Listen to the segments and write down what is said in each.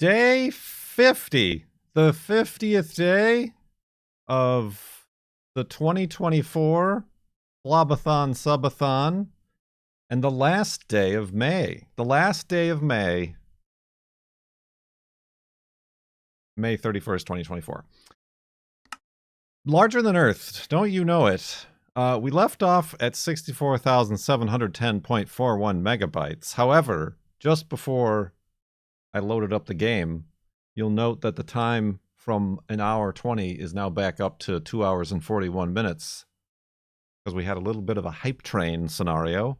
Day 50, the 50th day of the 2024 FLoB-a-thon subathon, and the last day of May. The last day of May, May 31st, 2024. Larger than Earth, don't you know it? We left off at 64,710.41 megabytes. However, just before I loaded up the game, you'll note that the time from an hour 20 is now back up to 2 hours and 41 minutes because we had a little bit of a hype train scenario.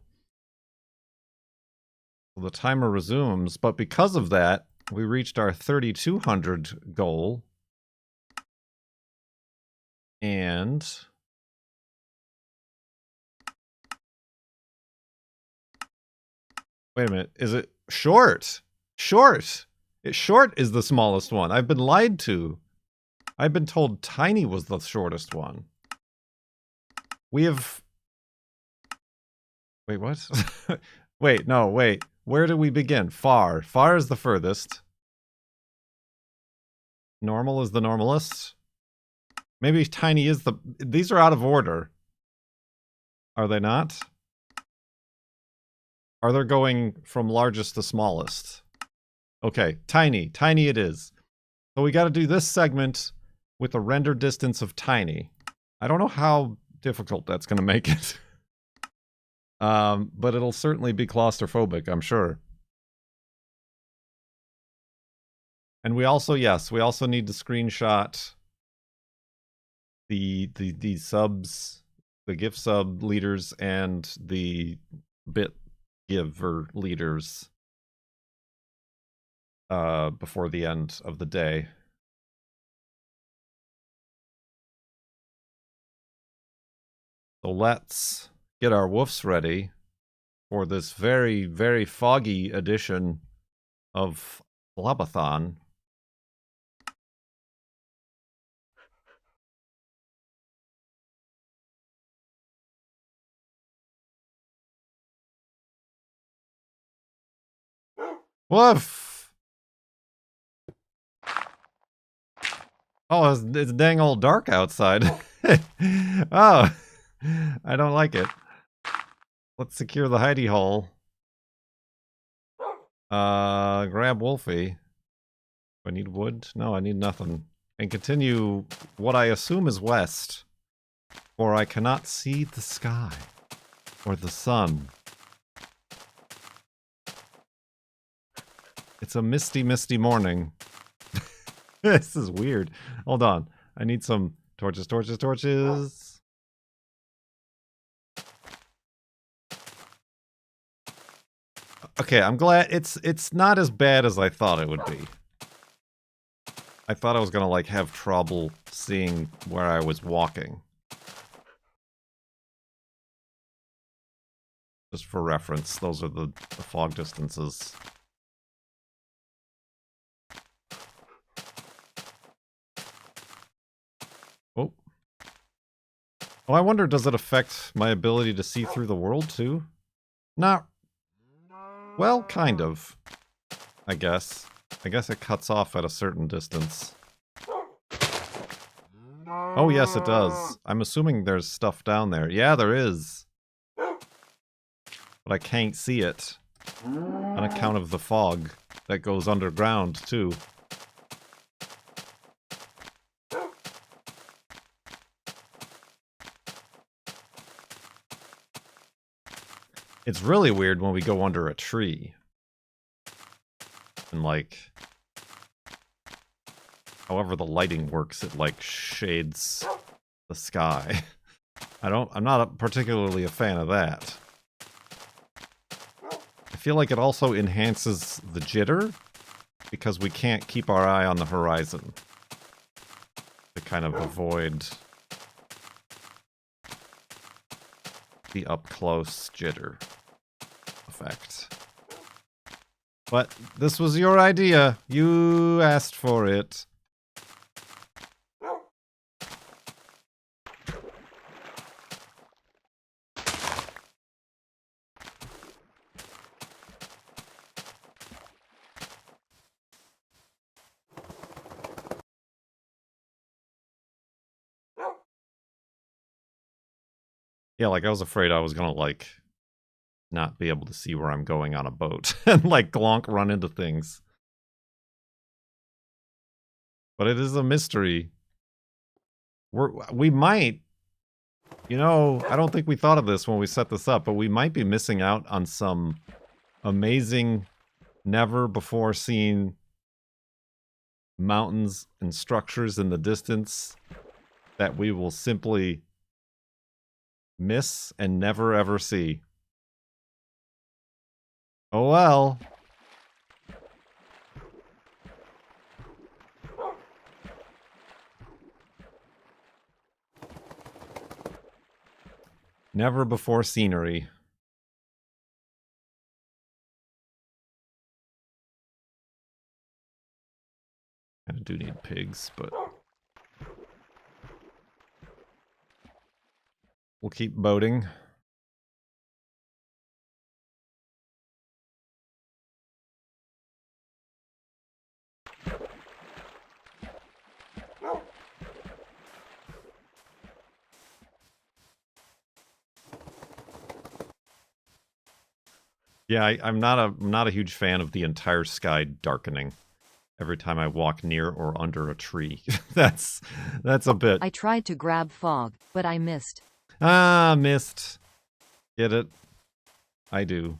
So the timer resumes, but because of that, we reached our 3,200 goal. And wait a minute, is it short? Short! Short is the smallest one. I've been lied to. I've been told tiny was the shortest one. We have... Wait, what? Wait, no, wait. Where do we begin? Far. Far is the furthest. Normal is the normalest. Maybe tiny is the... These are out of order. Are they not? Are they going from largest to smallest? Okay, tiny. Tiny it is. So we got to do this segment with a render distance of tiny. I don't know how difficult that's going to make it. But it'll certainly be claustrophobic, I'm sure. And we also, yes, we also need to screenshot the subs, the GIF sub leaders and the bit giver leaders before the end of the day. So let's get our woofs ready for this very, very foggy edition of FLoB-a-thon. Woof! Oh, it's dang old dark outside. Oh, I don't like it. Let's secure the hidey hole. Grab Wolfie. Do I need wood? No, I need nothing. And continue what I assume is west. For I cannot see the sky. Or the sun. It's a misty, misty morning. This is weird. Hold on. I need some torches, torches, torches. Okay, I'm glad it's not as bad as I thought it would be. I thought I was gonna like have trouble seeing where I was walking. Just for reference, those are the fog distances. Oh. Oh, I wonder, does it affect my ability to see through the world too? Not... Well, kind of. I guess. I guess it cuts off at a certain distance. Oh yes, it does. I'm assuming there's stuff down there. Yeah, there is. But I can't see it. On account of the fog that goes underground, too. It's really weird when we go under a tree. And like... However the lighting works, it like shades the sky. I'm not particularly a fan of that. I feel like it also enhances the jitter, because we can't keep our eye on the horizon. To kind of avoid the up-close jitter effect. But this was your idea. You asked for it. Yeah, like I was afraid I was gonna like not be able to see where I'm going on a boat and like glonk run into things. But it is a mystery. We might, you know, I don't think we thought of this when we set this up, but we might be missing out on some amazing, never before seen mountains and structures in the distance that we will simply miss and never ever see. Oh well. Never before scenery. I do need pigs, but we'll keep boating. Yeah, I'm not a huge fan of the entire sky darkening every time I walk near or under a tree. that's a bit. I tried to grab fog, but I missed. Ah, missed. Get it? I do.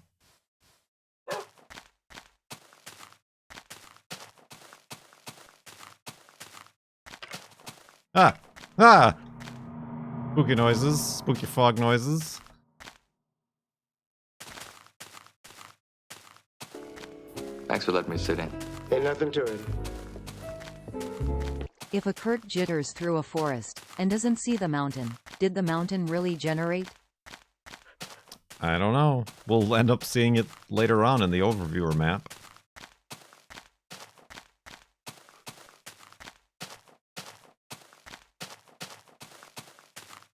Ah! Ah! Spooky noises. Spooky fog noises. Thanks for letting me sit in. Ain't nothing to it. If a Kurt jitters through a forest and doesn't see the mountain, did the mountain really generate? I don't know. We'll end up seeing it later on in the overviewer map.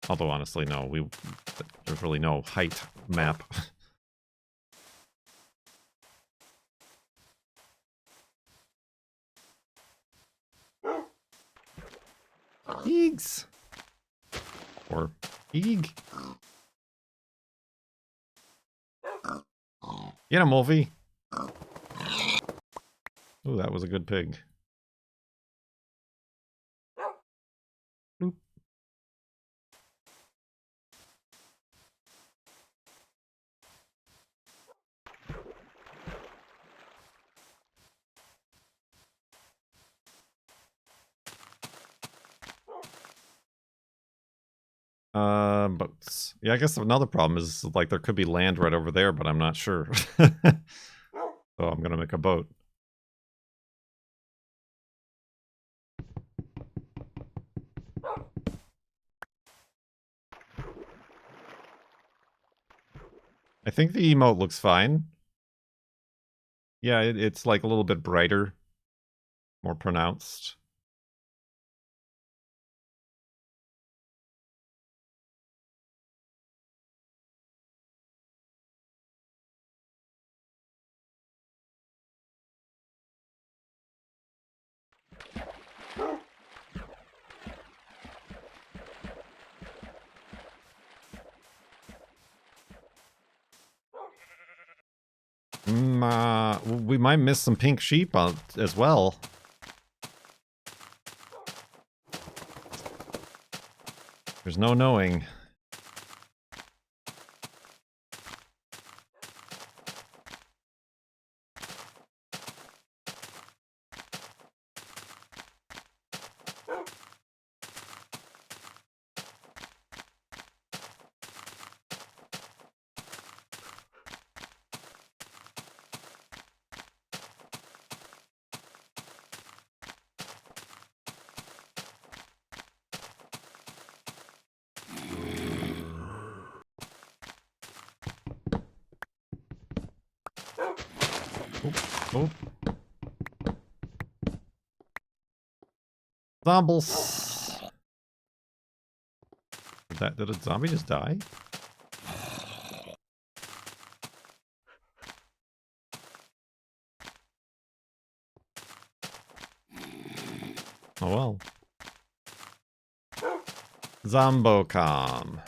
Although honestly, no, there's really no height map. Eegs. Or Eeg. Get him, Wolfie. Ooh, that was a good pig. Boop. Boats. Yeah, I guess another problem is, like, there could be land right over there, but I'm not sure. So I'm gonna make a boat. I think the emote looks fine. Yeah, it's like a little bit brighter. More pronounced. We might miss some pink sheep as well. There's no knowing. Oh. Zombles. Did a zombie just die? Oh well. Zombocom.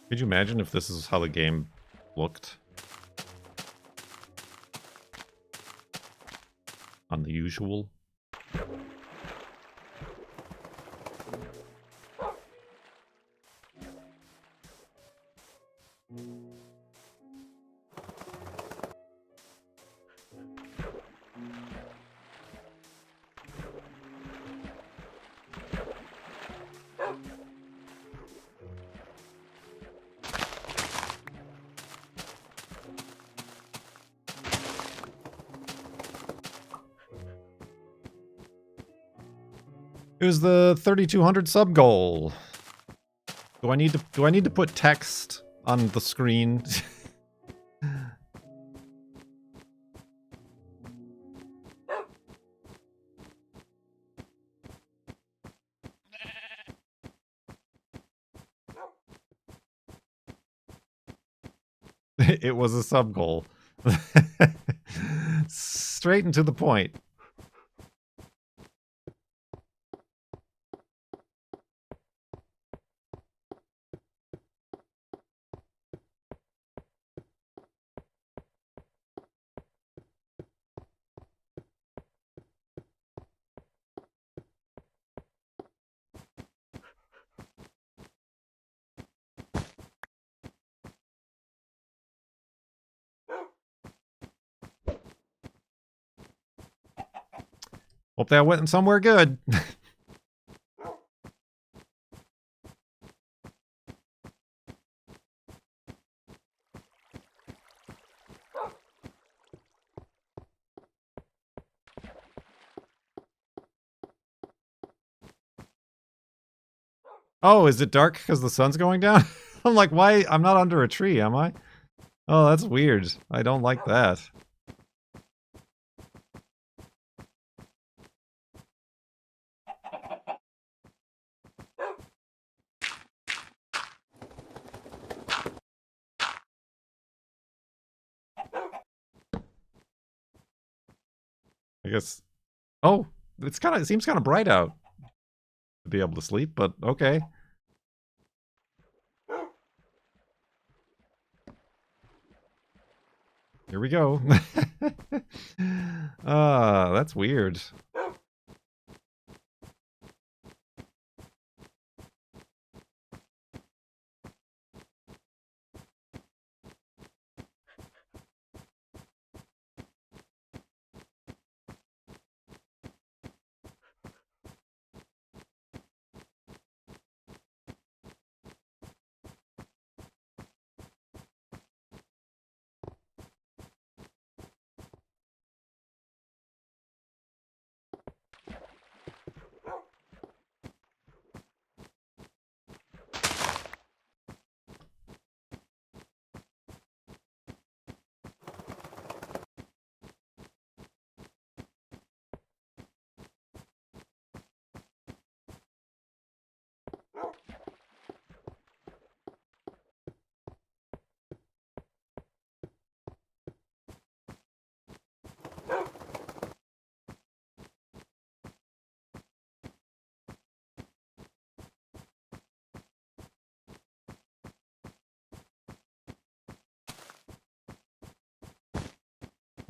Could you imagine if this is how the game looked? On the usual? It was the 3200 sub goal. Do I need to put text on the screen? It was a sub goal. Straight and to the point. Hope that went somewhere good. Oh, is it dark because the sun's going down? I'm like, why? I'm not under a tree, am I? Oh, that's weird. I don't like that. I guess. Oh, it seems kind of bright out to be able to sleep, but okay. Here we go. That's weird.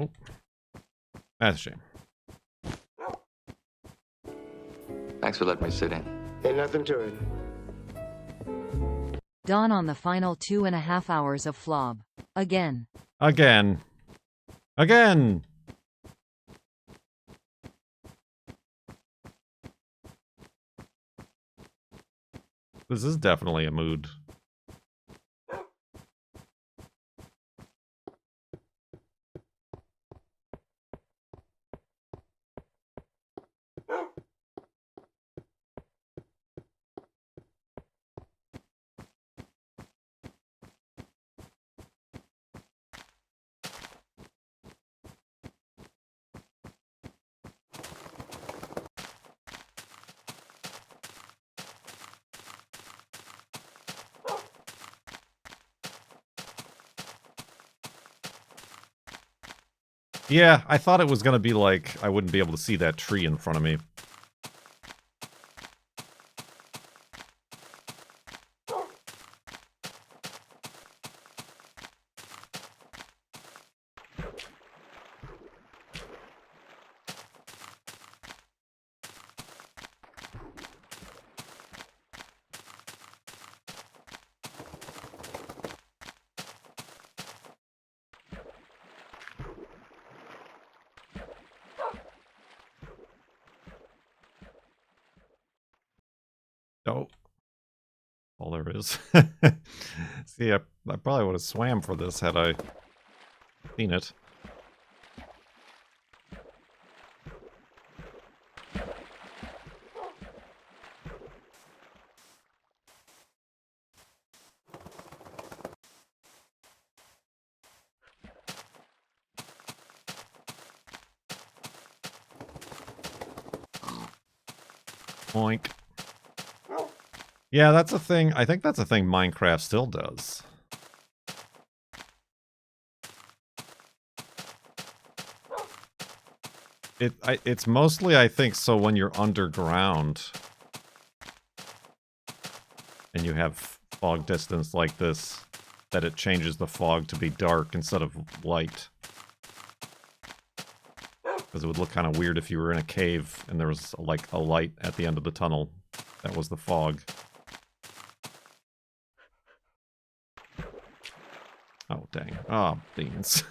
Oh, that's a shame. Thanks for letting me sit in. Ain't nothing to it. Dawn on the final 2.5 hours of FLoB. Again. Again. Again! This is definitely a mood. Yeah, I thought it was gonna be like I wouldn't be able to see that tree in front of me. there is. See, I probably would have swam for this had I seen it. Boink. Yeah, that's a thing. I think that's a thing Minecraft still does. It's mostly, I think, so when you're underground and you have fog distance like this, that it changes the fog to be dark instead of light. Because it would look kind of weird if you were in a cave and there was, like, a light at the end of the tunnel. That was the fog. Oh, dang. Oh, beans.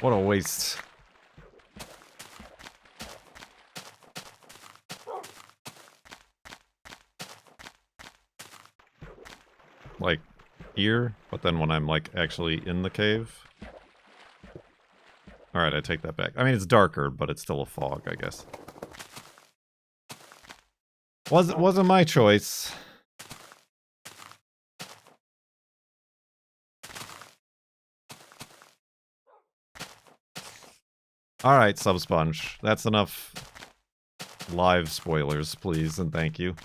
What a waste. Like, here, but then when I'm, like, actually in the cave. Alright, I take that back. I mean, it's darker, but it's still a fog, I guess. Wasn't my choice. Alright, Subsponge. That's enough live spoilers, please, and thank you.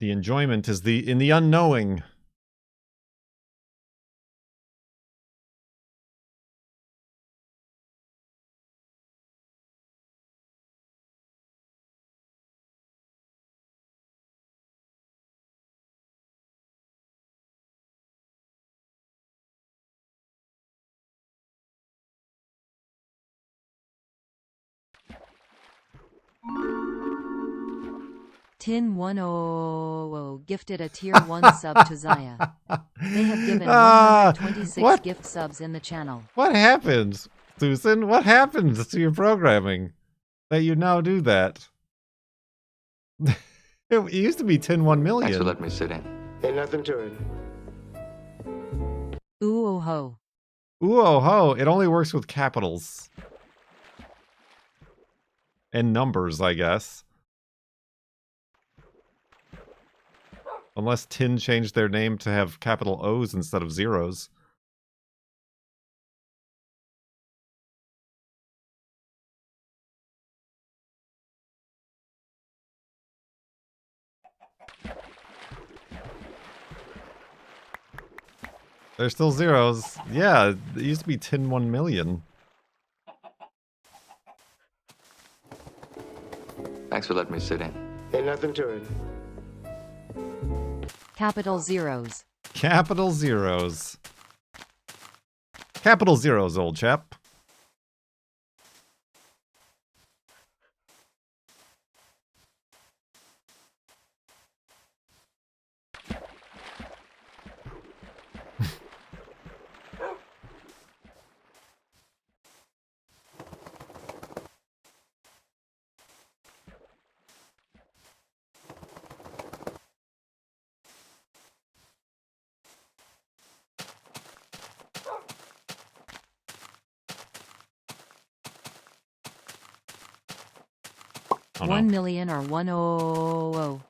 The enjoyment is in the unknowing. Tin1000 gifted a tier 1 sub to Zaya. They have given 126 what? gift subs in the channel. What happened, Susan? What happened to your programming that you now do that? It used to be Tin1 million. Thanks for letting me sit in. Ain't nothing to it. Ooh oh ho. Ooh oh ho, it only works with capitals. And numbers, I guess. Unless Tin changed their name to have capital O's instead of zeros. They're still zeros. Yeah, it used to be Tin1 million. Thanks for letting me sit in. Ain't nothing to it. Capital zeros. Capital zeros. Capital zeros, old chap. Oh, 1 no. million or 100.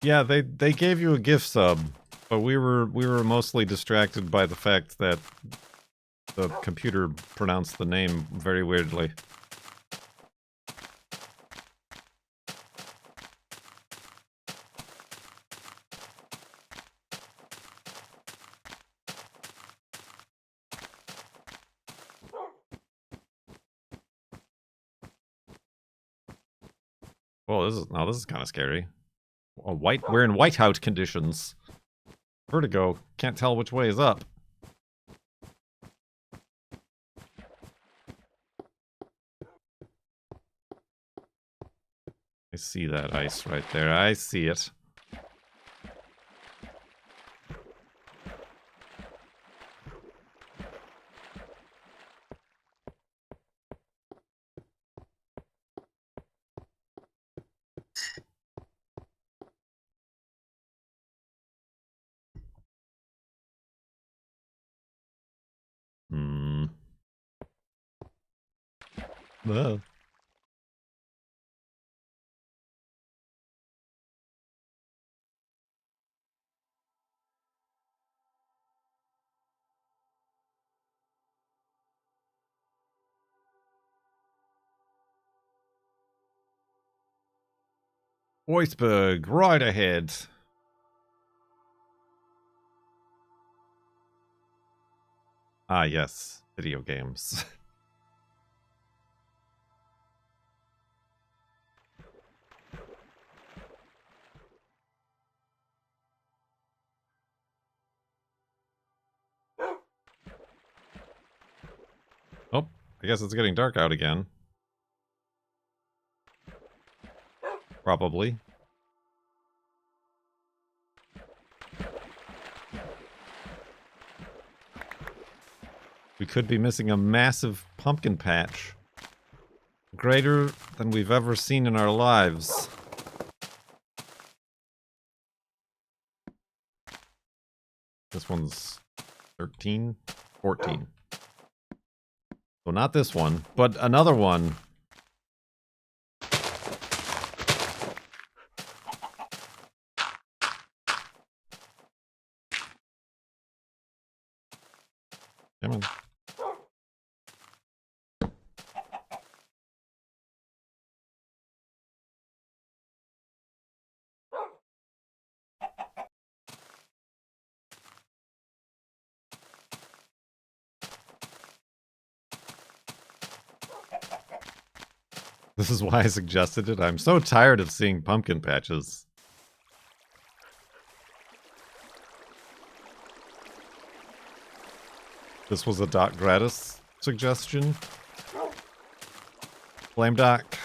Yeah, they gave you a gift sub, but we were mostly distracted by the fact that the computer pronounced the name very weirdly. Well, this is kind of scary. We're in whiteout conditions. Vertigo. Can't tell which way is up. I see that ice right there. I see it. Hmm. Ugh. Oisberg, right ahead. Ah, yes. Video games. Oh, I guess it's getting dark out again. Probably. We could be missing a massive pumpkin patch. Greater than we've ever seen in our lives. This one's 13? 14. So not this one, but another one. Come on. This is why I suggested it. I'm so tired of seeing pumpkin patches. This was a dot gratis suggestion. Flame doc.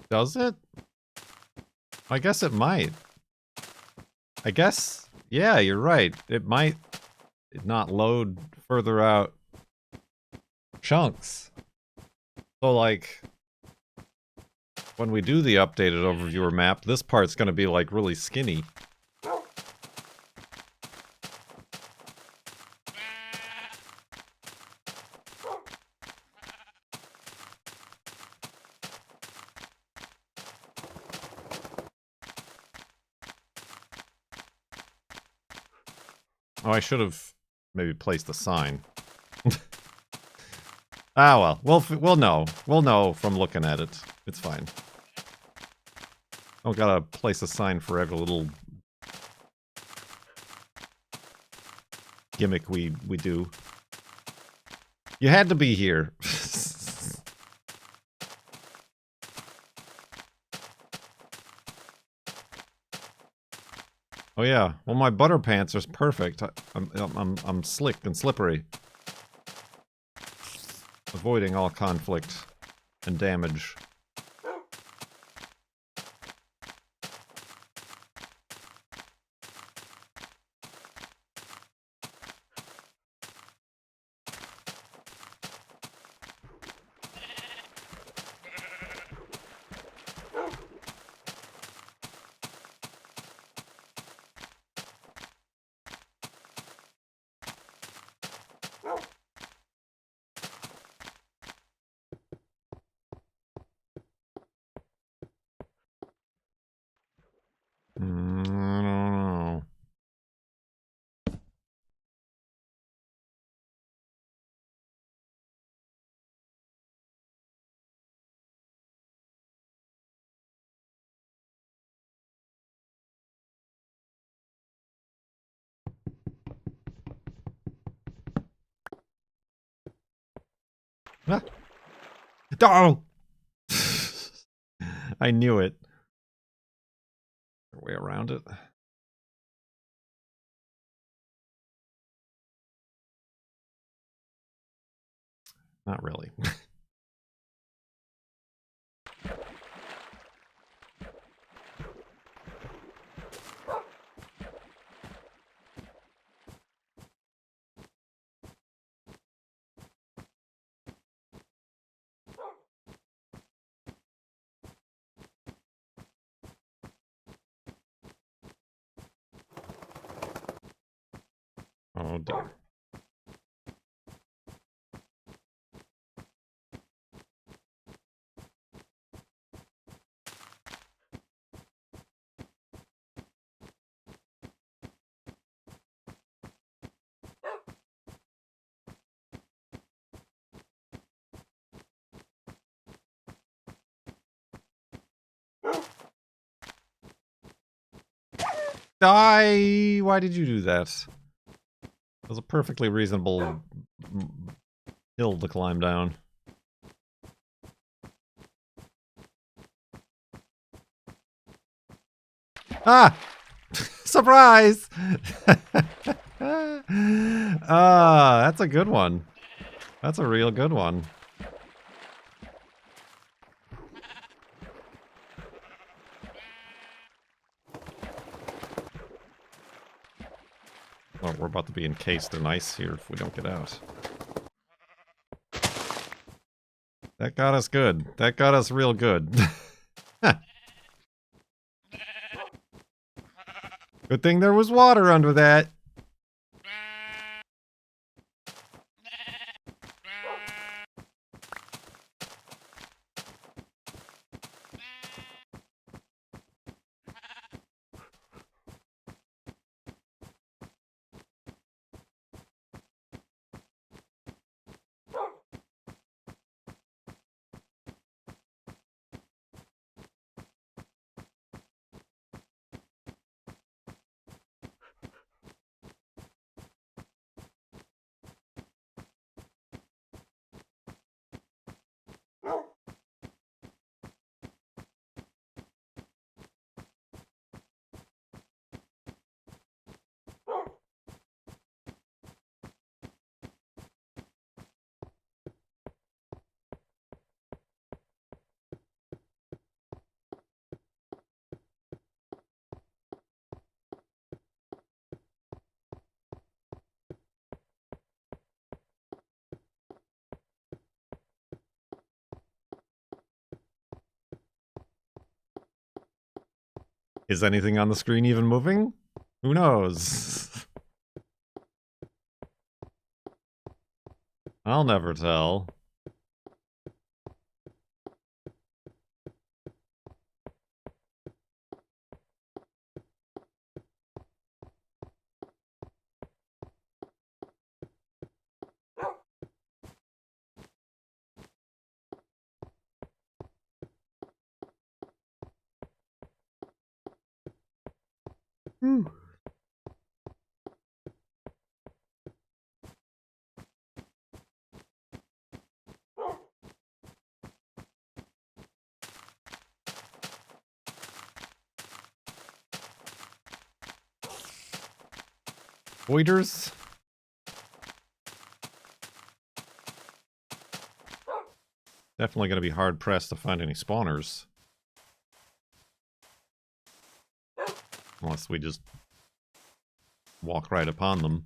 Does it? I guess it might. I guess, yeah, you're right. It might not load further out chunks. So, like, when we do the updated overviewer map, this part's gonna be, like, really skinny. Oh, I should have maybe placed a sign. Ah, well, we'll know. We'll know from looking at it. It's fine. Oh, gotta place a sign for every little gimmick we do. You had to be here. Oh yeah. Well, my butter pants are perfect. I'm slick and slippery, avoiding all conflict and damage. I don't know. Ah. Oh! I knew it. Way around it. Not really. Oh dear. Die! Why did you do that? It was a perfectly reasonable hill to climb down. Ah! Surprise! Ah, that's a good one. That's a real good one. Oh, we're about to be encased in ice here if we don't get out. That got us good. That got us real good. Good thing there was water under that. Is anything on the screen even moving? Who knows? I'll never tell. Whew. Voiders? Definitely going to be hard pressed to find any spawners. Unless we just walk right upon them.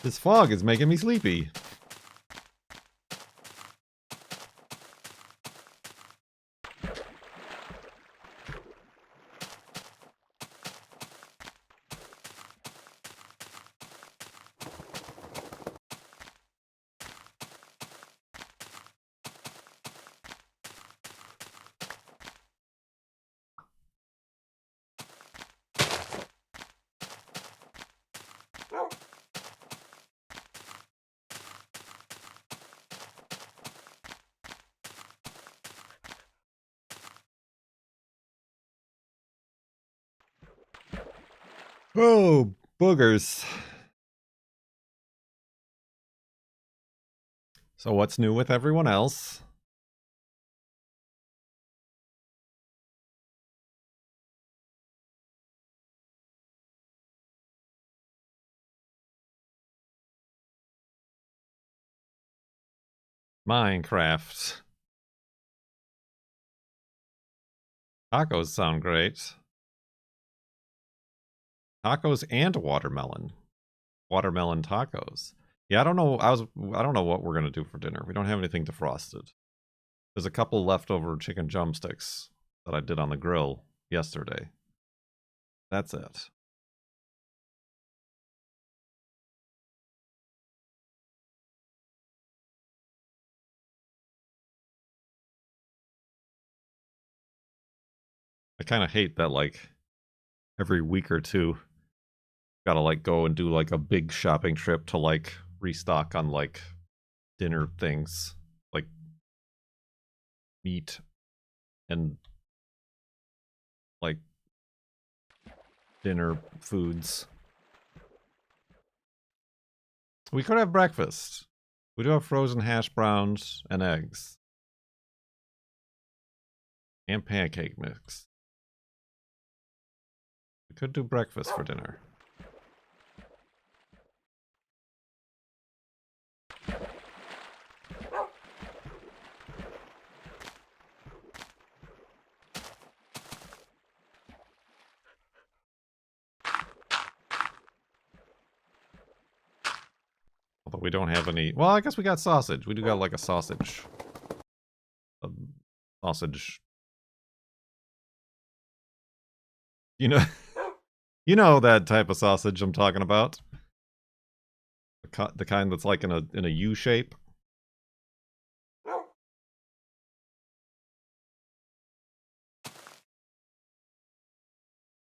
This fog is making me sleepy. Oh, boogers. So what's new with everyone else? Minecraft. Tacos sound great. Tacos and watermelon. Watermelon tacos. Yeah, I don't know. I don't know what we're gonna do for dinner. We don't have anything defrosted. There's a couple leftover chicken drumsticks that I did on the grill yesterday. That's it. I kind of hate that, like, every week or two, gotta, like, go and do, like, a big shopping trip to, like, restock on, like, dinner things. Like, meat and, like, dinner foods. We could have breakfast. We do have frozen hash browns and eggs. And pancake mix. We could do breakfast for dinner. Although we don't have any... Well, I guess we got sausage. We do got, like, a sausage. A sausage... You know... You know that type of sausage I'm talking about. The kind that's, like, in a U shape.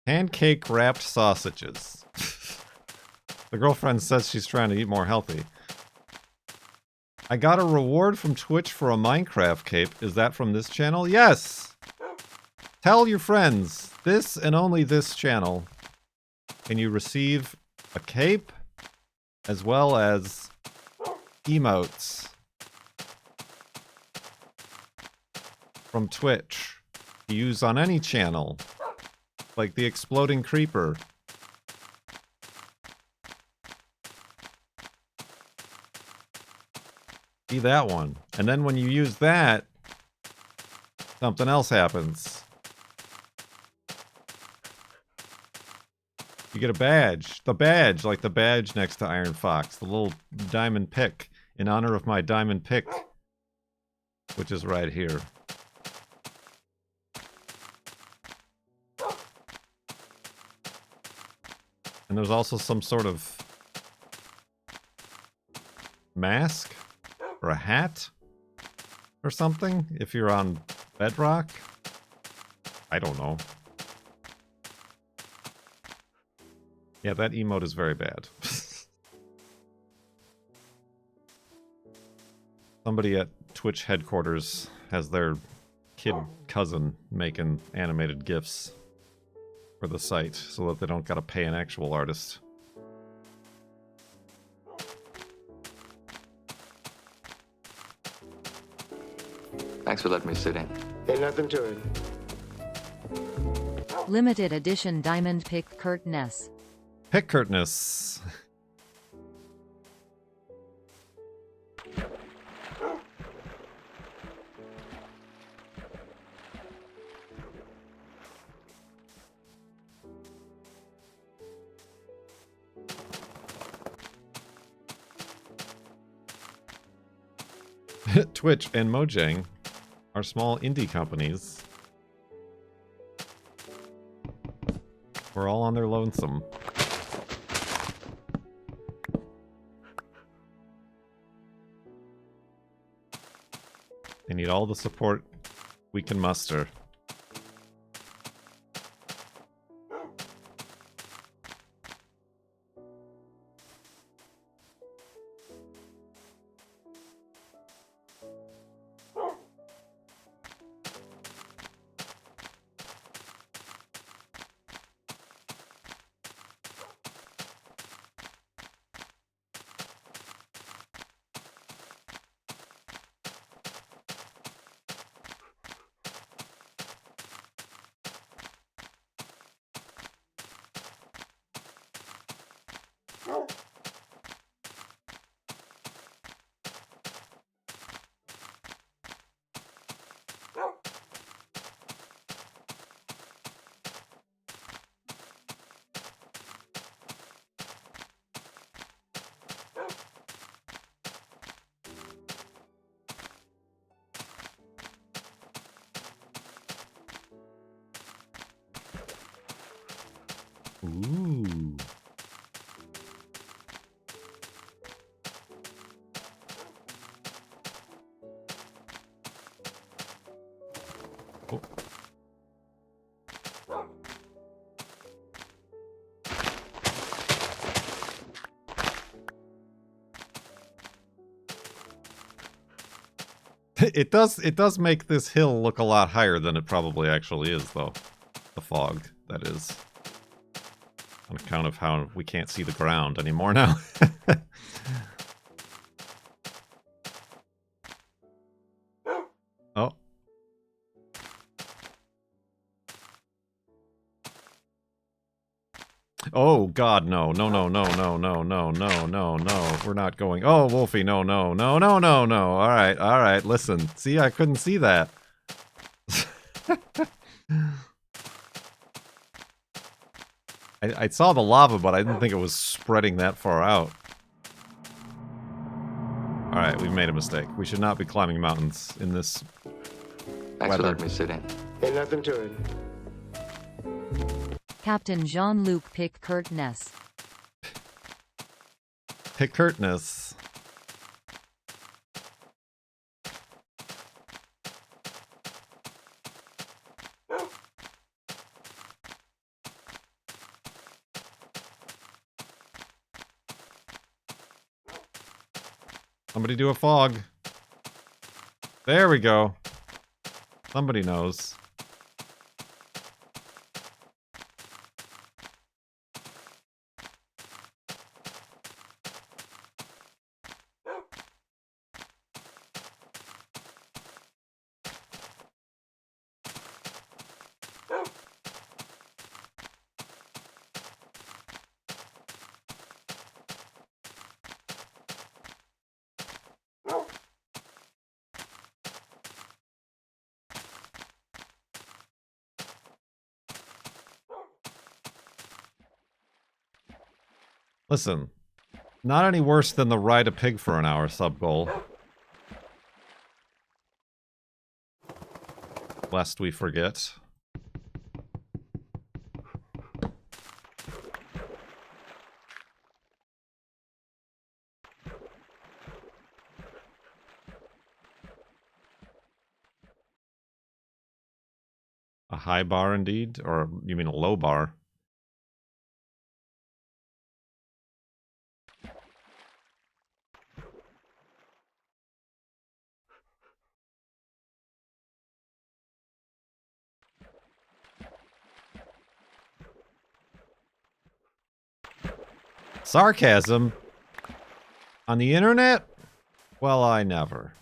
Pancake wrapped sausages. The girlfriend says she's trying to eat more healthy. I got a reward from Twitch for a Minecraft cape. Is that from this channel? Yes! Tell your friends, this and only this channel, can you receive a cape as well as emotes from Twitch to use on any channel, like the exploding creeper. See that one. And then when you use that, something else happens. You get a badge. The badge, like the badge next to Iron Fox. The little diamond pick in honor of my diamond pick, which is right here. And there's also some sort of mask or a hat or something if you're on Bedrock. I don't know. Yeah, that emote is very bad. Somebody at Twitch headquarters has their kid cousin making animated GIFs. for the site so that they don't gotta pay an actual artist. Thanks for letting me sit in. Ain't nothing to it. Limited edition diamond pick Kurt Ness. Pick Curtness. Twitch and Mojang are small indie companies. We're all on their lonesome. They need all the support we can muster. Ooh. Oh. It does make this hill look a lot higher than it probably actually is, though. The fog, that is. On account of how we can't see the ground anymore now. Oh. Oh, God, no. No, no, no, no, no, no, no, no, no. We're not going. Oh, Wolfie, no, no, no, no, no, no. All right, listen. See, I couldn't see that. I saw the lava, but I didn't think it was spreading that far out. Alright, we've made a mistake. We should not be climbing mountains in this Thanks for weather. letting me sit in. Ain't nothing to it. Captain Jean-Luc pick Kurt Ness. Pick Curtness. Somebody do a fog. There we go. Somebody knows. Listen, not any worse than the ride a pig for an hour sub goal. Lest we forget. A high bar indeed? Or you mean a low bar? Sarcasm? On the internet? Well, I never.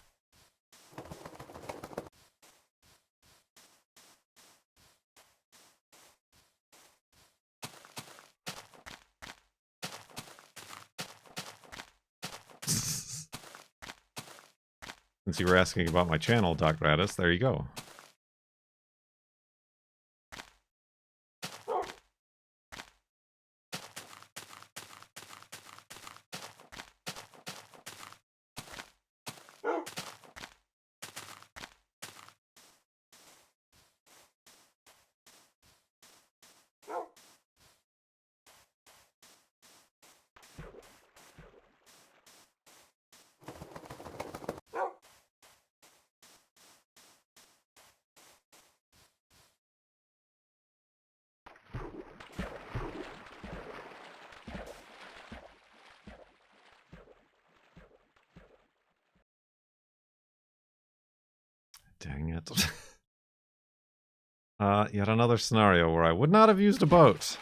Since you were asking about my channel, Doc Radis, there you go. Dang it. Yet another scenario where I would not have used a boat.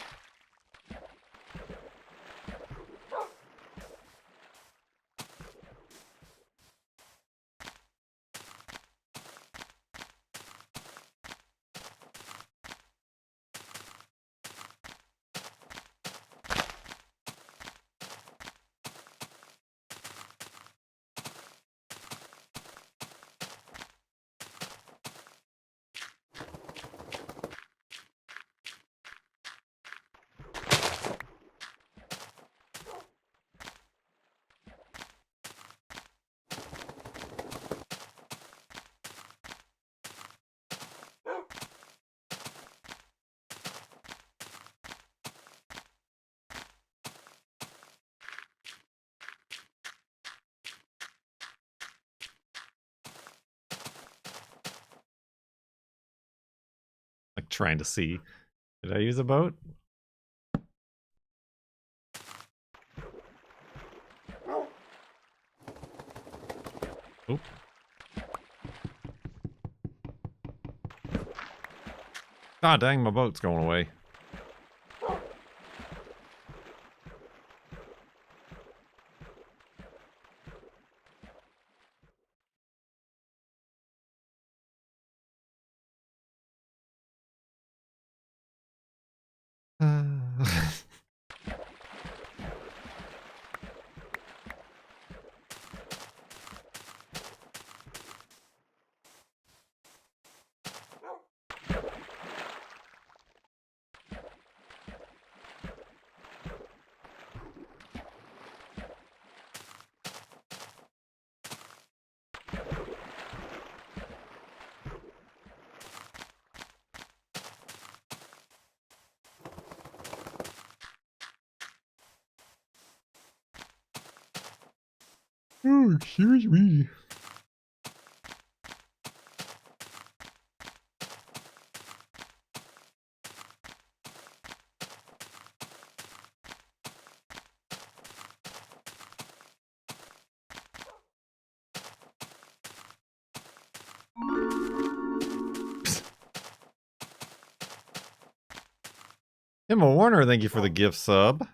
Like trying to see. Did I use a boat? Oop. Ah, dang, my boat's going away. Oh, excuse me. Emma Warner, thank you for the gift sub.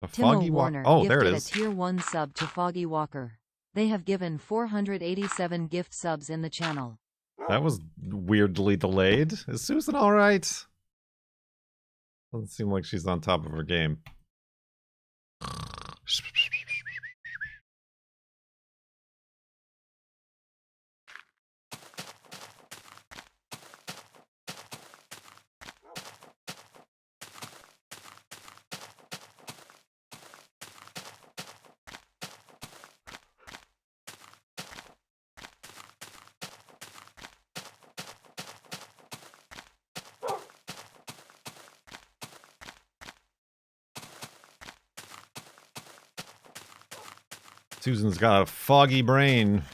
A Timo foggy Warner Oh, there it gifted is. a tier 1 sub to Foggy Walker. They have given 487 gift subs in the channel. That was weirdly delayed. Is Susan alright? Doesn't seem like she's on top of her game. Susan's got a foggy brain.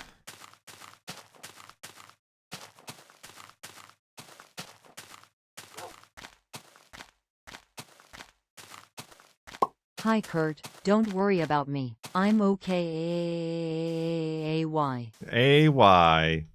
Hi Kurt, don't worry about me. I'm okay. AY. AY.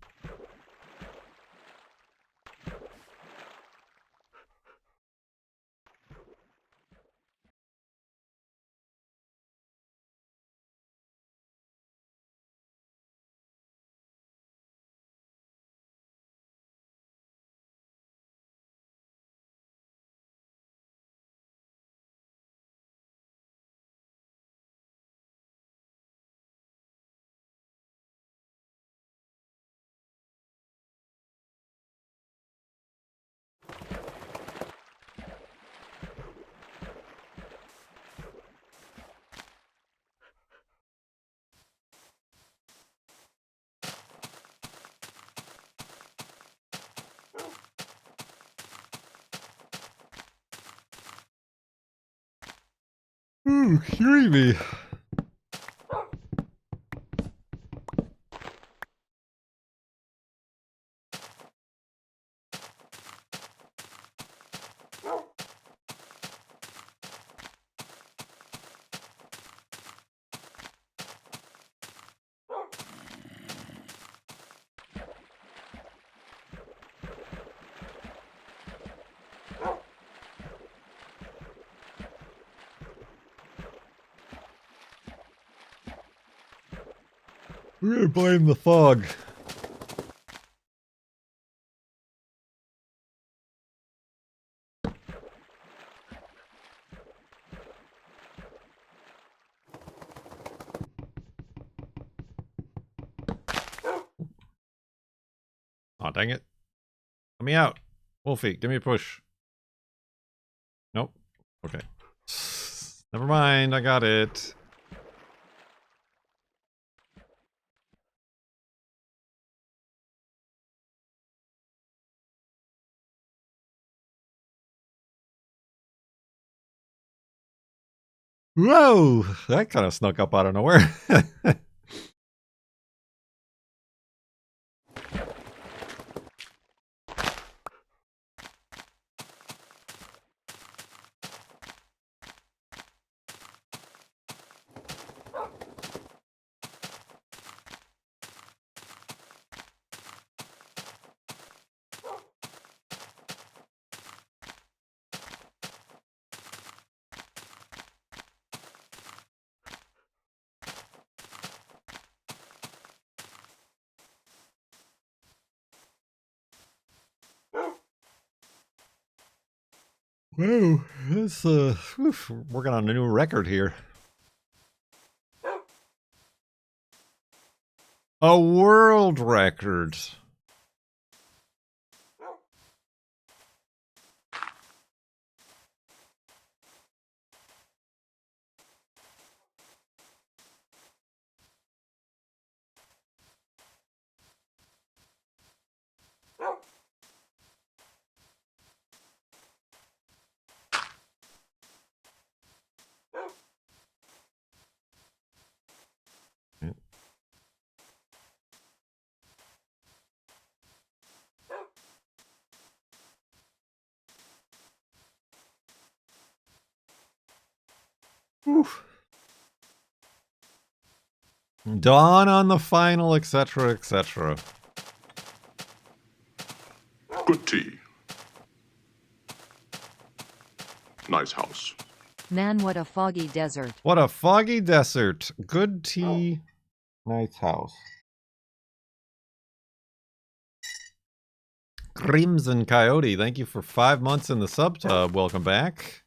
Ooh, creamy. We're gonna blame the fog. Oh, dang it. Let me out. Wolfie, give me a push. Nope. Okay. Never mind, I got it. Whoa! That kind of snuck up out of nowhere. Whoa, that's working on a new record here. A world record. Whew. Dawn on the final, etc., etc. Good tea. Nice house. Man, what a foggy desert. What a foggy desert. Good tea. Nice house. Crimson Coyote, thank you for 5 months in the subtub. Welcome back.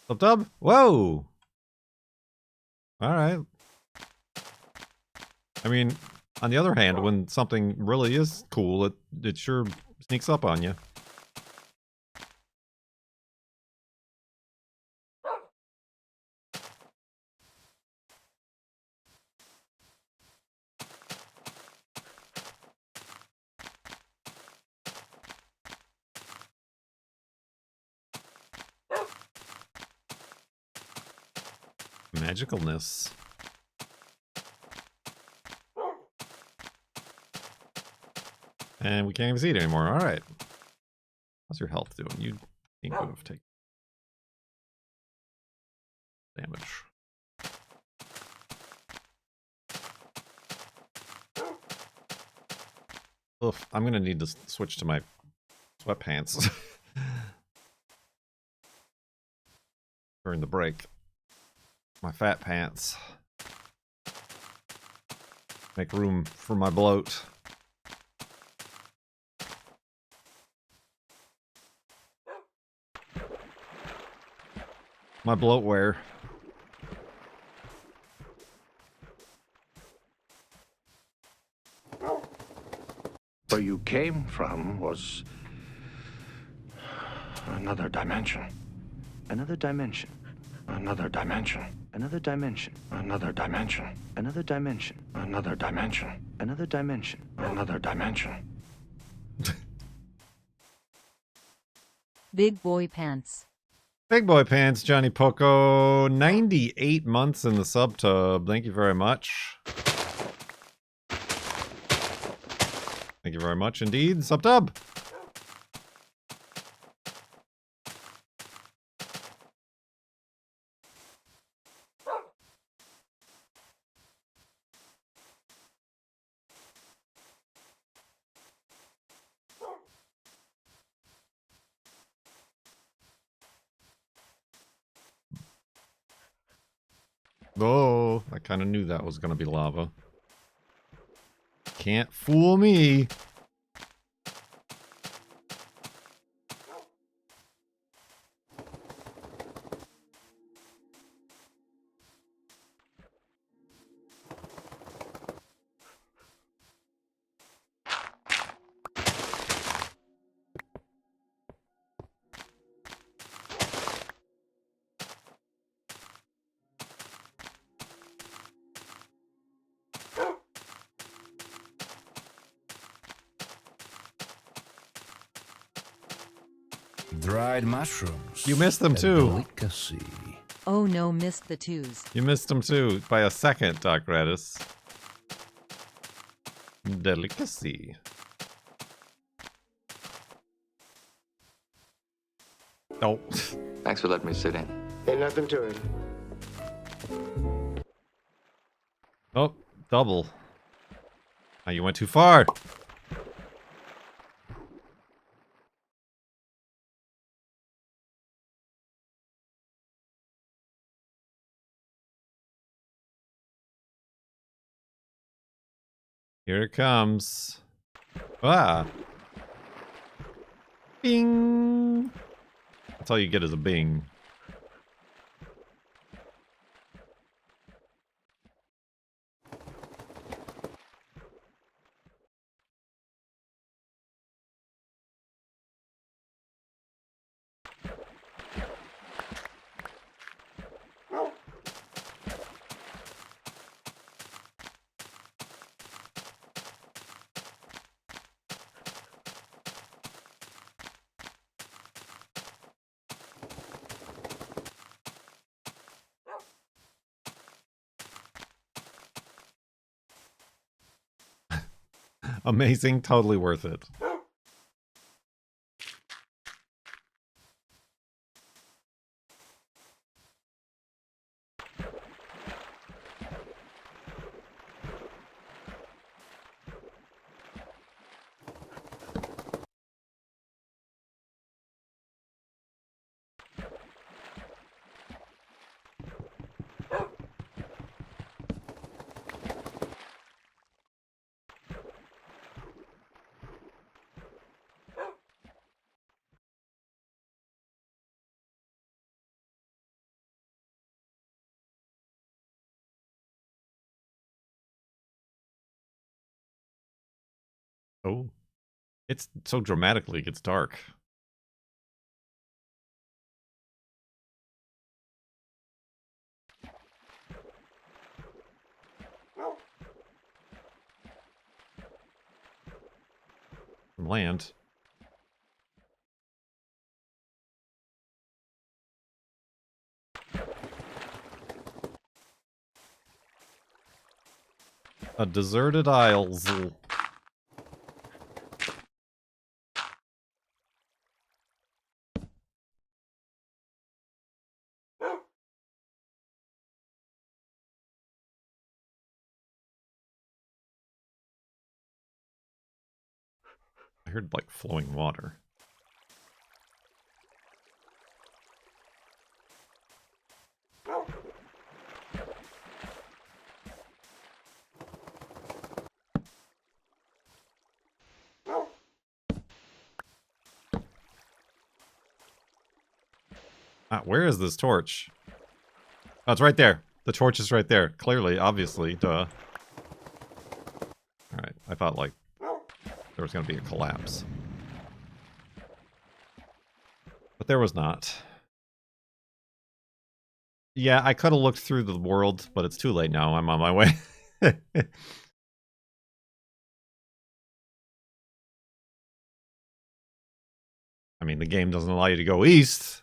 Subtub? Whoa! Alright. I mean, on the other hand, when something really is cool, it sure sneaks up on you. Magicalness. And we can't even see it anymore. Alright. How's your health doing? You seem to have taken damage. Ugh, I'm gonna need to switch to my sweatpants during the break. My fat pants. Make room for my bloat. My bloatware. Where you came from was another dimension. Another dimension. Another dimension. Another dimension. Another dimension. Another dimension. Another dimension. Another dimension. Another dimension. Big boy pants. Big Boy Pants, Johnny Poco, 98 months in the subtub. Thank you very much. Thank you very much indeed, subtub. Oh, I kind of knew that was going to be lava. Can't fool me. Dried mushrooms. You missed them A too. delicacy. Oh no, missed the twos. You missed them too by a second, Doc Radis. Delicacy. Oh. Thanks for letting me sit in. Ain't nothing to it. Oh, double. Oh, you went too far. Here it comes. Ah. Bing. That's all you get is a bing. Amazing, totally worth it. Oh. It's so dramatically gets dark. From land. A deserted isles. I heard like flowing water. Where is this torch? Oh, it's right there. The torch is right there. Clearly, obviously, duh. Alright, I thought like there was gonna be a collapse. But there was not. Yeah, I could have looked through the world, but it's too late now. I'm on my way. I mean, the game doesn't allow you to go east.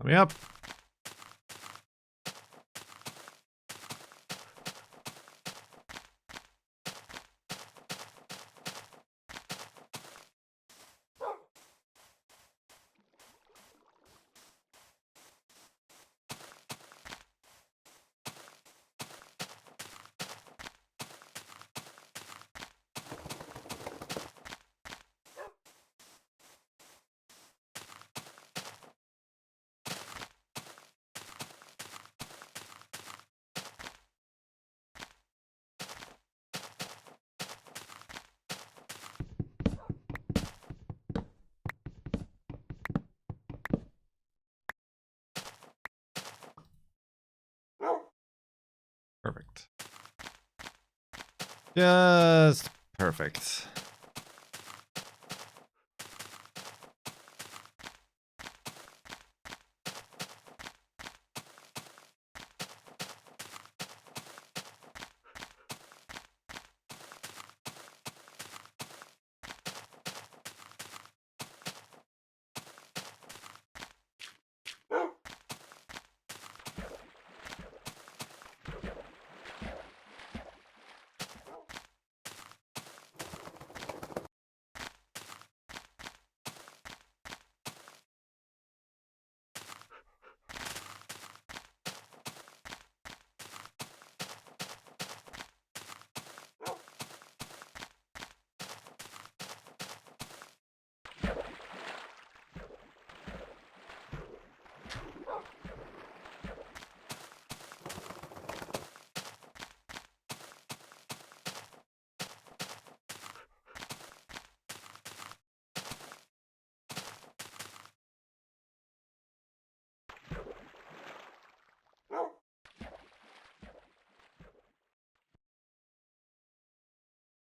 Let me up. Perfect. Just perfect.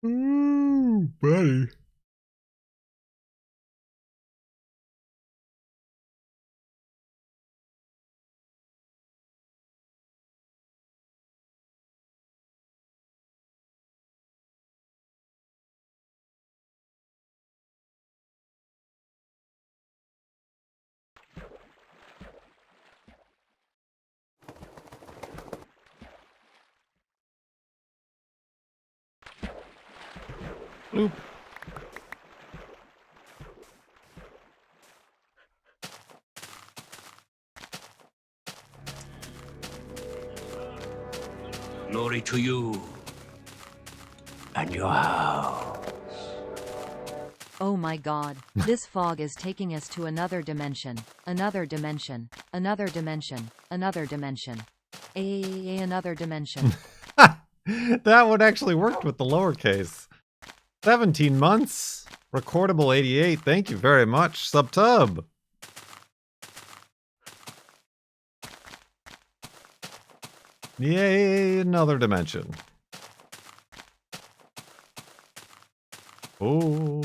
Ooh, buddy. Bloop. Glory to you and your house. Oh my god, this fog is taking us to another dimension, another dimension, another dimension, another dimension. Another dimension. That one actually worked with the lowercase. 17 months. Recordable 88. Thank you very much, Subtub. Yay, another dimension. Oh.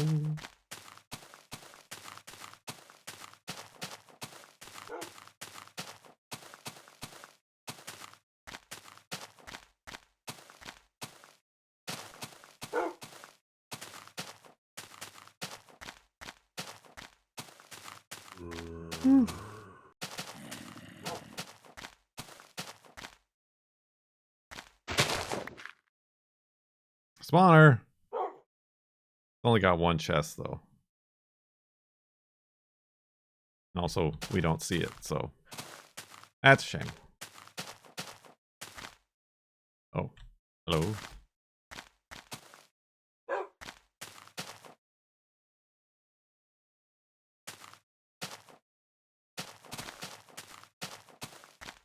Spawner. Only got one chest, though. And also, we don't see it, so that's a shame. Oh, hello.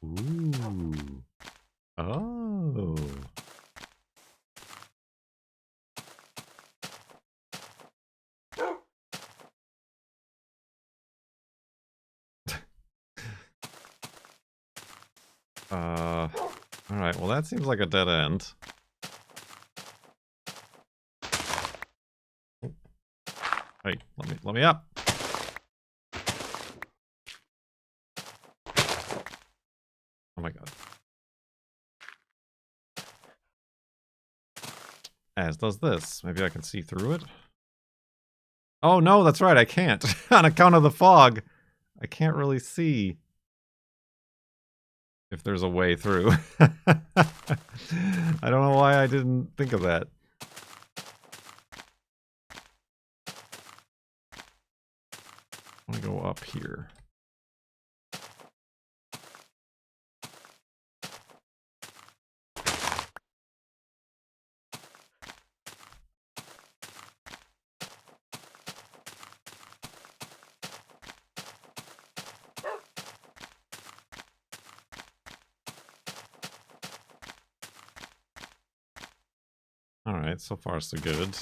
Ooh. Oh. All right. Well, that seems like a dead end. Hey, let me up. Oh my god. As does this. Maybe I can see through it. Oh no, that's right. I can't. On account of the fog, I can't really see. If there's a way through. I don't know why I didn't think of that. I want to go up here. Alright, so far so good.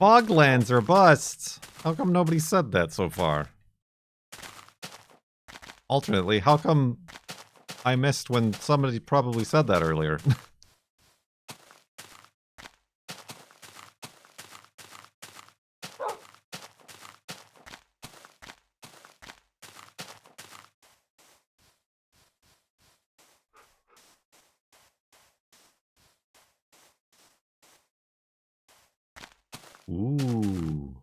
FLoB-lands are busts! How come nobody said that so far? Alternately, how come I missed when somebody probably said that earlier? Ooh.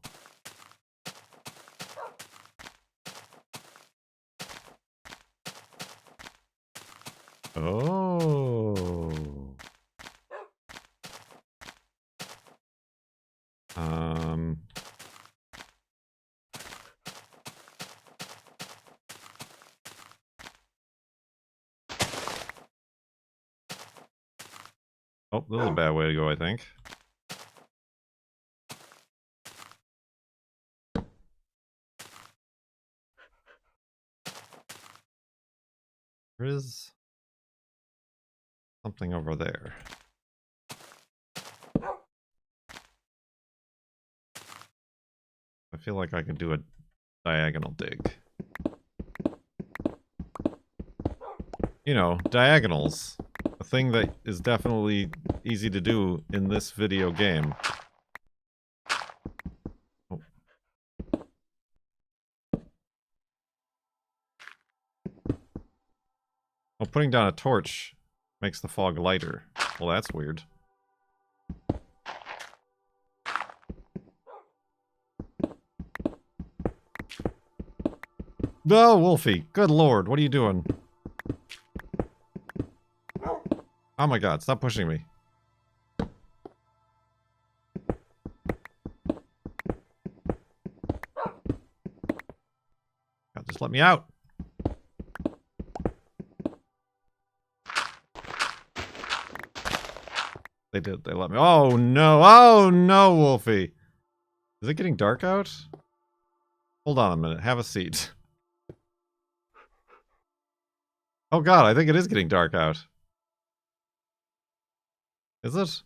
Oh. Oh, this is a bad way to go, I think. There is something over there. I feel like I could do a diagonal dig. You know, diagonals. A thing that is definitely easy to do in this video game. Oh. Oh, putting down a torch makes the fog lighter. Well, that's weird. No, Wolfie! Good lord, what are you doing? Oh my god, stop pushing me. God, just let me out. They did, they let me. Oh no, Wolfie. Is it getting dark out? Hold on a minute, have a seat. Oh god, I think it is getting dark out. Is it?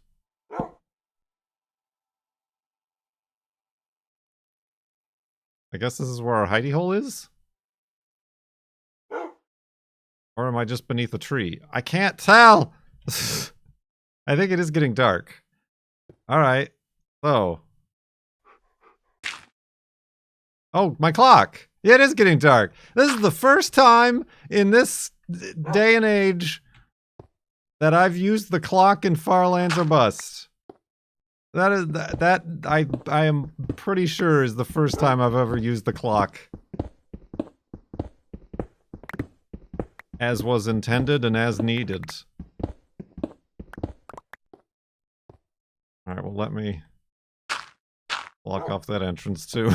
I guess this is where our hidey hole is? Or am I just beneath a tree? I can't tell! I think it is getting dark. Alright. So. Oh, my clock! Yeah, it is getting dark. This is the first time in this day and age that I've used the clock in FARLANDS or Bust. That is that I am pretty sure is the first time I've ever used the clock as was intended and as needed. Alright, well let me block off that entrance too.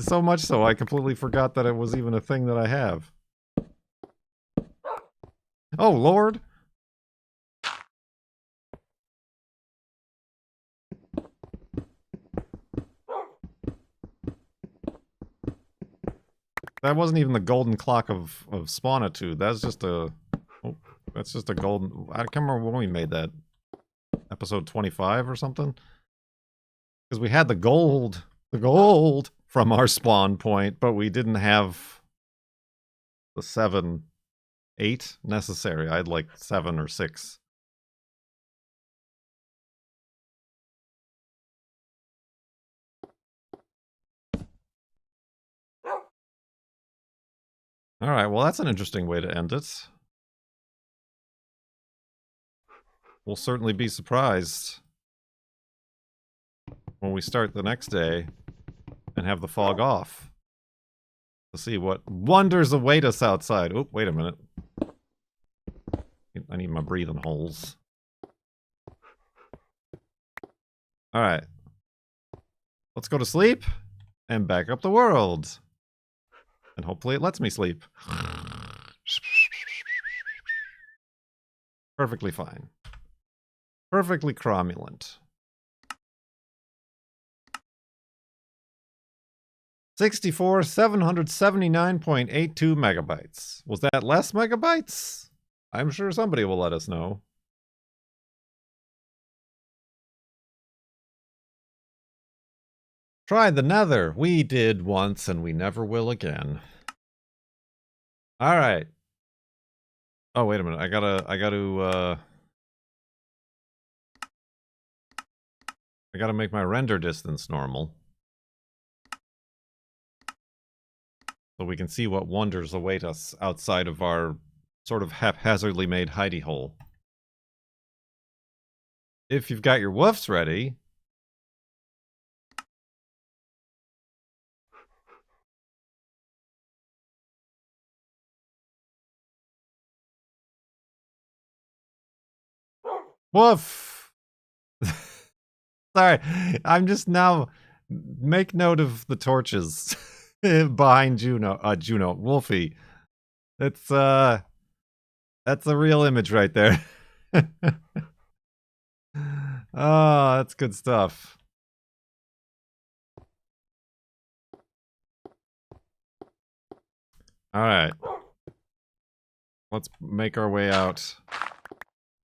So much so I completely forgot that it was even a thing that I have. Oh lord! That wasn't even the golden clock of Spawnitude. That's just a... Oh, that's just a golden... I can't remember when we made that. Episode 25 or something? Because we had the gold from our spawn point, but we didn't have the 7, 8 necessary. I had like 7 or 6. All right, well, that's an interesting way to end it. We'll certainly be surprised when we start the next day and have the fog off to see what wonders await us outside. Oh, wait a minute. I need my breathing holes. All right. Let's go to sleep and back up the world. And hopefully it lets me sleep. Perfectly fine. Perfectly cromulent. 779.82 megabytes. Was that less megabytes? I'm sure somebody will let us know. Tried the nether. We did once and we never will again. All right. Oh, wait a minute. I gotta make my render distance normal. So we can see what wonders await us outside of our sort of haphazardly made hidey hole. If you've got your woofs ready. Woof! Sorry, I'm just now... Make note of the torches behind Juno. Wolfie. That's a real image right there. Oh, that's good stuff. Alright. Let's make our way out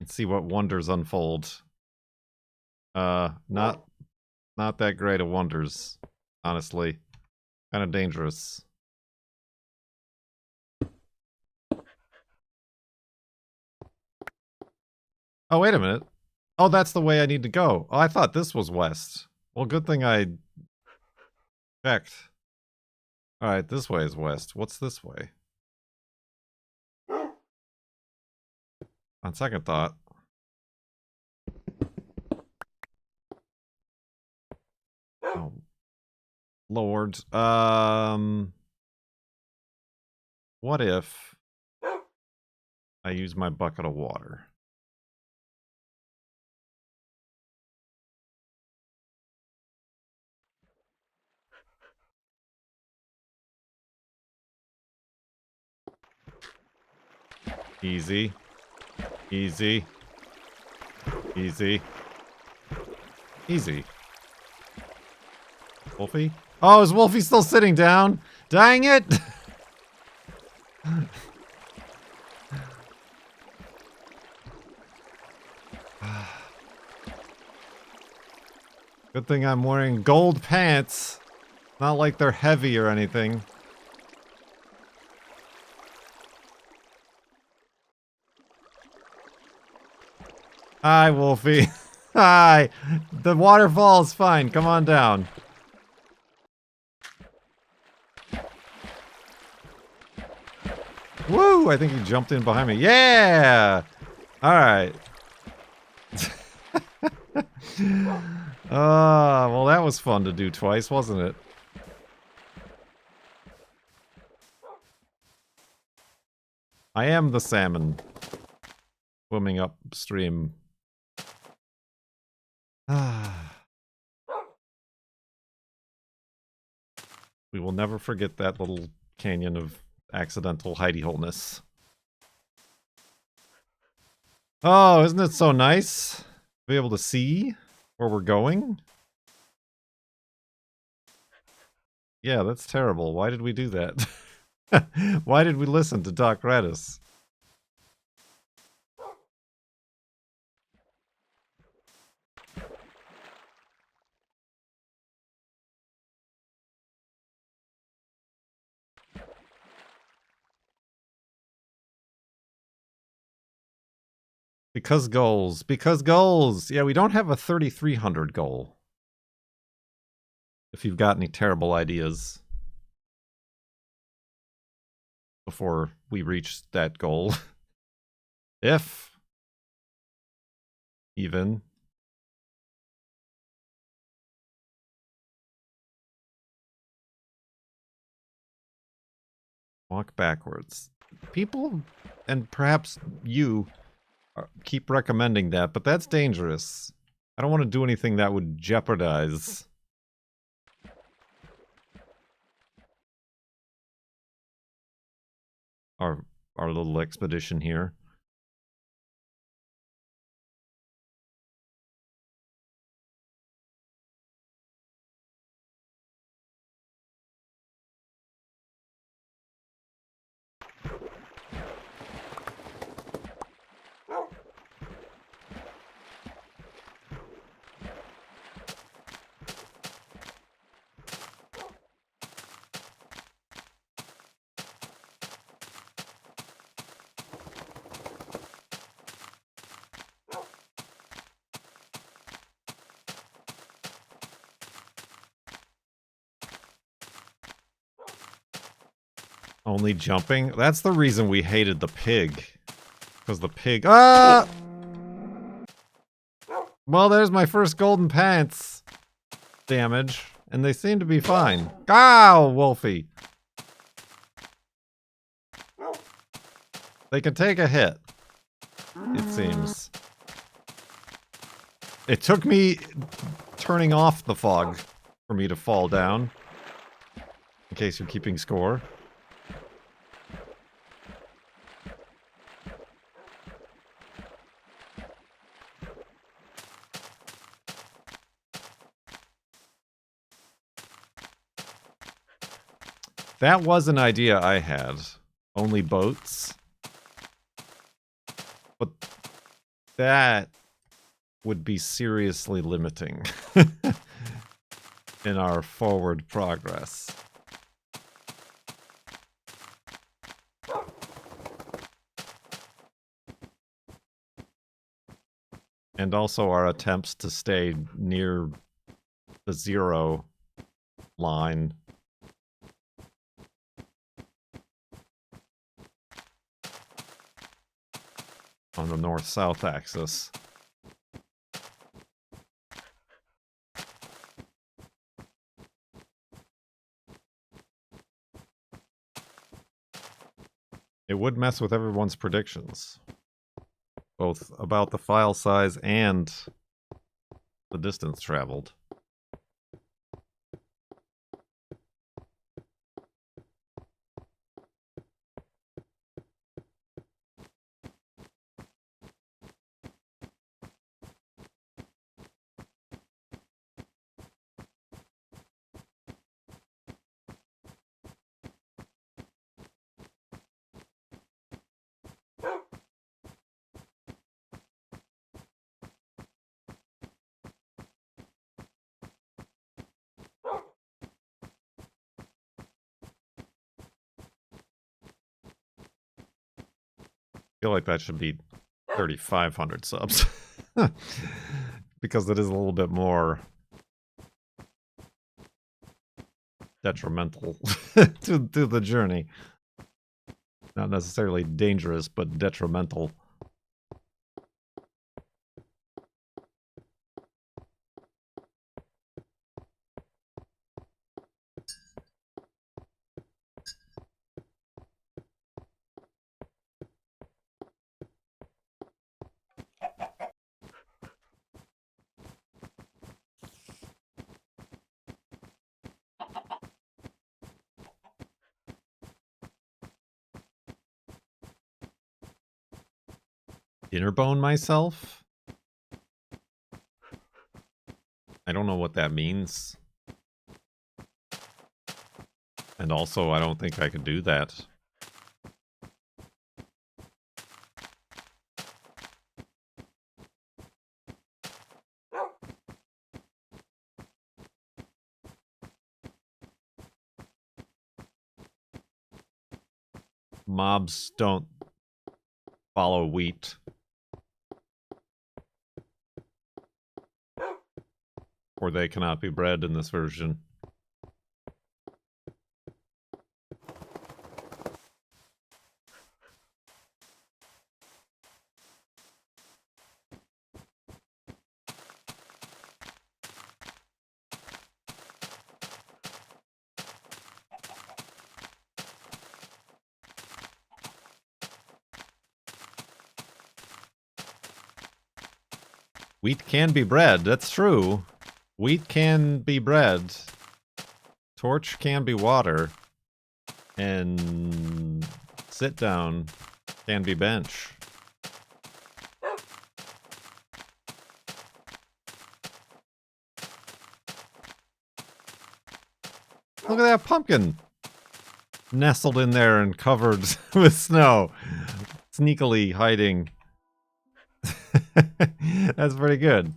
and see what wonders unfold. Not that great of wonders, honestly. Kind of dangerous. Oh, wait a minute. Oh, that's the way I need to go. Oh, I thought this was west. Well, good thing I checked. Alright, this way is west. What's this way? On second thought. Oh, Lord. What if I use my bucket of water? Easy. Easy. Easy. Easy. Wolfie? Oh, is Wolfie still sitting down? Dang it! Good thing I'm wearing gold pants. Not like they're heavy or anything. Hi, Wolfie. Hi. The waterfall is fine. Come on down. Woo! I think he jumped in behind me. Yeah! Alright. Well, that was fun to do twice, wasn't it? I am the salmon. Swimming upstream. We will never forget that little canyon of accidental hidey-holeness. Oh, isn't it so nice to be able to see where we're going? Yeah, that's terrible. Why did we do that? Why did we listen to Doc Radis? Because goals. Because goals! Yeah, we don't have a 3,300 goal. If you've got any terrible ideas. before we reach that goal. If even. Walk backwards. People, and perhaps you, keep recommending that, but that's dangerous. I don't want to do anything that would jeopardize our little expedition here. Only jumping? That's the reason we hated the pig. Because the pig... Ah! Well, there's my first golden pants damage. And they seem to be fine. Ow, Wolfie! They can take a hit. It seems. It took me turning off the fog for me to fall down. In case you're keeping score. That was an idea I had. Only boats. But that would be seriously limiting in our forward progress. And also our attempts to stay near the 0 line. On the north-south axis. It would mess with everyone's predictions. Both about the file size and the distance traveled. I feel like that should be 3,500 subs. Because it is a little bit more detrimental to the journey. Not necessarily dangerous, but detrimental. Dinner bone myself? I don't know what that means. And also, I don't think I could do that. Mobs don't follow wheat. Or they cannot be bred in this version. Wheat can be bread. That's true. Wheat can be bread. Torch can be water. And sit down can be bench. Look at that pumpkin. Nestled in there and covered with snow. Sneakily hiding. That's pretty good.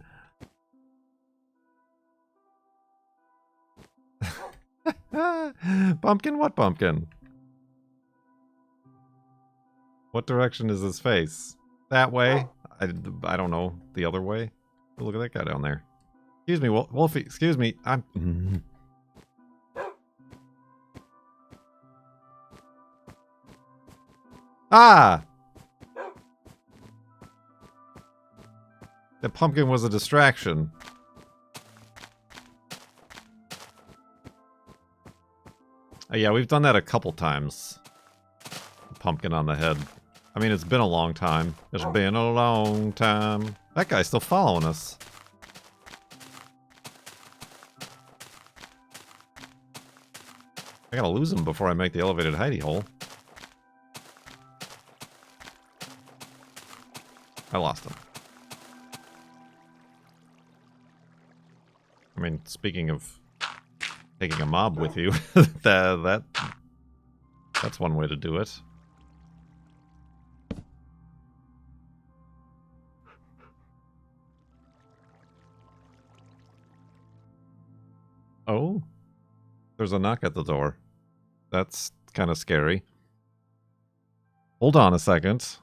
Pumpkin? What pumpkin? What direction is his face? That way? I don't know. The other way? Oh, look at that guy down there. Excuse me, Wolfie. Excuse me. I'm... Ah! The pumpkin was a distraction. Yeah, we've done that a couple times. Pumpkin on the head. I mean, it's been a long time. It's been a long time. That guy's still following us. I gotta lose him before I make the elevated hidey hole. I lost him. I mean, speaking of taking a mob with you, that's one way to do it. Oh, there's a knock at the door. That's kind of scary. Hold on a second.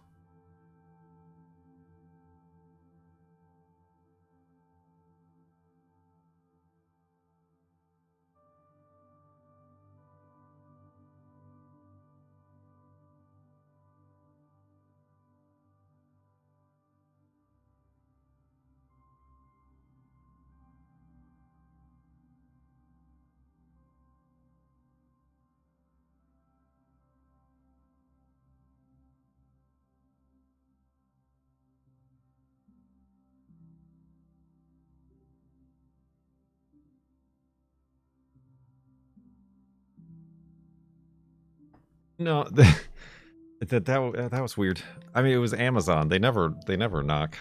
No, that was weird. I mean, it was Amazon. They never knock.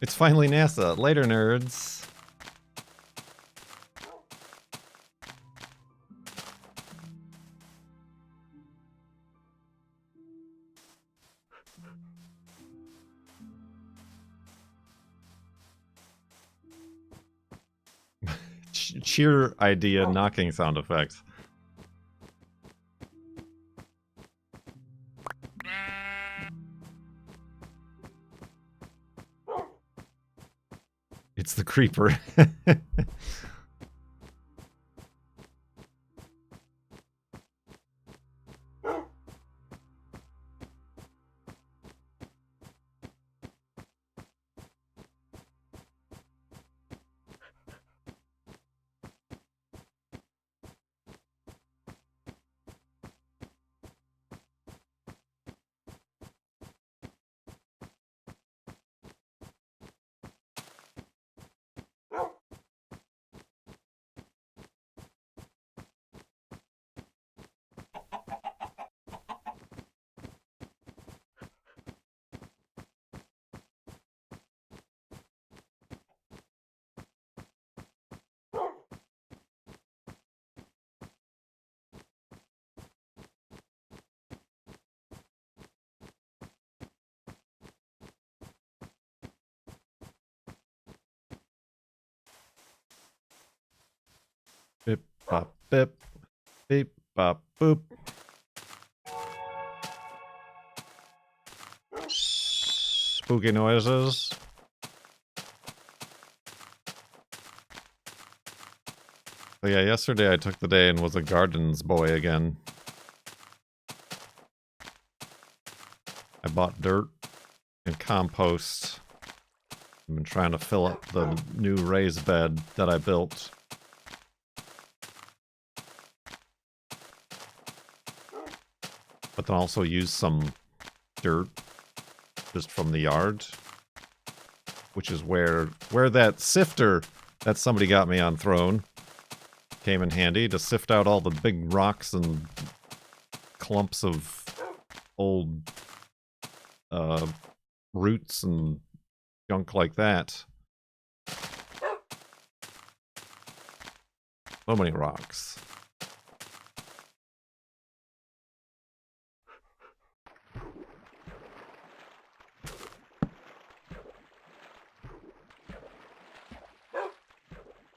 It's finally NASA. Later, nerds. Cheer idea knocking sound effects. It's the creeper. Bip bop bip. Beep bop boop. Spooky noises. So yeah, yesterday I took the day and was a gardens boy again. I bought dirt and compost. I've been trying to fill up the new raised bed that I built. But then also use some dirt just from the yard, which is where that sifter that somebody got me on Throne came in handy to sift out all the big rocks and clumps of old roots and junk like that. So many rocks.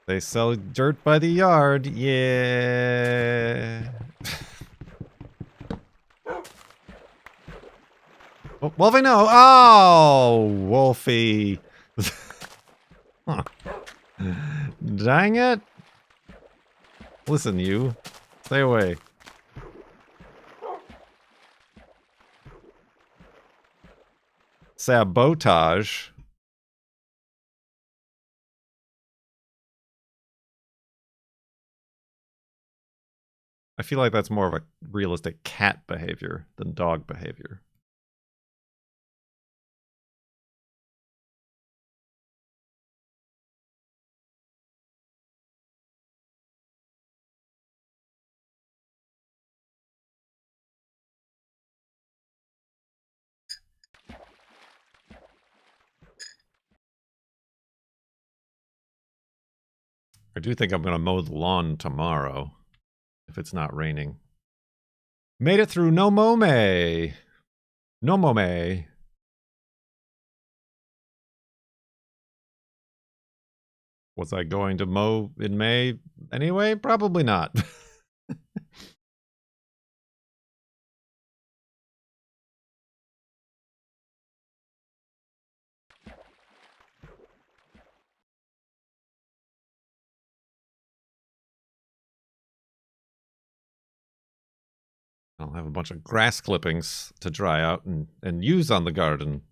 They sell dirt by the yard, yeah. Oh, Wolfie, no! Oh, Wolfie! Huh. Dang it! Listen, you. Stay away. Sabotage. I feel like that's more of a realistic cat behavior than dog behavior. I do think I'm going to mow the lawn tomorrow, if it's not raining. Made it through no mow May. No mow May. Was I going to mow in May anyway? Probably not. I'll have a bunch of grass clippings to dry out and use on the garden.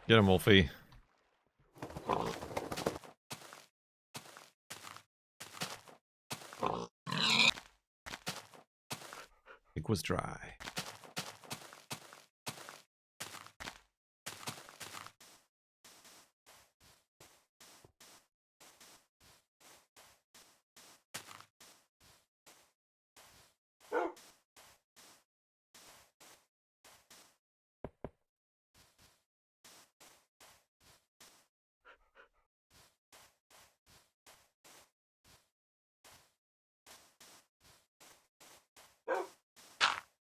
Get him, Wolfie. It was dry.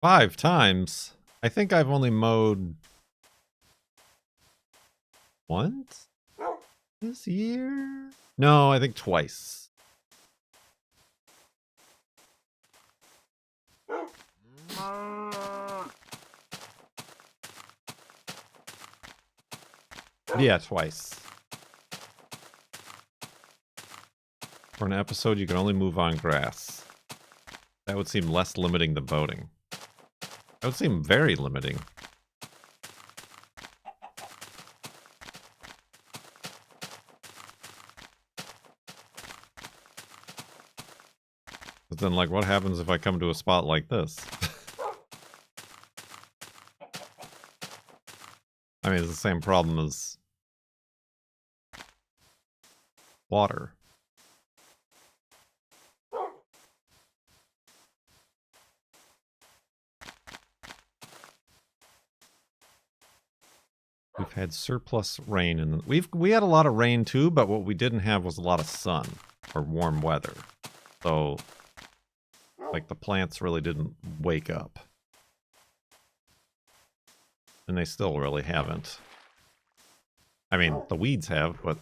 Five times? I think I've only mowed once this year? No, I think twice. Yeah, twice. For an episode, you can only move on grass. That would seem less limiting than boating. That would seem very limiting. But then, like, what happens if I come to a spot like this? I mean, it's the same problem as water. We've had surplus rain, and we had a lot of rain too, but what we didn't have was a lot of sun or warm weather. So, like, the plants really didn't wake up. And they still really haven't. I mean, the weeds have, but...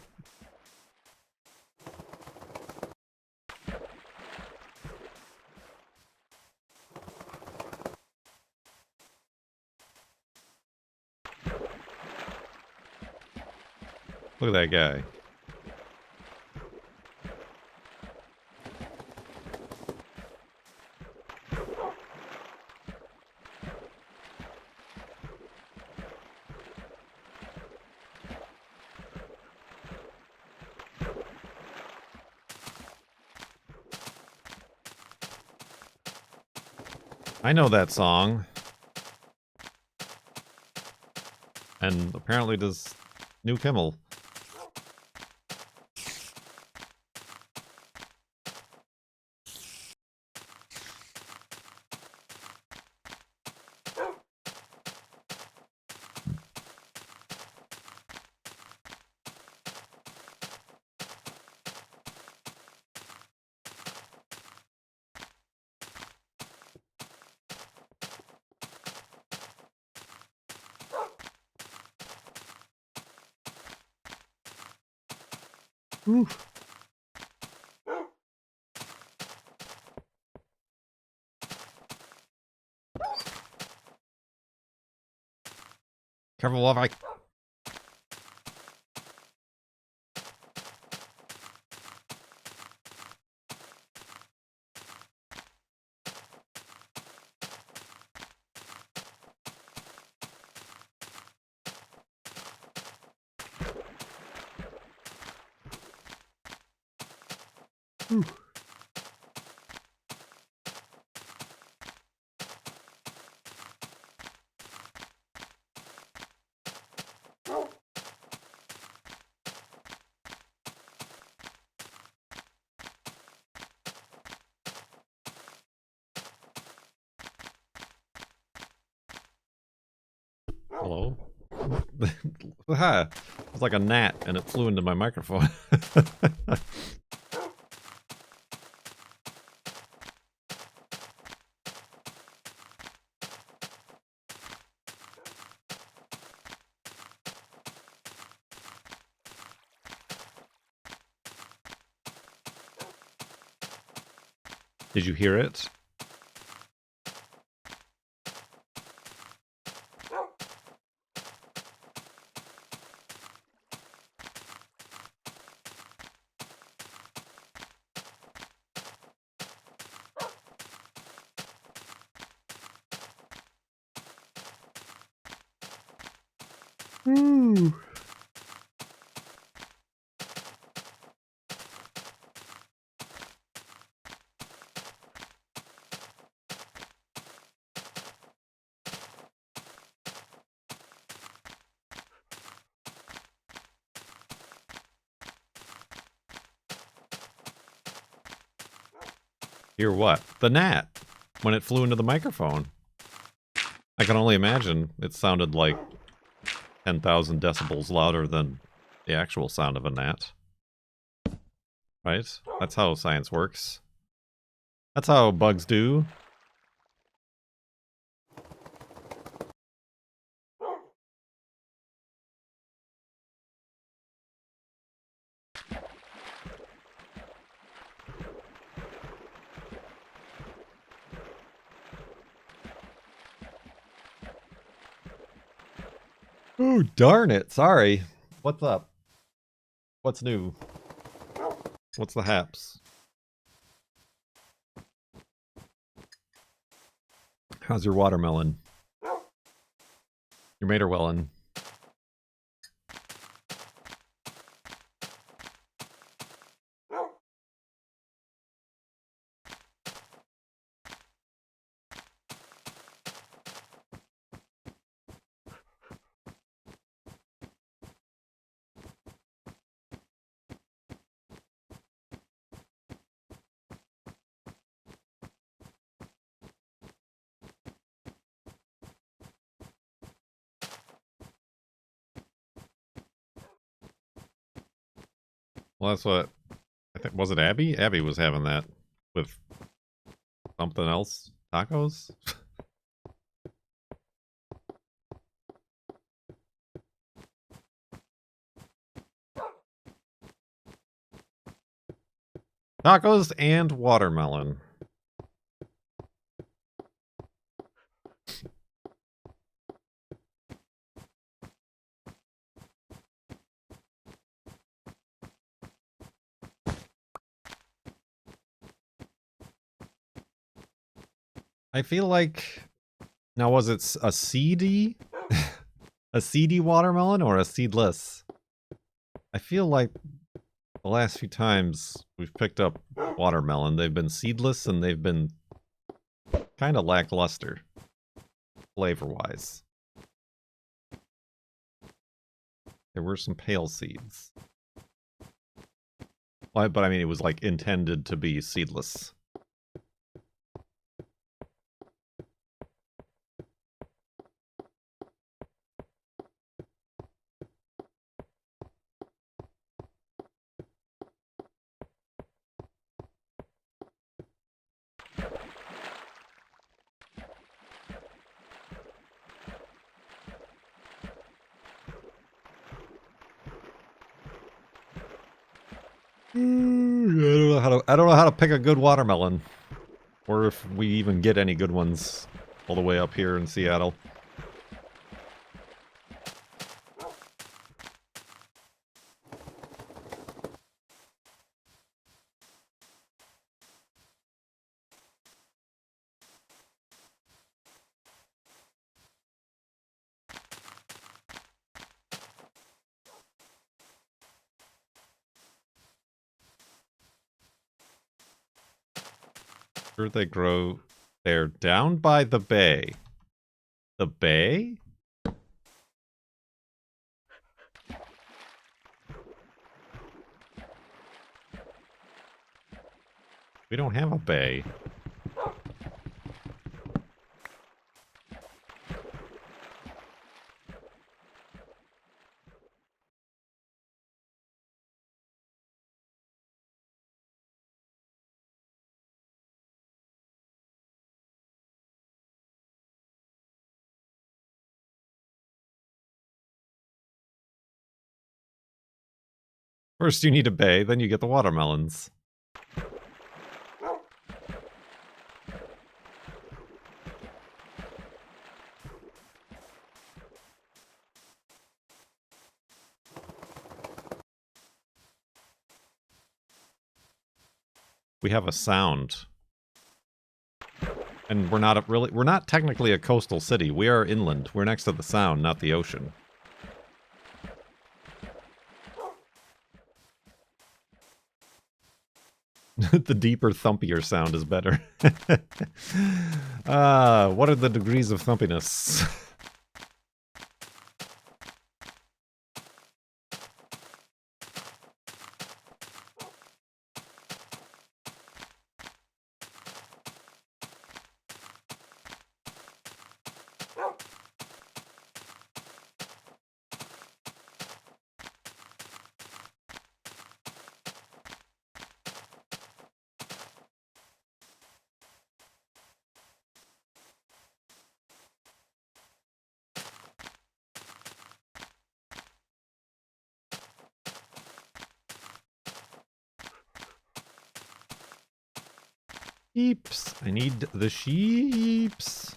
Look at that guy. I know that song. And apparently does New Kimmel. Whew. Careful, love, I... Whew. Hello? Ha! It was like a gnat and it flew into my microphone. Did you hear it? Ooh. Hear what? The gnat. When it flew into the microphone. I can only imagine it sounded like 10,000 decibels louder than the actual sound of a gnat. Right? That's how science works. That's how bugs do. Oh, darn it. Sorry. What's up? What's new? What's the haps? How's your watermelon? Your Materwellen. Well, that's what I think. Was it Abby? Abby was having that with something else. Tacos? Tacos and watermelon. I feel like... Now, was it a seedy? A seedy watermelon or a seedless? I feel like the last few times we've picked up watermelon, they've been seedless and they've been kind of lackluster, flavor-wise. There were some pale seeds. Well, but I mean, it was like intended to be seedless. I don't know how to pick a good watermelon, or if we even get any good ones all the way up here in Seattle. Sure, they grow there down by the bay. The bay? We don't have a bay. First you need a bay, then you get the watermelons. We have a sound. And we're not technically a coastal city. We are inland. We're next to the sound, not the ocean. The deeper, thumpier sound is better. What are the degrees of thumpiness? Sheeps. I need the sheeps.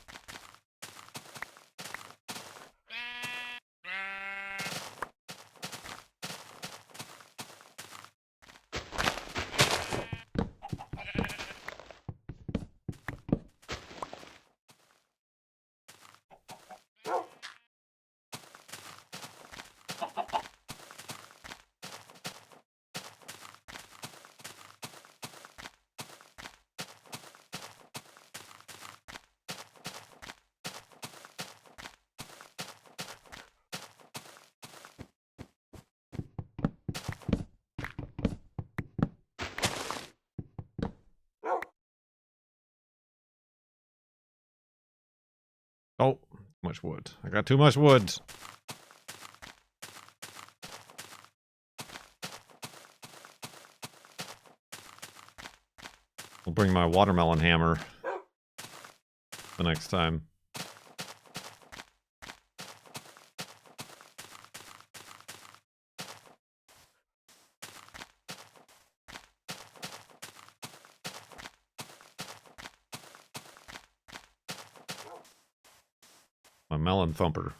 Oh, too much wood. I got too much wood. I'll bring my watermelon hammer the next time. My melon thumper.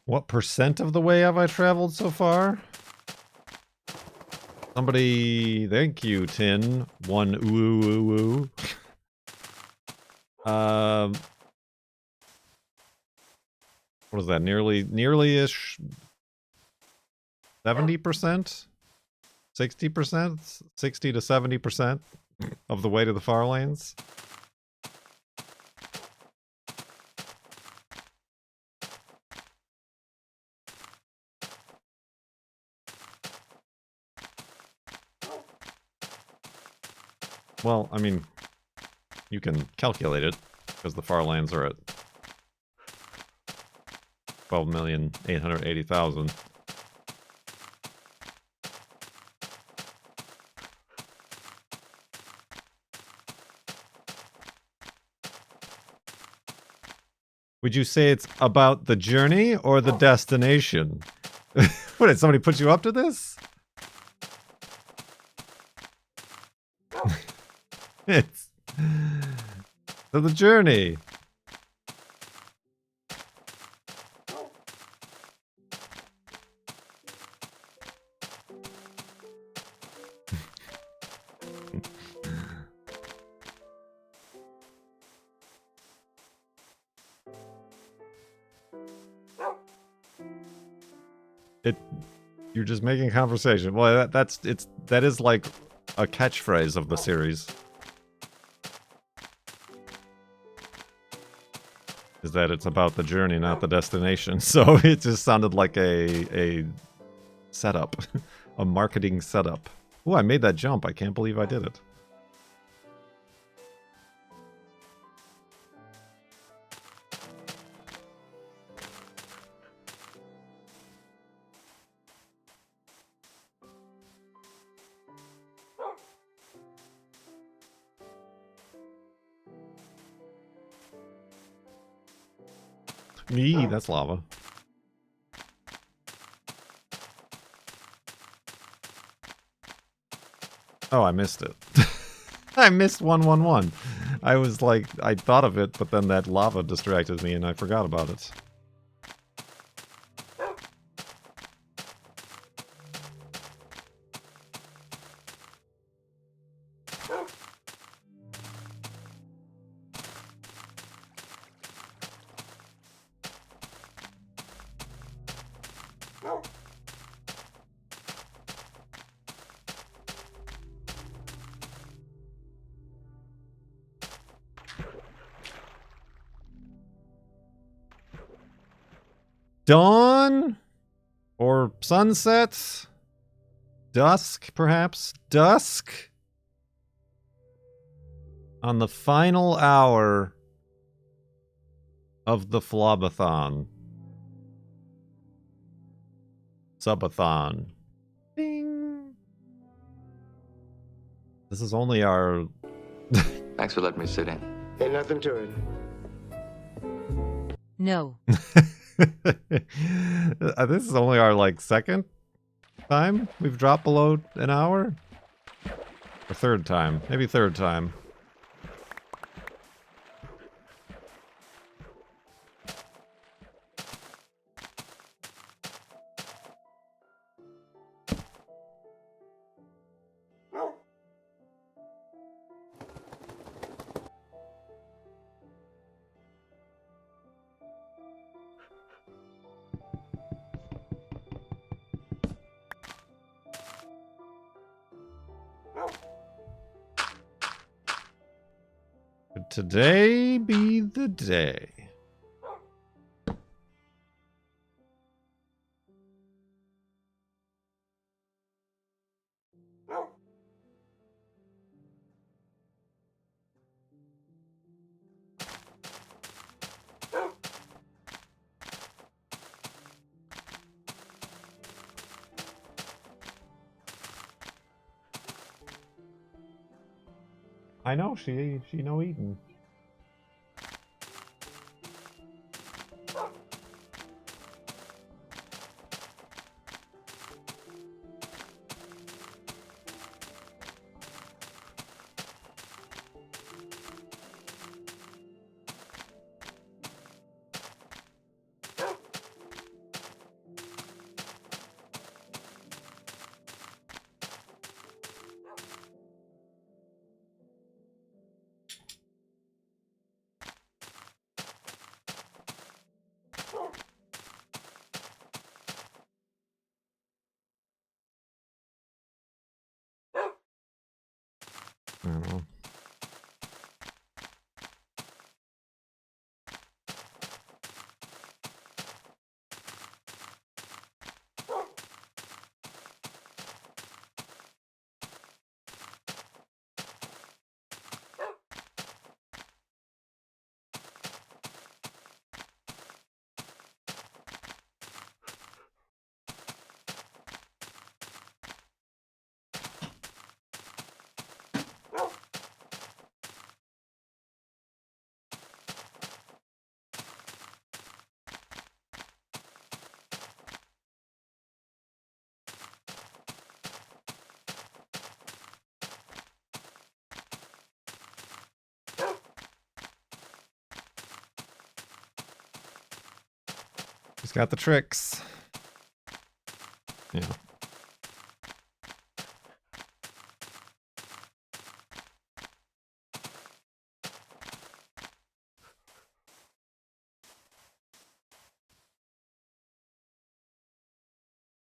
What percent of the way have I traveled so far? Somebody, thank you, Tin. One woo woo woo. What is that? Nearly-ish 70%? 60%? 60 to 70% of the way to the Farlands? Well, I mean, you can calculate it, because the Farlands are at 12,880,000. Would you say it's about the journey or the destination? What, did somebody put you up to this? It's to the journey. You're just making conversation. Well, that is like a catchphrase of the series. Is that it's about the journey, not the destination. So it just sounded like a setup, a marketing setup. Oh, I made that jump. I can't believe I did it. Eee, that's lava. Oh, I missed it. I missed 111. I was like, I thought of it, but then that lava distracted me and I forgot about it. Dawn? Or sunset? Dusk, perhaps? Dusk? On the final hour of the FLoB-a-thon. Subathon. Bing! This is only our... Thanks for letting me sit in. Ain't nothing to it. No. This is only our, like, second time we've dropped below an hour? Or third time. Maybe third time. Could today be the day? I know, she no eating. I don't know. He's got the tricks. Yeah.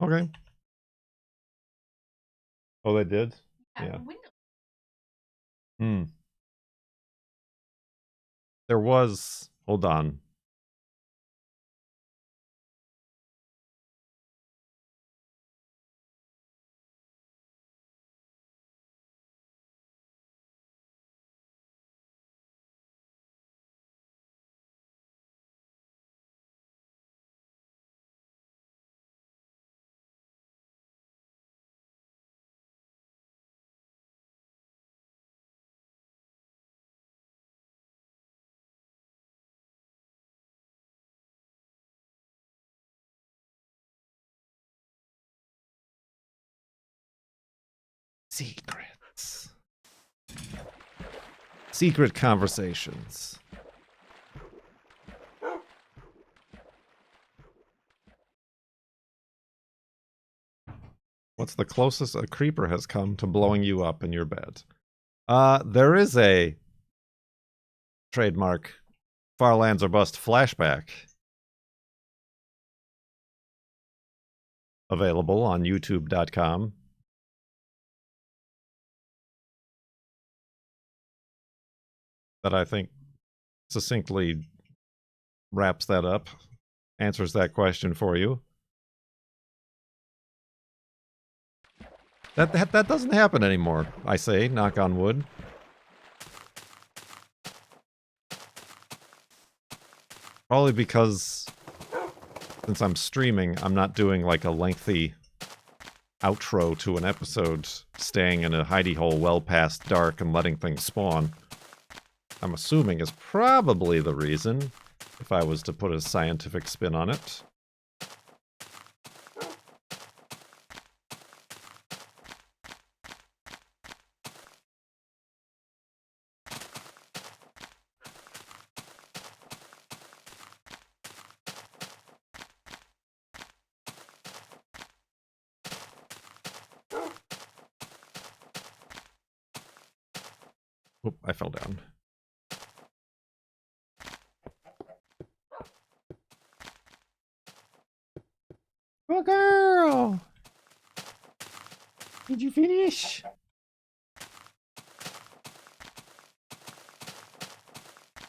Okay. Oh, they did? Yeah. Hmm. There was... Hold on. Secrets. Secret conversations. What's the closest a creeper has come to blowing you up in your bed? There is a trademark FARLANDS or Bust flashback available on youtube.com. That I think succinctly wraps that up, answers that question for you. That doesn't happen anymore, I say, knock on wood. Probably because since I'm streaming, I'm not doing like a lengthy outro to an episode, staying in a hidey hole well past dark and letting things spawn. I'm assuming is probably the reason, if I was to put a scientific spin on it. Oop, I fell down. Good girl! Did you finish?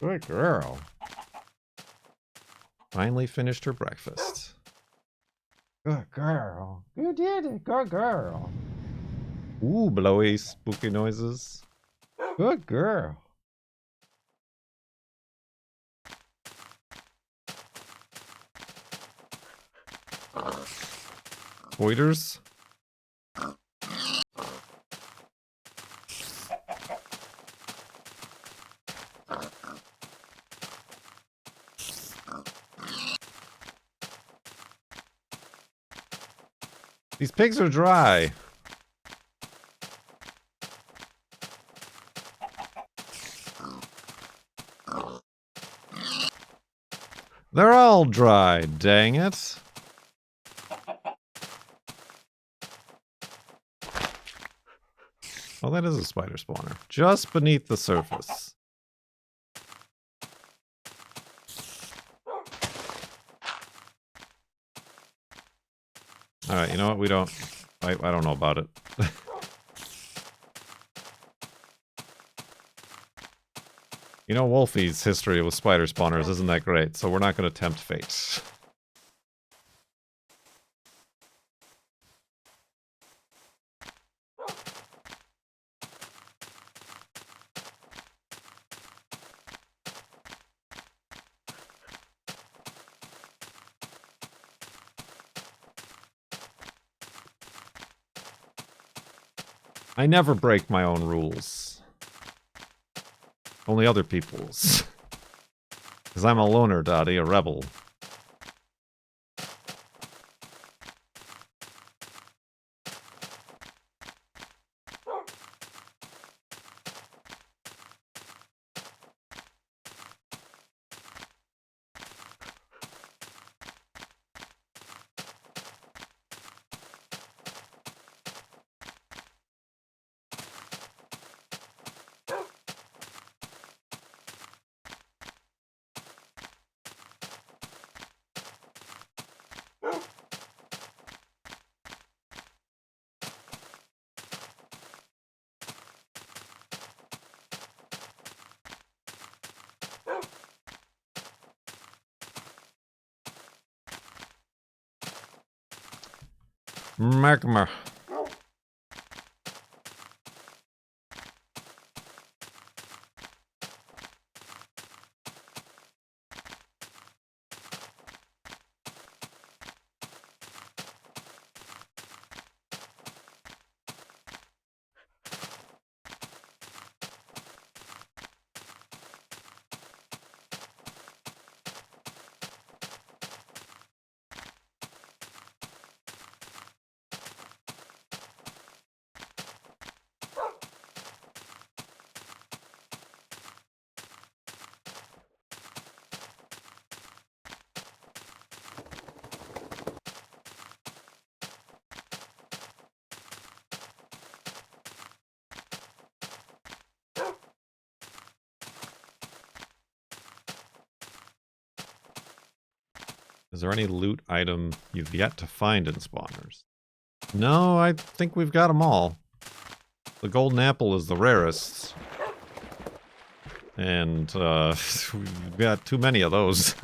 Good girl. Finally finished her breakfast. Good girl. You did it. Good girl. Ooh, blowy, spooky noises. Good girl. Waiters? These pigs are dry. They're all dry, dang it. Oh, that is a spider spawner. Just beneath the surface. Alright, you know what? We don't... I don't know about it. You know, Wolfie's history with spider spawners isn't that great, so we're not going to tempt fate. I never break my own rules. Only other people's. Because I'm a loner, Dottie, a rebel. Magma. Is there any loot item you've yet to find in spawners? No, I think we've got them all. The golden apple is the rarest. And, we've got too many of those.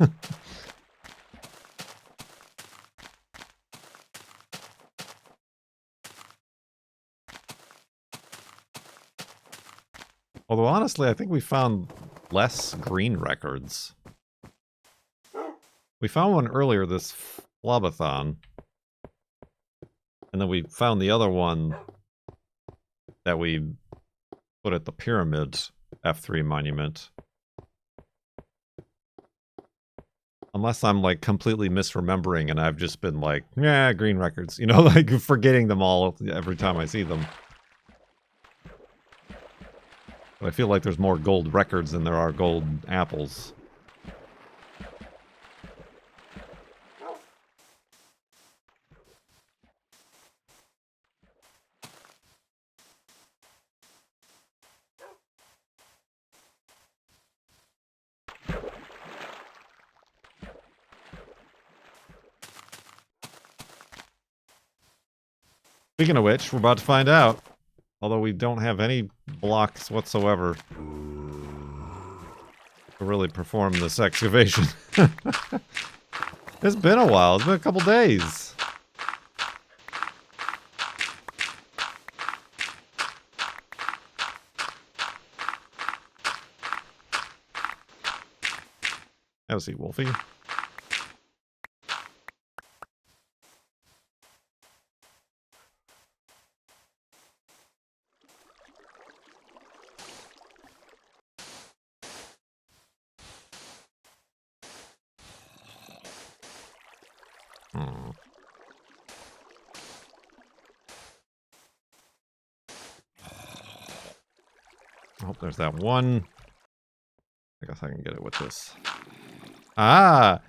Although, honestly, I think we found less green records. We found one earlier, this FLoB-a-thon. And then we found the other one that we put at the pyramid F3 monument. Unless I'm, like, completely misremembering and I've just been like, yeah, green records. You know, like, forgetting them all every time I see them. But I feel like there's more gold records than there are gold apples. Speaking of which, we're about to find out. Although we don't have any blocks whatsoever to really perform this excavation. It's been a while. It's been a couple days. Have a seat, Wolfie. I hope there's that one. I guess I can get it with this. Ah!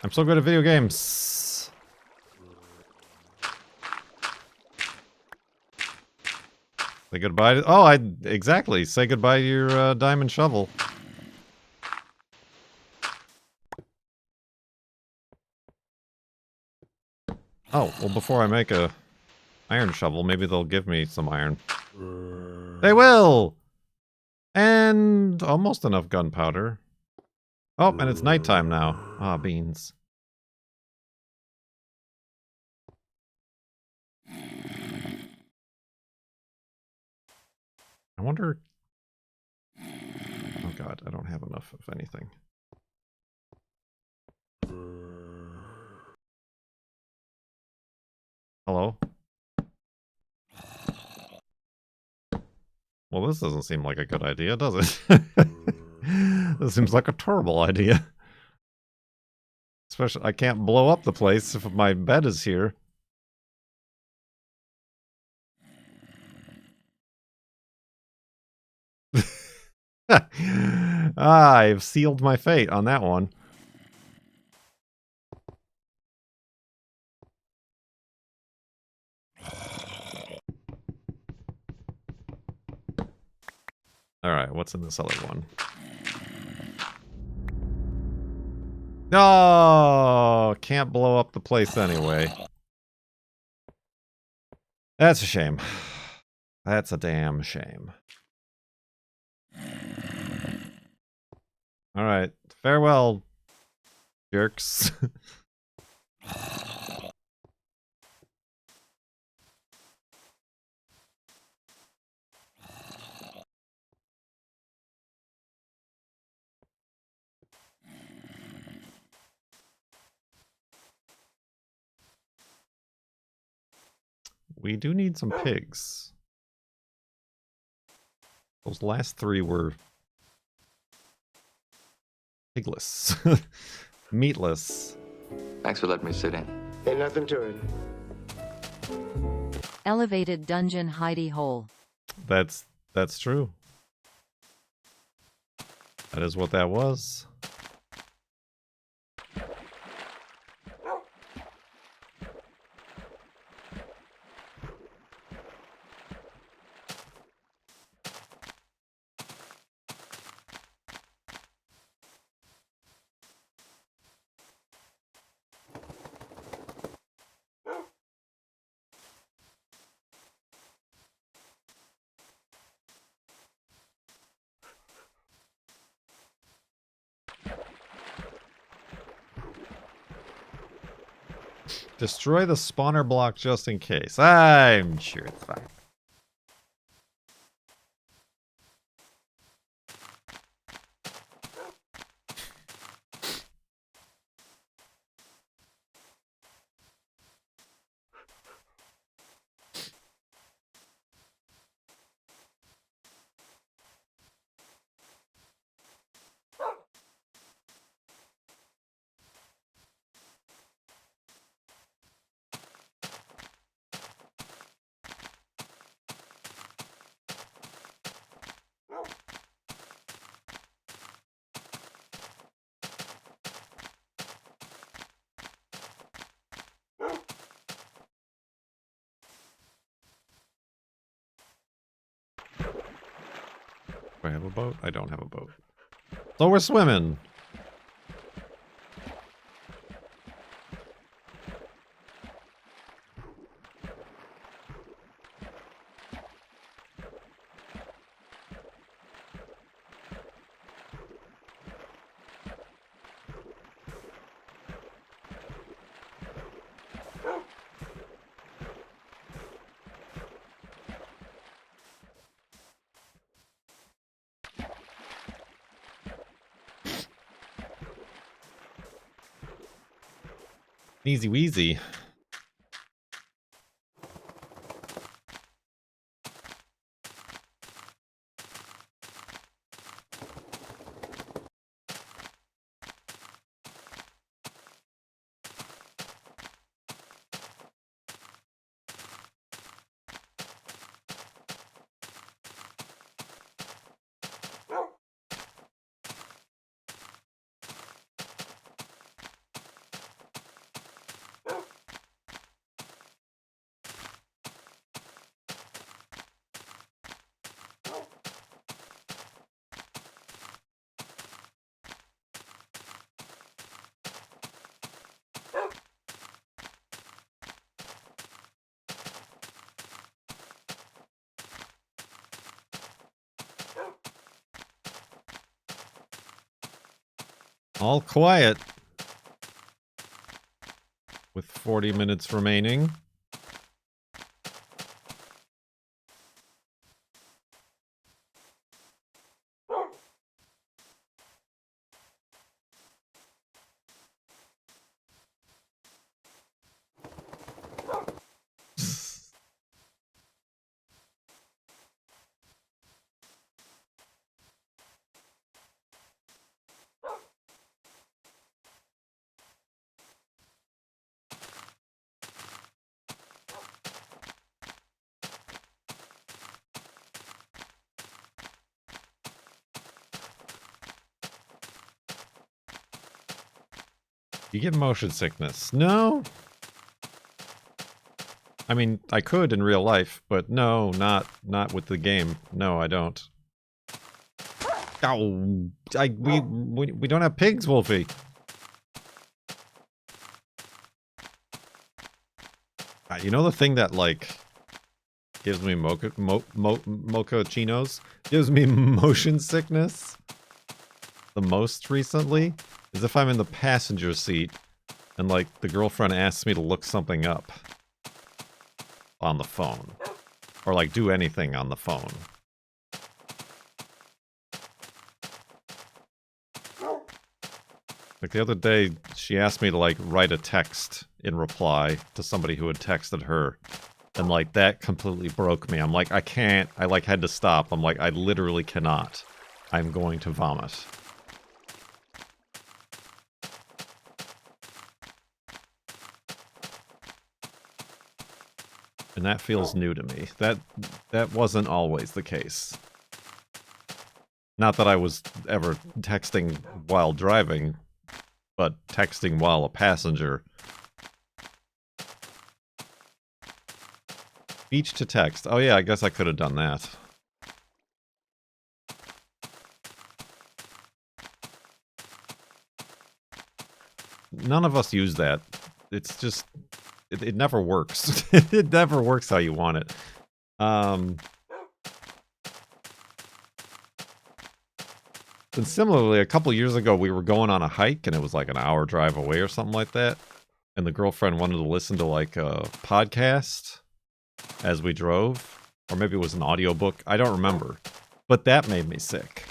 I'm so good at video games. Say goodbye to... Oh, exactly. Say goodbye to your diamond shovel. Oh, well, before I make a iron shovel, maybe they'll give me some iron. They will! And And almost enough gunpowder. Oh, and it's nighttime now. Ah, beans. I wonder... Oh god, I don't have enough of anything. Hello? Well, this doesn't seem like a good idea, does it? This seems like a terrible idea. Especially, I can't blow up the place if my bed is here. I've sealed my fate on that one. Alright, what's in this other one? Oh, can't blow up the place anyway. That's a shame. That's a damn shame. Alright, farewell, jerks. We do need some pigs. Those last three were pigless. Meatless. Thanks for letting me sit in. Ain't nothing to it. Elevated dungeon hidey hole. That's true. That is what that was. Destroy the spawner block just in case. I'm sure it's fine. Do I have a boat? I don't have a boat. So we're swimming. Easy weasy. All quiet. With 40 minutes remaining. You get motion sickness. No. I mean, I could in real life, but no, not with the game. No, I don't. Ow! We don't have pigs, Wolfie. You know the thing that like gives me mochachinos? Gives me motion sickness the most recently is if I'm in the passenger seat and like the girlfriend asks me to look something up on the phone or like do anything on the phone. Like the other day, she asked me to like write a text in reply to somebody who had texted her. And like that completely broke me. I'm like, I can't. I like had to stop. I'm like, I literally cannot. I'm going to vomit. And that feels new to me. That wasn't always the case. Not that I was ever texting while driving, but texting while a passenger. Speech to text. Oh yeah, I guess I could have done that. None of us use that. It's just... It never works. It never works how you want it. And similarly, a couple years ago, we were going on a hike, and it was like an hour drive away or something like that. And the girlfriend wanted to listen to like a podcast as we drove. Or maybe it was an audiobook. I don't remember. But that made me sick.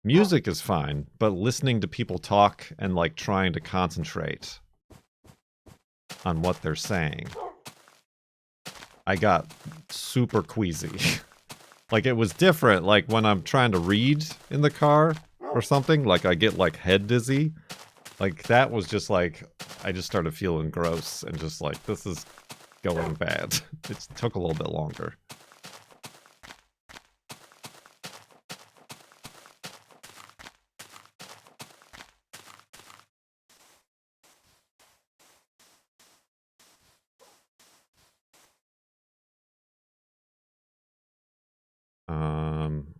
Music is fine, but listening to people talk and like trying to concentrate on what they're saying, I got super queasy. Like it was different, like when I'm trying to read in the car or something, like I get like head dizzy. Like that was just like, I just started feeling gross and just like, this is going bad. It took a little bit longer.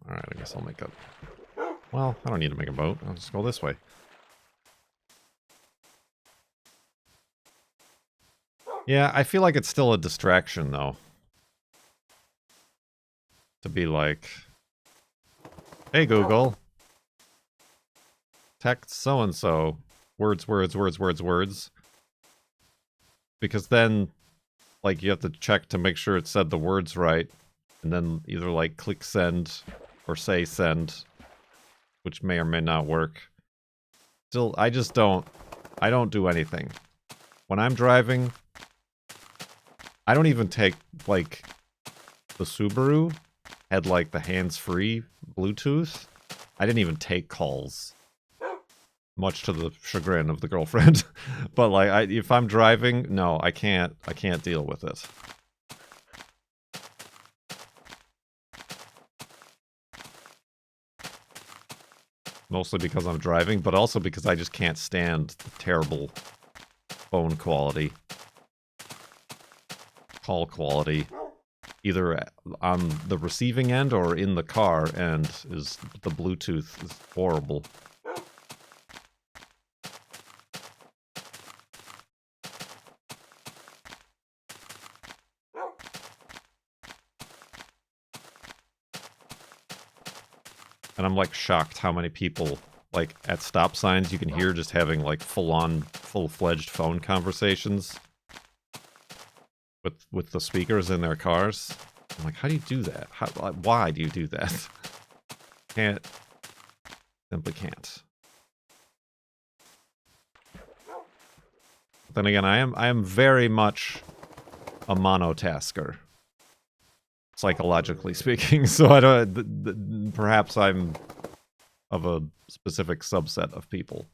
Alright, I guess I'll make a... Well, I don't need to make a boat. I'll just go this way. Yeah, I feel like it's still a distraction, though. To be like... Hey, Google. Text so-and-so. Words, words, words, words, words. Because then, like, you have to check to make sure it said the words right. And then either, like, click send or say send. Which may or may not work. Still, I just don't... I don't do anything. When I'm driving... I don't even take, like... The Subaru had, like, the hands-free Bluetooth. I didn't even take calls. Much to the chagrin of the girlfriend. But, like, if I'm driving, no, I can't deal with it. Mostly because I'm driving, but also because I just can't stand the terrible phone quality. Call quality. Either on the receiving end or in the car end is the Bluetooth is horrible. And I'm like shocked how many people, like at stop signs, you can hear just having like full-fledged phone conversations with the speakers in their cars. I'm like, how do you do that? Why do you do that? Can't. Simply can't. Then again, I am very much a monotasker, psychologically speaking. So I don't. Perhaps I'm of a specific subset of people.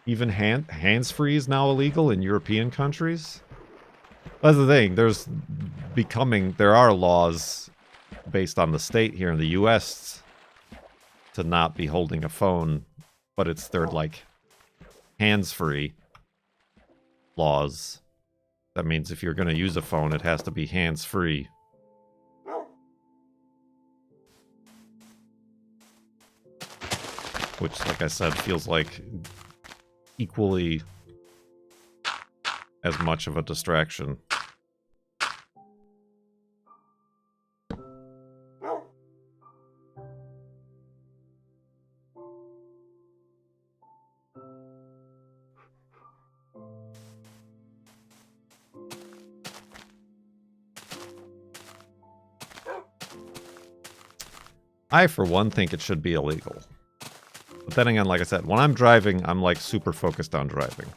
Even hands-free is now illegal in European countries? That's the thing. There are laws based on the state here in the U.S. to not be holding a phone, but they're like hands-free laws. That means if you're going to use a phone, it has to be hands-free. Which, like I said, feels like equally as much of a distraction. I, for one, think it should be illegal. But then again, like I said, when I'm driving, I'm like super focused on driving.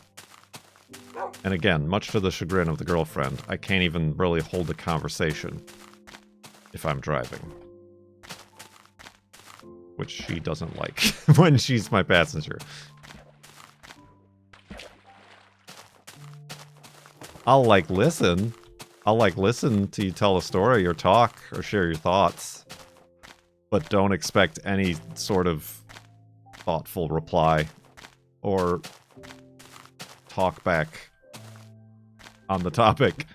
And again, much to the chagrin of the girlfriend, I can't even really hold a conversation if I'm driving. Which she doesn't like when she's my passenger. I'll like listen. I'll like listen to you tell a story or talk or share your thoughts. But don't expect any sort of thoughtful reply or talk back on the topic.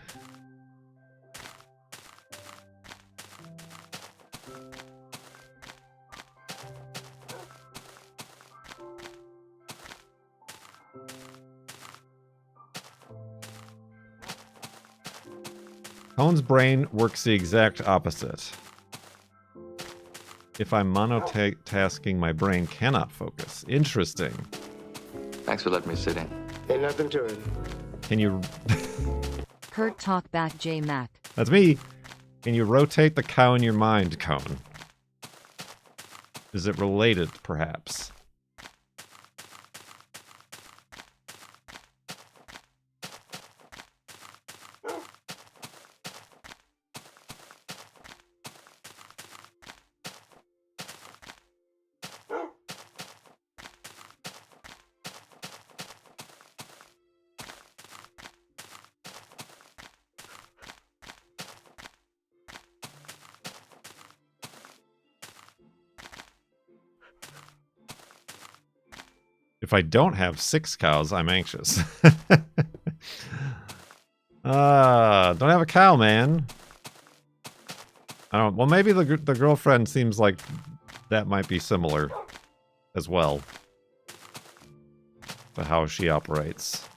Cone's brain works the exact opposite. If I'm monotasking, my brain cannot focus. Interesting. Thanks for letting me sit in. Ain't nothing to it. Can you... Kurt talk back J Mac. That's me. Can you rotate the cow in your mind, Cone? Is it related, perhaps? If I don't have 6 cows, I'm anxious. Don't have a cow, man. I don't. Well, maybe the girlfriend seems like that might be similar as well to how she operates.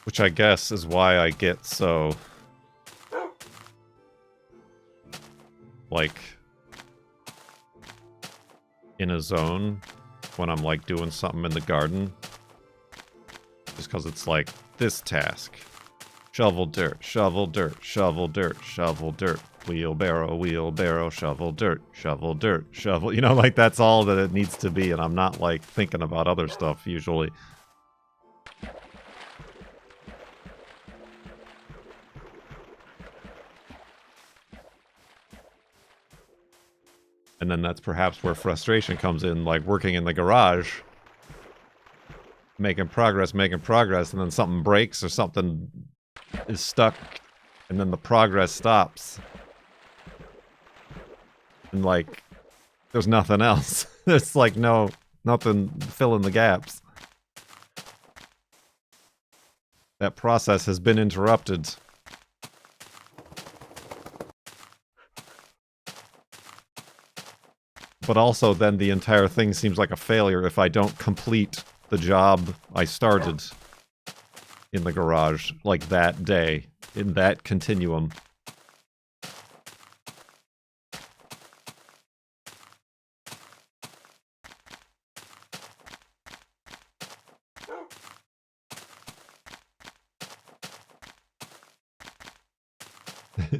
Which I guess is why I get so... like... in a zone when I'm like doing something in the garden. Just because it's like, this task. Shovel dirt, shovel dirt, shovel dirt, shovel dirt. Wheelbarrow, wheelbarrow, shovel dirt, shovel dirt, shovel... You know, like that's all that it needs to be, and I'm not like thinking about other stuff usually. And then that's perhaps where frustration comes in, like working in the garage, making progress, and then something breaks or something is stuck, and then the progress stops. And like, there's nothing else. It's like nothing filling the gaps. That process has been interrupted. But also then the entire thing seems like a failure if I don't complete the job I started in the garage, like that day, in that continuum.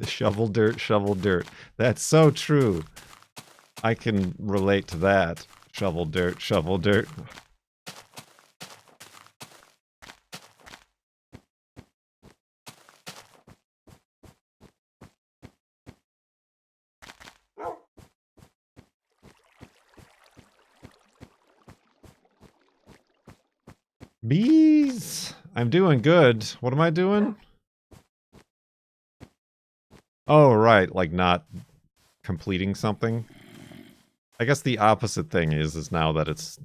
Shovel dirt, shovel dirt. That's so true. I can relate to that. Shovel dirt, shovel dirt. Bees! I'm doing good. What am I doing? Oh, right. Like not completing something. I guess the opposite thing is now that it's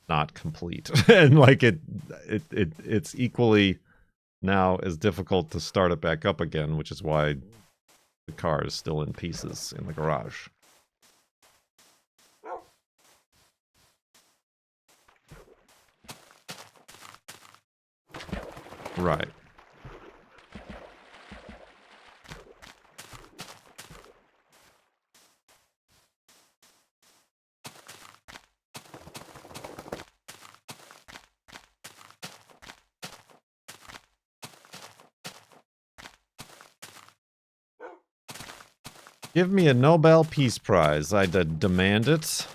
not complete. And like it's equally now as difficult to start it back up again, which is why the car is still in pieces in the garage. Right. Give me a Nobel Peace Prize. I demand it.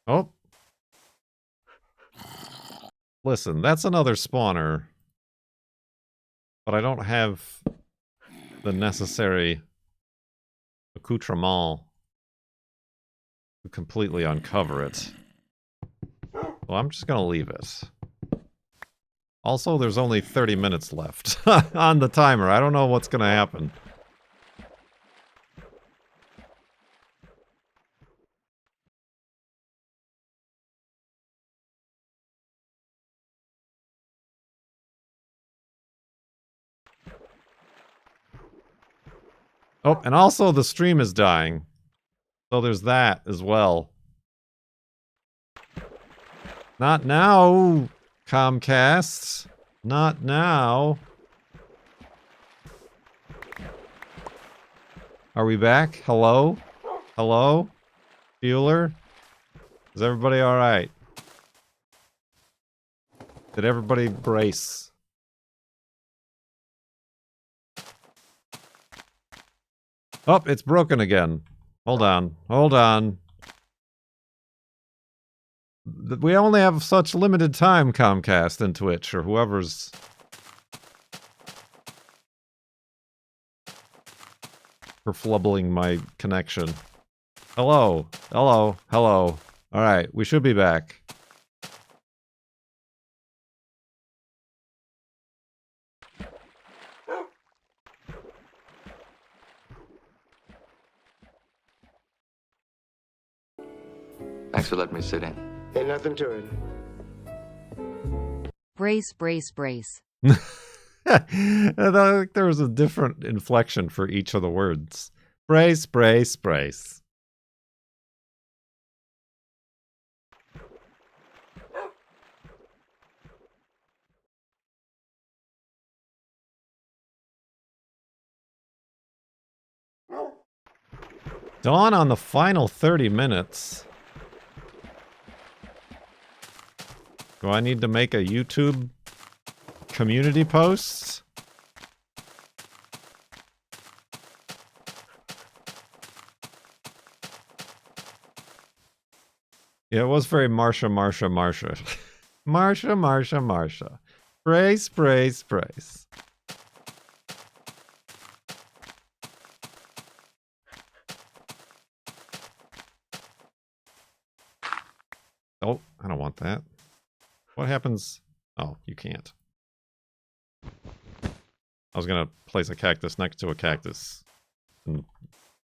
Oh. Listen, that's another spawner. But I don't have the necessary accoutrement to completely uncover it. Well, I'm just gonna leave it. Also, there's only 30 minutes left on the timer. I don't know what's gonna happen. Oh, and also the stream is dying. So there's that as well. Not now, Comcast. Not now. Are we back? Hello? Hello? Bueller? Is everybody alright? Did everybody brace? Oh, it's broken again. Hold on. Hold on. We only have such limited time, Comcast and Twitch, or whoever's... for flubbling my connection. Hello. Hello. Hello. Alright, we should be back. Thanks for letting me sit in. Ain't nothing to it. Brace, brace, brace. There was a different inflection for each of the words. Brace, brace, brace. Dawn on the final 30 minutes. Do I need to make a YouTube community post? Yeah, it was very Marsha. Marsha. Sprays. Oh, I don't want that. What happens? Oh, you can't. I was going to place a cactus next to a cactus. And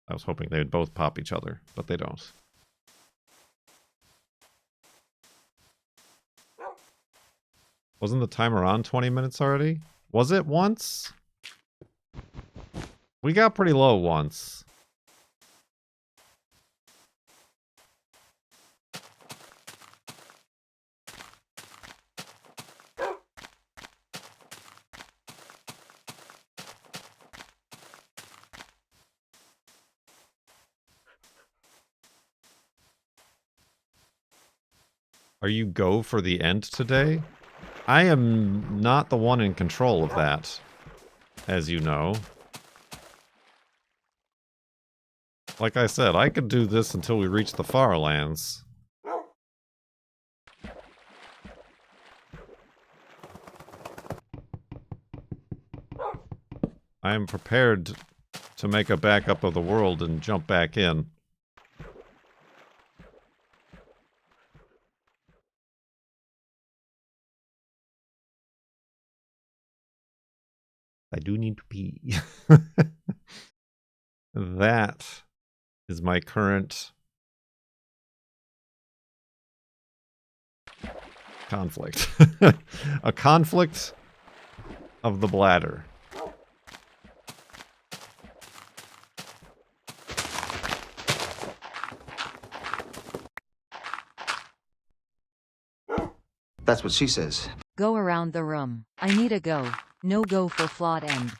I was hoping they would both pop each other, but they don't. Wasn't the timer on 20 minutes already? Was it once? We got pretty low once. Are you go for the end today? I am not the one in control of that, as you know. Like I said, I could do this until we reach the FARLANDS. I am prepared to make a backup of the world and jump back in. I do need to pee. That is my current conflict. A conflict of the bladder. That's what she says. Go around the room. I need a go. No go for flawed end.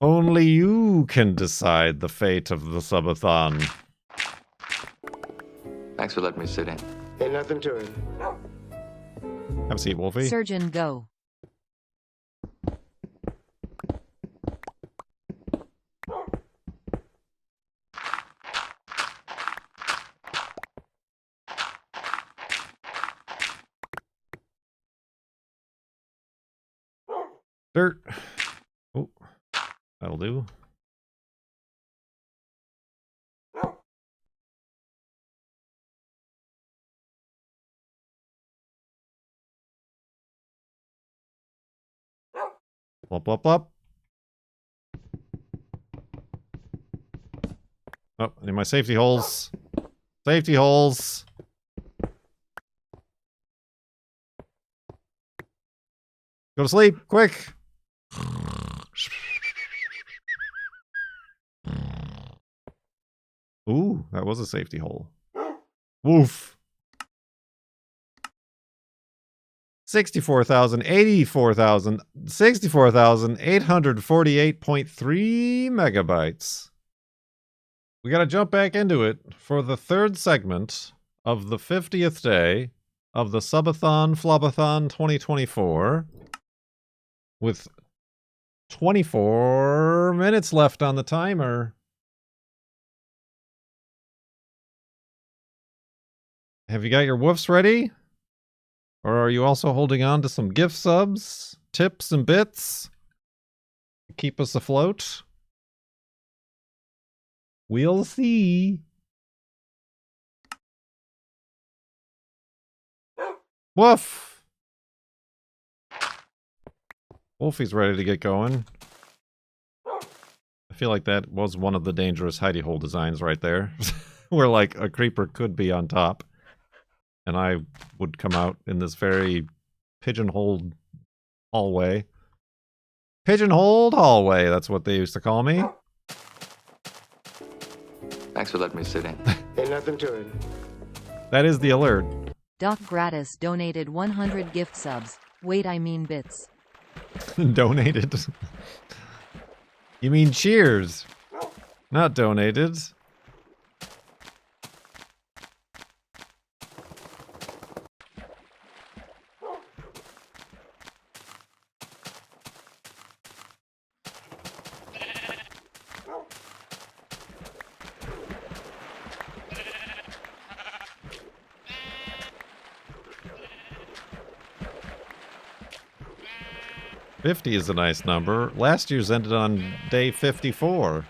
Only you can decide the fate of the subathon. Thanks for letting me sit in. Ain't nothing to it. Have a seat, Wolfie. Surgeon go. Dirt. Oh, that'll do. Blop, blop, blop. Oh, I need my safety holes. Safety holes. Go to sleep, quick. Ooh, that was a safety hole. Woof. 64,848.3 megabytes. We gotta jump back into it for the third segment of the 50th day of the Subathon FLoB-a-thon 2024 with 24 minutes left on the timer. Have you got your woofs ready? Or are you also holding on to some gift subs, tips, and bits to keep us afloat? We'll see. Woof! Wolfie's ready to get going. I feel like that was one of the dangerous hidey hole designs right there. Where, like, a creeper could be on top. And I would come out in this very pigeonholed hallway. Pigeonholed hallway, that's what they used to call me. Thanks for letting me sit in. Ain't nothing to it. That is the alert. Doc Gratis donated 100 gift subs. Wait, I mean bits. Donated. You mean cheers, not donated. 50 is a nice number. Last year's ended on day 54.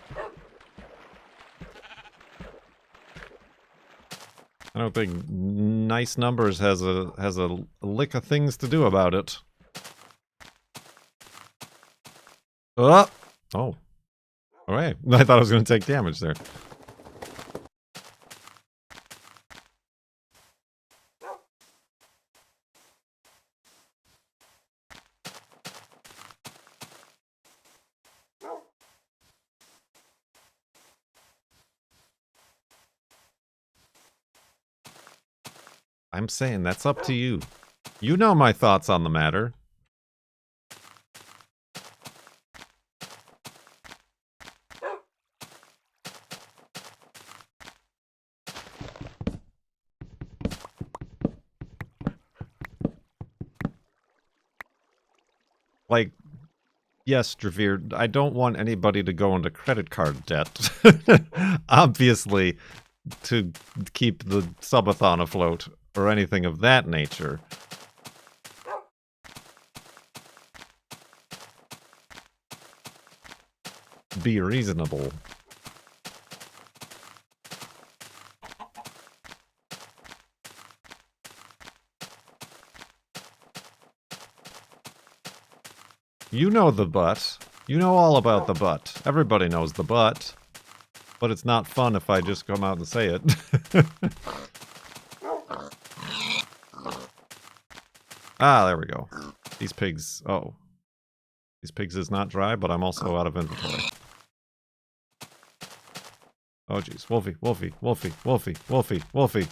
I don't think nice numbers has a lick of things to do about it. Oh! All right. I thought I was going to take damage there. I'm saying that's up to you. You know my thoughts on the matter. Like, yes, Dravir, I don't want anybody to go into credit card debt. Obviously, to keep the subathon afloat or anything of that nature. Be reasonable. You know the butt. You know all about the butt. Everybody knows the butt. But it's not fun if I just come out and say it. Ah, there we go. These pigs... Oh. These pigs is not dry, but I'm also out of inventory. Oh, jeez. Wolfie, Wolfie, Wolfie, Wolfie, Wolfie, Wolfie.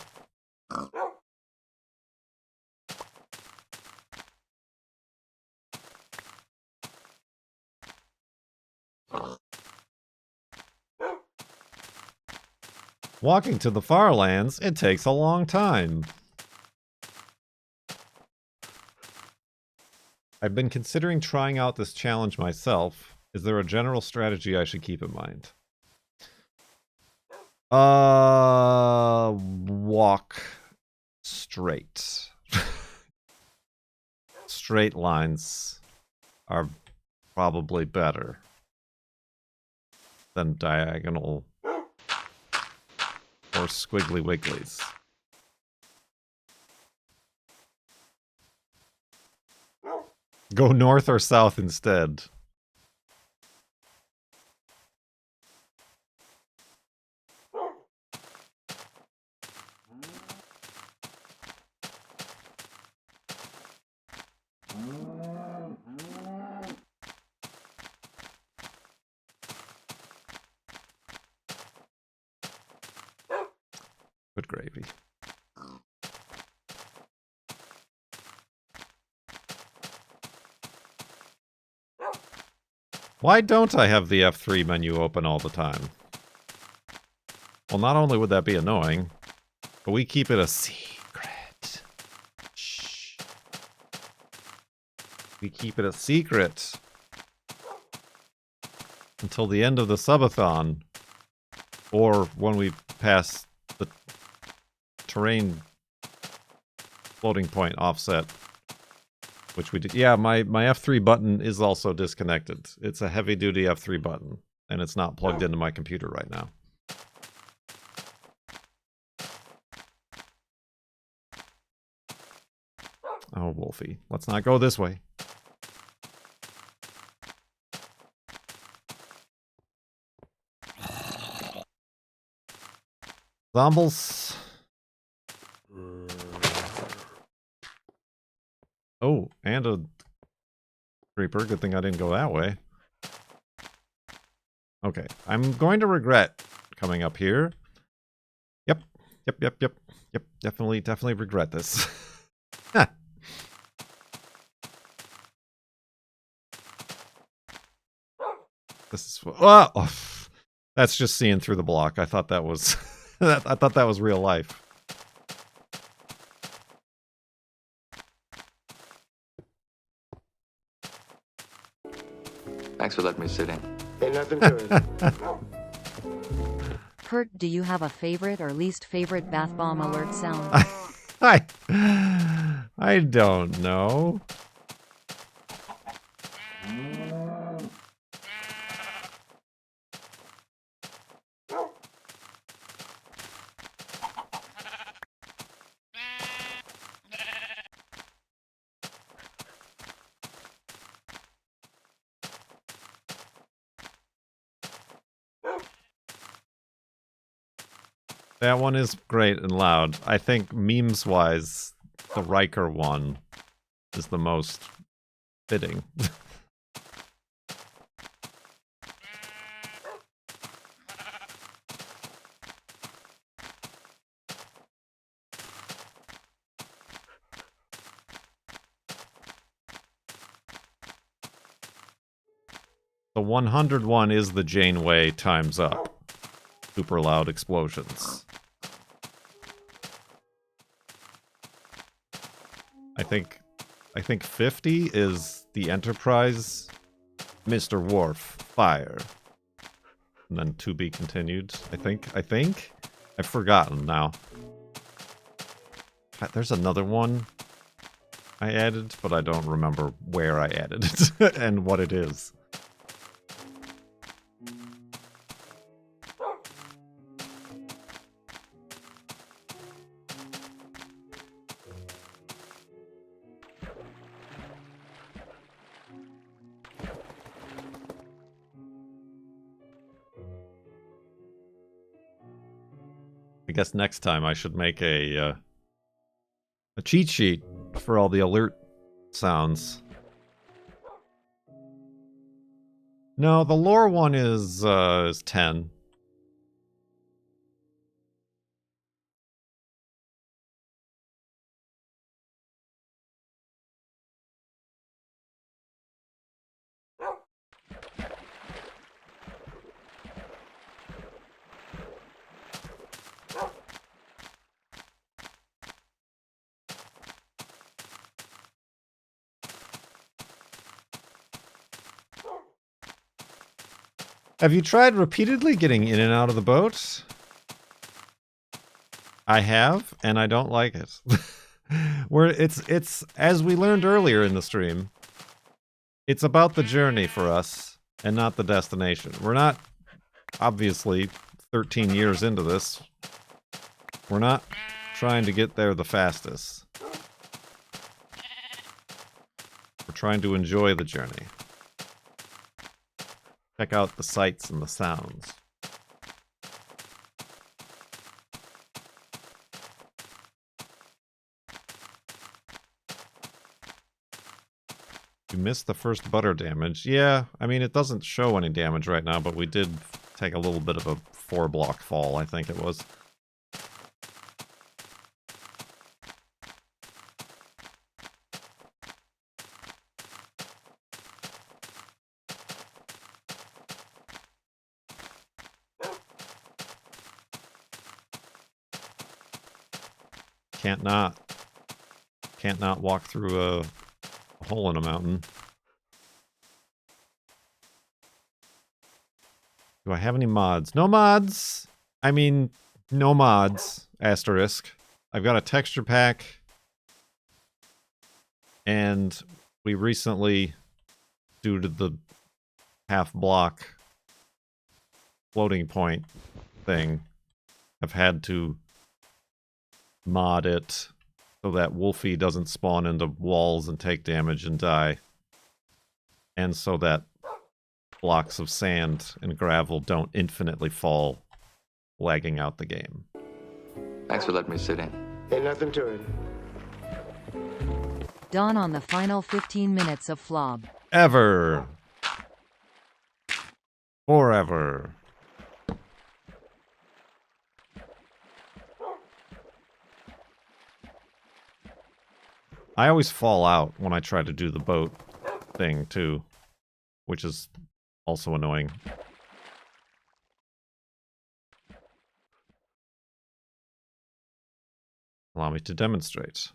Walking to the Farlands, it takes a long time. I've been considering trying out this challenge myself. Is there a general strategy I should keep in mind? Walk straight. Straight lines are probably better than diagonal or squiggly wigglies. Go north or south instead. Good gravy. Why don't I have the F3 menu open all the time? Well, not only would that be annoying, but we keep it a secret. Shh. We keep it a secret until the end of the subathon, or when we pass the terrain floating point offset. Which we did. Yeah, my F3 button is also disconnected. It's a heavy-duty F3 button, and it's not plugged into my computer right now. Oh, Wolfie. Let's not go this way. Zombles. Oh, and a creeper. Good thing I didn't go that way. Okay, I'm going to regret coming up here. Yep. Definitely regret this. This is... Oh, that's just seeing through the block. I thought that was... I thought that was real life. Thanks for letting me sit in. Ain't nothing to it. Kurt, do you have a favorite or least favorite bath bomb alert sound? I don't know. That one is great and loud. I think memes-wise, the Riker one is the most fitting. The 100 one is the Janeway times up. Super loud explosions. I think 50 is the Enterprise. Mr. Worf, fire. And then to be continued, I think. I've forgotten now. There's another one I added, but I don't remember where I added it and what it is. I guess next time I should make a cheat sheet for all the alert sounds. No, the lore one is 10. Have you tried repeatedly getting in and out of the boat? I have, and I don't like it. It's as we learned earlier in the stream, it's about the journey for us and not the destination. We're not, obviously, 13 years into this, we're not trying to get there the fastest. We're trying to enjoy the journey. Check out the sights and the sounds. You missed the first butter damage. Yeah, I mean, it doesn't show any damage right now, but we did take a little bit of a 4-block fall, I think it was. Can't not walk through a hole in a mountain. Do I have any mods? No mods! I mean, no mods. Asterisk. I've got a texture pack. And we recently, due to the half-block floating point thing, have had to mod it so that Wolfie doesn't spawn into walls and take damage and die. And so that blocks of sand and gravel don't infinitely fall, lagging out the game. Thanks for letting me sit in. Ain't nothing to it. Done on the final 15 minutes of FLoB. Ever. Forever. I always fall out when I try to do the boat thing, too. Which is also annoying. Allow me to demonstrate.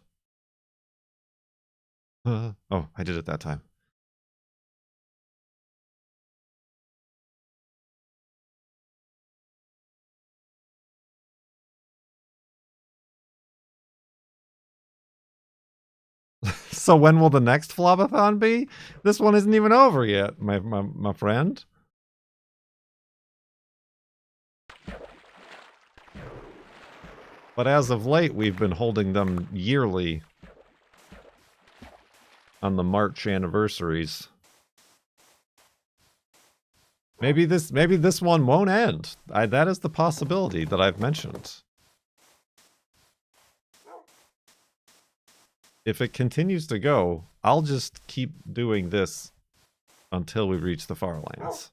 Oh, I did it that time. So when will the next FLoB-a-thon be? This one isn't even over yet, my friend. But as of late, we've been holding them yearly on the March anniversaries. Maybe this one won't end. That is the possibility that I've mentioned. If it continues to go, I'll just keep doing this until we reach the Farlands.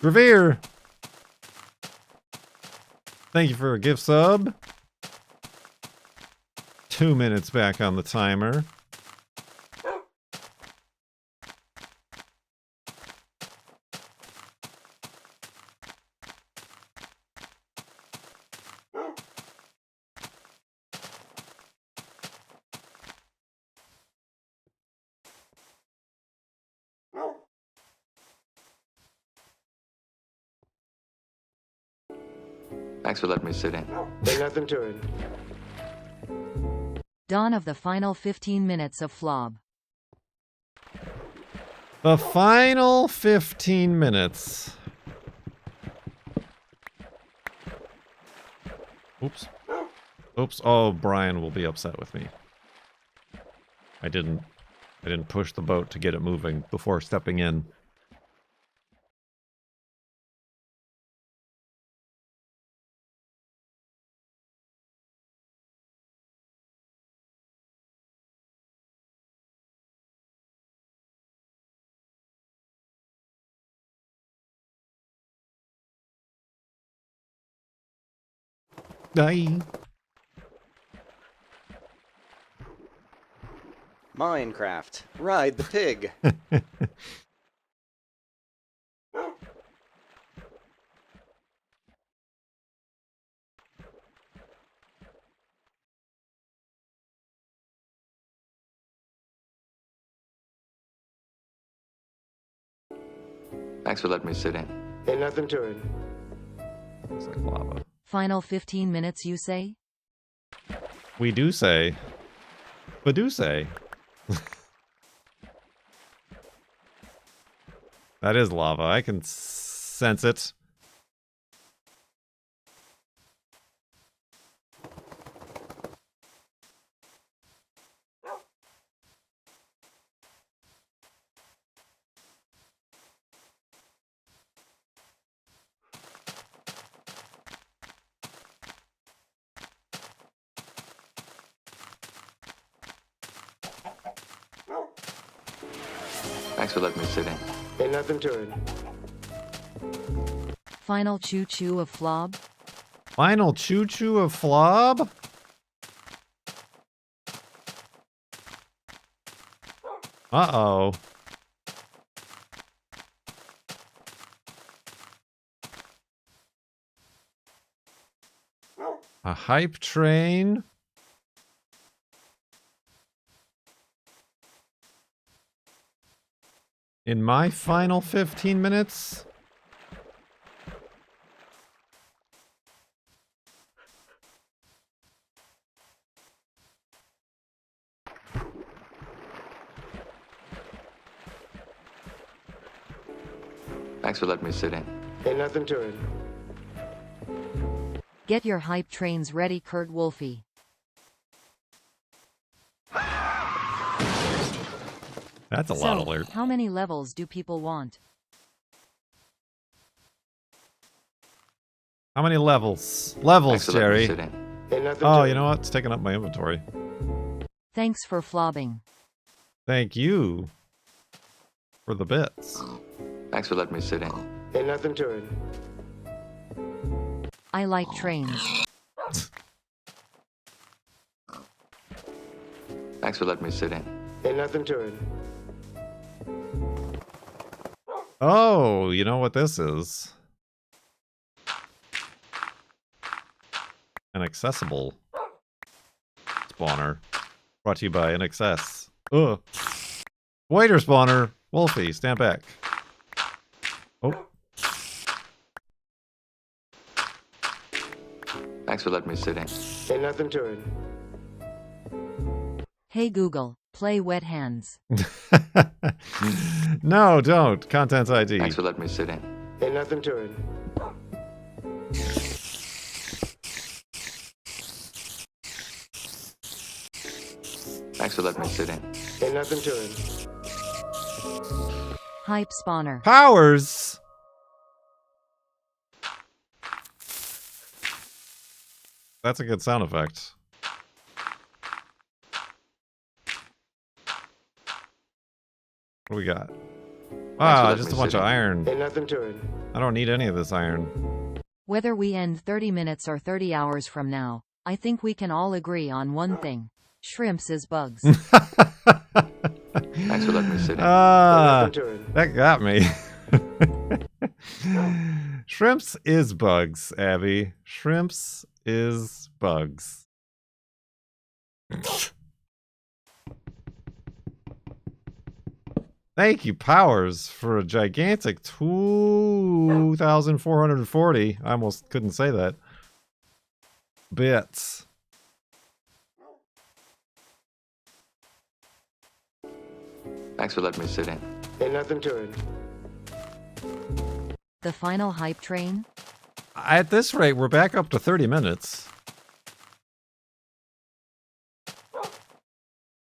Revere! Thank you for a gift sub. 2 minutes back on the timer. Thanks for letting me sit in. Ain't nothing to it. Dawn of the final 15 minutes of FLoB. The final 15 minutes. Oops. Oops. Oh, Brian will be upset with me. I didn't push the boat to get it moving before stepping in. Bye. Minecraft. Ride the pig. Thanks for letting me sit in. Ain't nothing to it. Looks like lava. Final 15 minutes, you say? We do say. But do say. That is lava. I can sense it. Thanks for letting me sit in. Ain't nothing to it. Final choo-choo of FLoB? Final choo-choo of FLoB? Uh-oh. A hype train? In my final 15 minutes? Thanks for letting me sit in. Ain't nothing to it. Get your hype trains ready, Kurt Wolfie. That's a lot of alert. How many levels do people want? How many levels? Levels, Thanks for letting me Jerry. sit in. Ain't nothing Oh, to you it. know what? It's taking up my inventory. Thanks for flobbing. Thank you for the bits. Thanks for letting me sit in. Ain't nothing to it. I like trains. Thanks for letting me sit in. Ain't nothing to it. Oh, you know what this is? Inaccessible spawner. Brought to you by NXS. Ugh. Waiter spawner. Wolfie, stand back. Oh. Thanks for letting me sit in. Ain't nothing to it. Hey Google, play Wet Hands. No, don't. Contents ID. Thanks for letting me sit in. Ain't nothing to it. Thanks for letting me sit in. Ain't nothing to it. Hype spawner. Powers. That's a good sound effect. What do we got? Ah, let just me a bunch sit of in. iron. Ain't nothing to it. I don't need any of this iron. Whether we end 30 minutes or 30 hours from now, I think we can all agree on one thing. Shrimps is bugs. Thanks for letting me sit in. Ah, Ain't nothing to it. that got me. Shrimps is bugs, Abby. Shrimps is bugs. Thank you, Powers, for a gigantic 2,440. I almost couldn't say that. Bits. Thanks for letting me sit in. Ain't nothing to it. The final hype train? At this rate, we're back up to 30 minutes.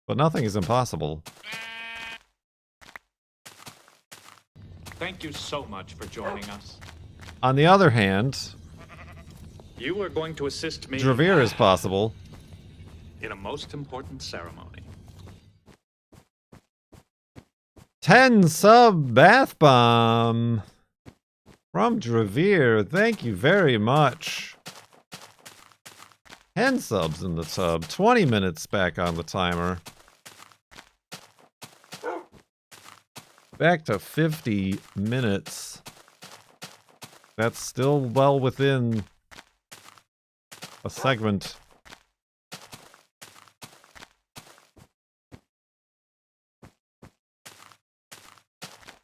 But nothing is impossible. Thank you so much for joining us. On the other hand, You are going to assist me Dravir is possible. in a most important ceremony. 10 sub bath bomb from Dravir. Thank you very much. 10 subs in the tub. 20 minutes back on the timer. Back to 50 minutes. That's still well within a segment.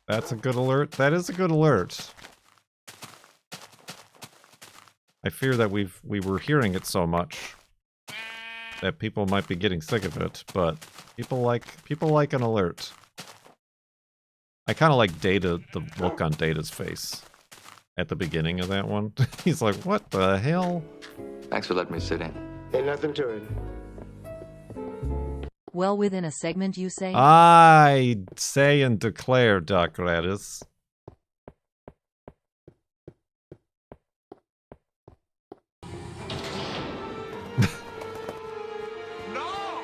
That's a good alert. That is a good alert. I fear that we were hearing it so much that people might be getting sick of it, but people like an alert. I kind of like Data, the look on Data's face at the beginning of that one. He's like, "What the hell?" Thanks for letting me sit in. Ain't nothing to it. Well within a segment, you say? I say and declare, Doc Gradis. No!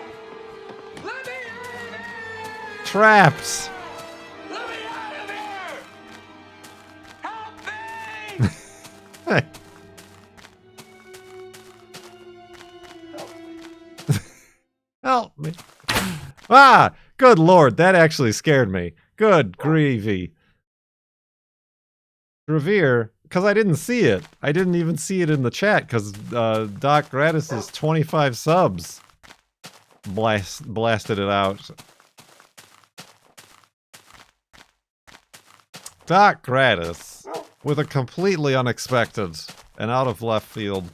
Let me out of here! Trapped. Let me out of here! Help me! Help me. Ah, good lord, that actually scared me. Good grievy. Revere, because I didn't see it. I didn't even see it in the chat, because Doc Gradis's 25 subs blasted it out. Doc Gradis, with a completely unexpected and out of left field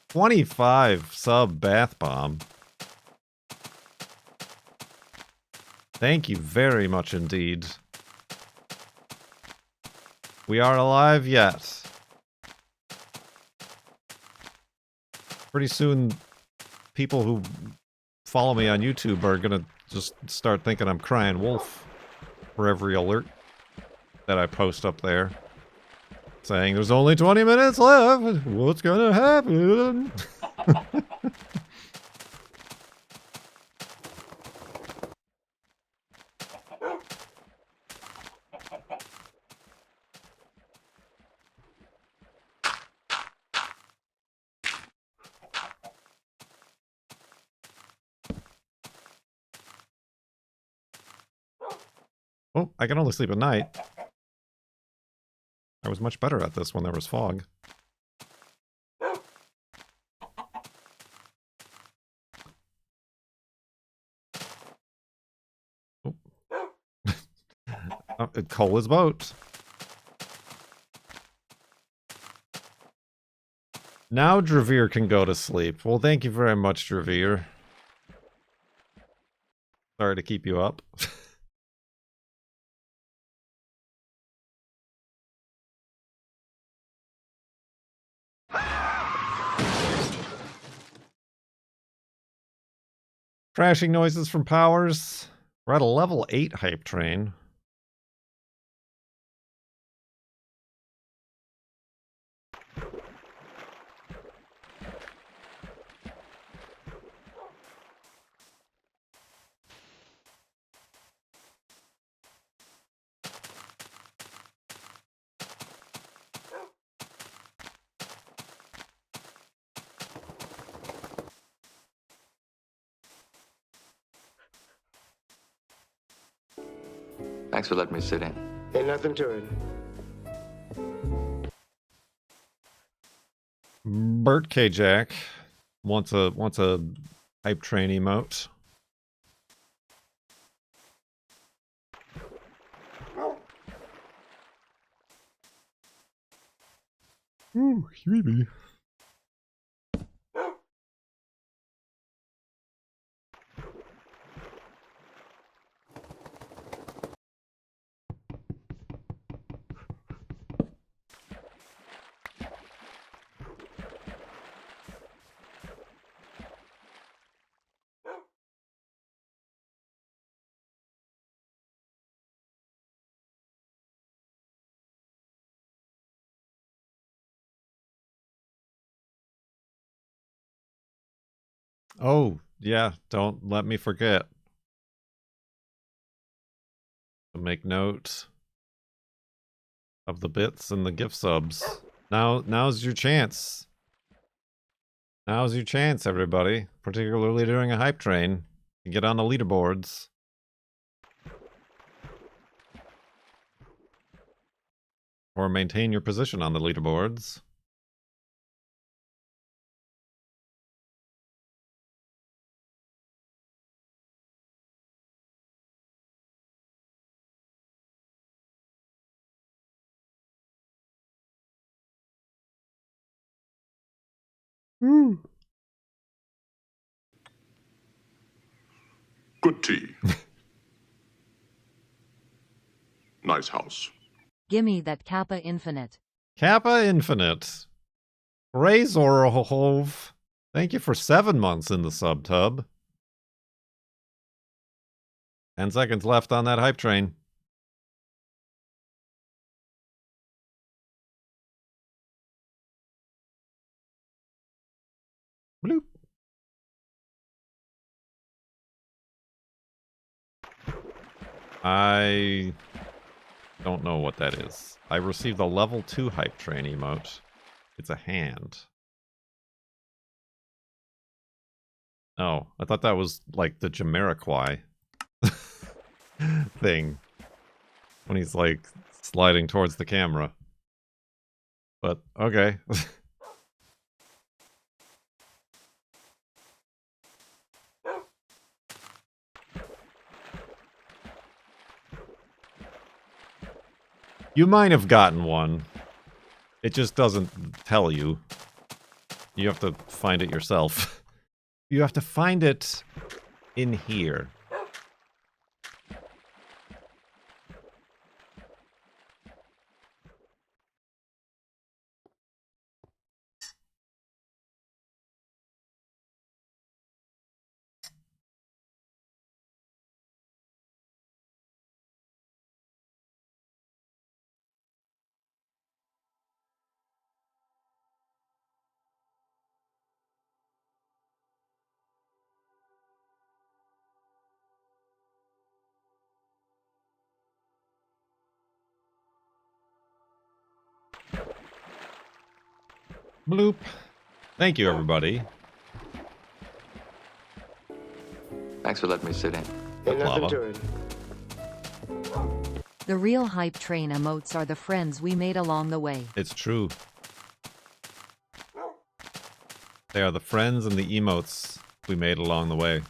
25 sub bath bomb. Thank you very much indeed. We are alive yet. Pretty soon, people who follow me on YouTube are gonna just start thinking I'm crying wolf for every alert that I post up there. Saying there's only 20 minutes left, what's gonna happen? Oh, I can only sleep at night. I was much better at this when there was fog. Coal his boat. Now Dravir can go to sleep. Well, thank you very much, Dravir. Sorry to keep you up. Crashing noises from Powers. We're at a level 8 hype train. Thanks for letting me sit in. Ain't nothing to it. Bert K. Jack wants a hype train emote. Ooh, baby. Oh, yeah, don't let me forget to make note of the bits and the gift subs. Now's your chance. Now's your chance, everybody. Particularly during a hype train. You get on the leaderboards. Or maintain your position on the leaderboards. Good tea. Nice house. Gimme that Kappa Infinite. Kappa Infinite. Razorhove. Thank you for 7 months in the subtub. 10 seconds left on that hype train. Bloop. I don't know what that is. I received a level 2 hype train emote. It's a hand. Oh, I thought that was like the Jamiroquai thing. When he's like sliding towards the camera. But, okay. You might have gotten one. It just doesn't tell you. You have to find it yourself. You have to find it in here. Bloop. Thank you, everybody. Thanks for letting me sit in. Ain't nothing Lava. to it. The real hype train emotes are the friends we made along the way. It's true. They are the friends and the emotes we made along the way.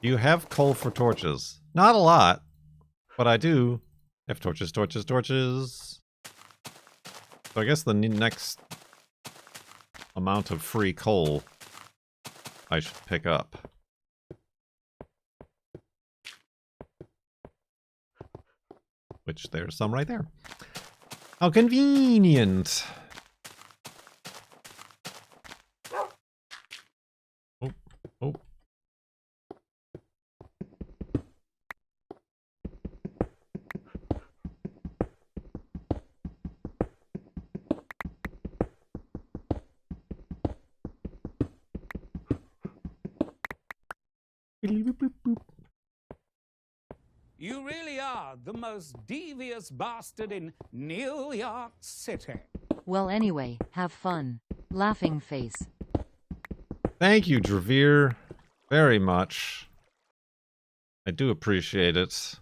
You have coal for torches. Not a lot, but I do have torches, torches, torches. So I guess the next amount of free coal I should pick up. Which there's some right there. How convenient! Oh, oh. You really are the most devious bastard in New York City. Well, anyway, have fun. Laughing face. Thank you, Dravir, very much. I do appreciate it.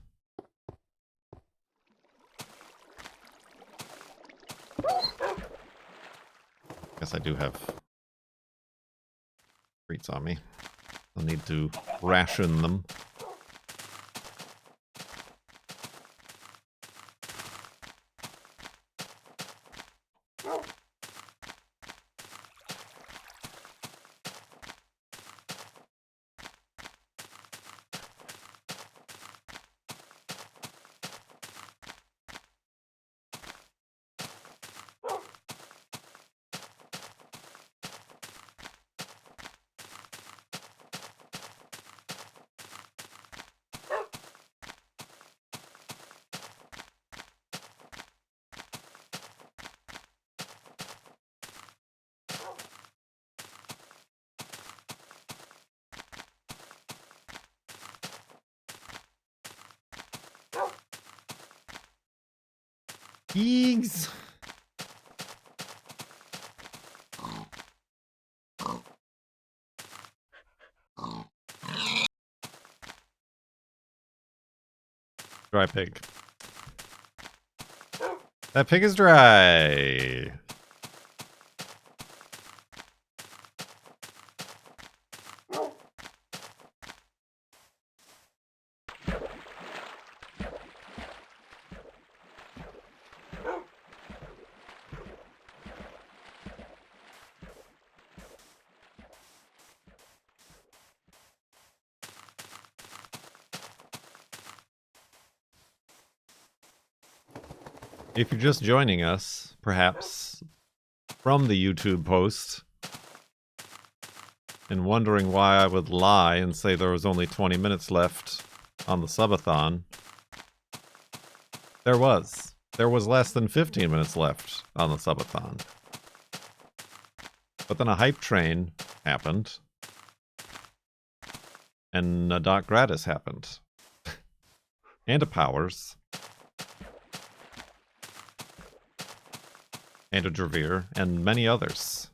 Guess I do have treats on me. I'll need to ration them. Eeks! Dry pig. That pig is dry. If you're just joining us, perhaps from the YouTube post, and wondering why I would lie and say there was only 20 minutes left on the subathon, there was. There was less than 15 minutes left on the subathon. But then a hype train happened, and a dot gratis happened, and a powers. And a Dravir, and many others.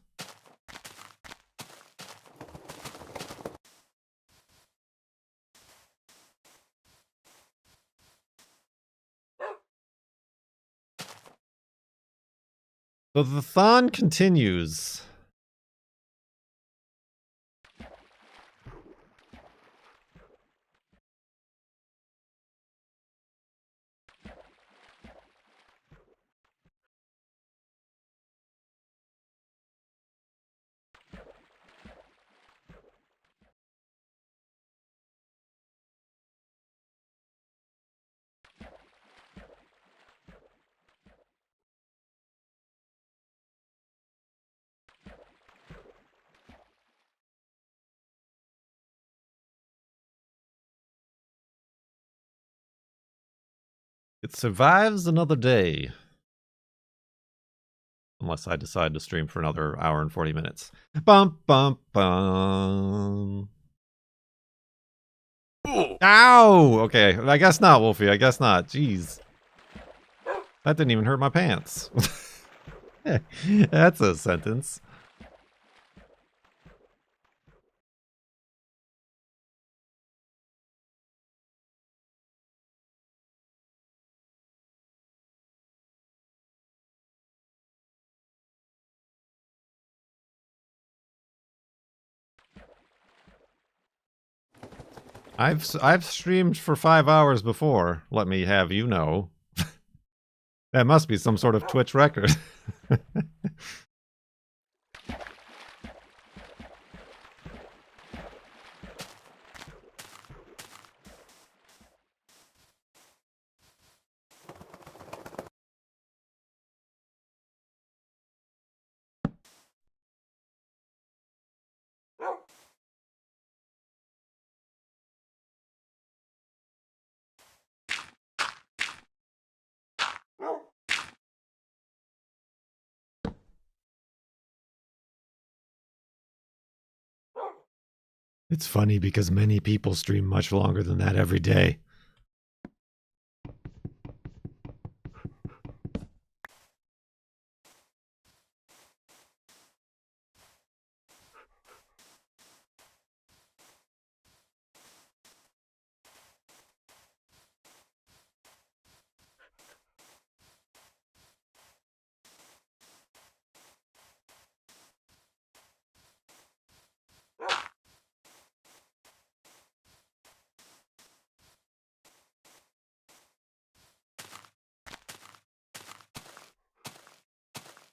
So the thon continues. It survives another day. Unless I decide to stream for another hour and 40 minutes. Bum, bum, bum. Ow! Okay, I guess not, Wolfie. I guess not. Jeez. That didn't even hurt my pants. That's a sentence. I've streamed for 5 hours before. Let me have you know. That must be some sort of Twitch record. It's funny because many people stream much longer than that every day.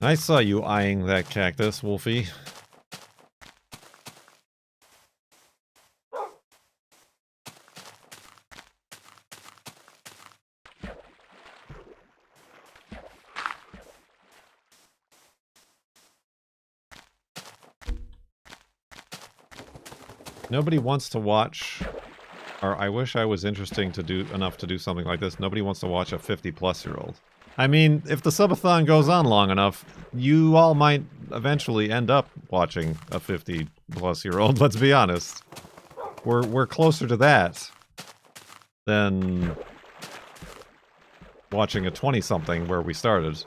I saw you eyeing that cactus, Wolfie. Nobody wants to watch, or I wish I was interesting to do enough to do something like this. Nobody wants to watch a 50-plus-year-old. I mean, if the subathon goes on long enough, you all might eventually end up watching a 50-plus-year-old, let's be honest. We're closer to that than watching a 20-something where we started.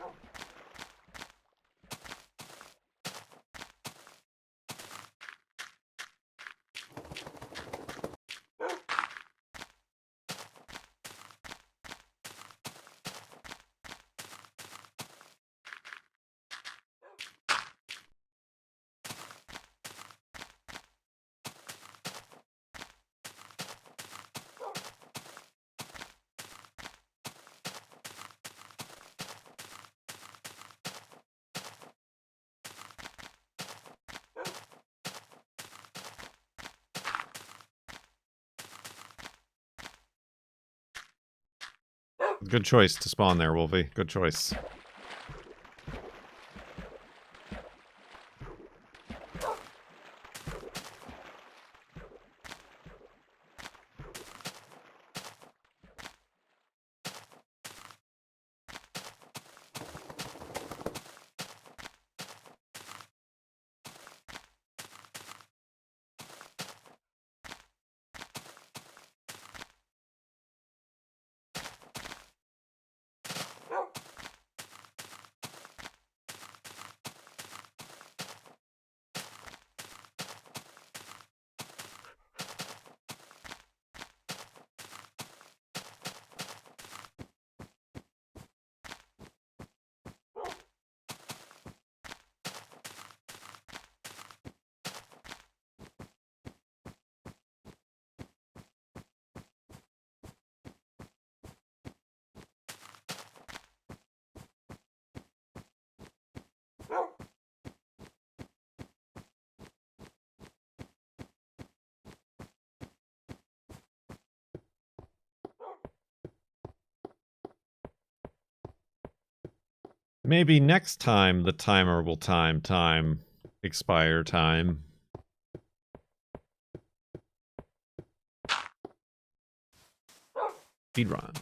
Good choice to spawn there, Wolfie. Good choice. Maybe next time the timer will expire time. Speedrun.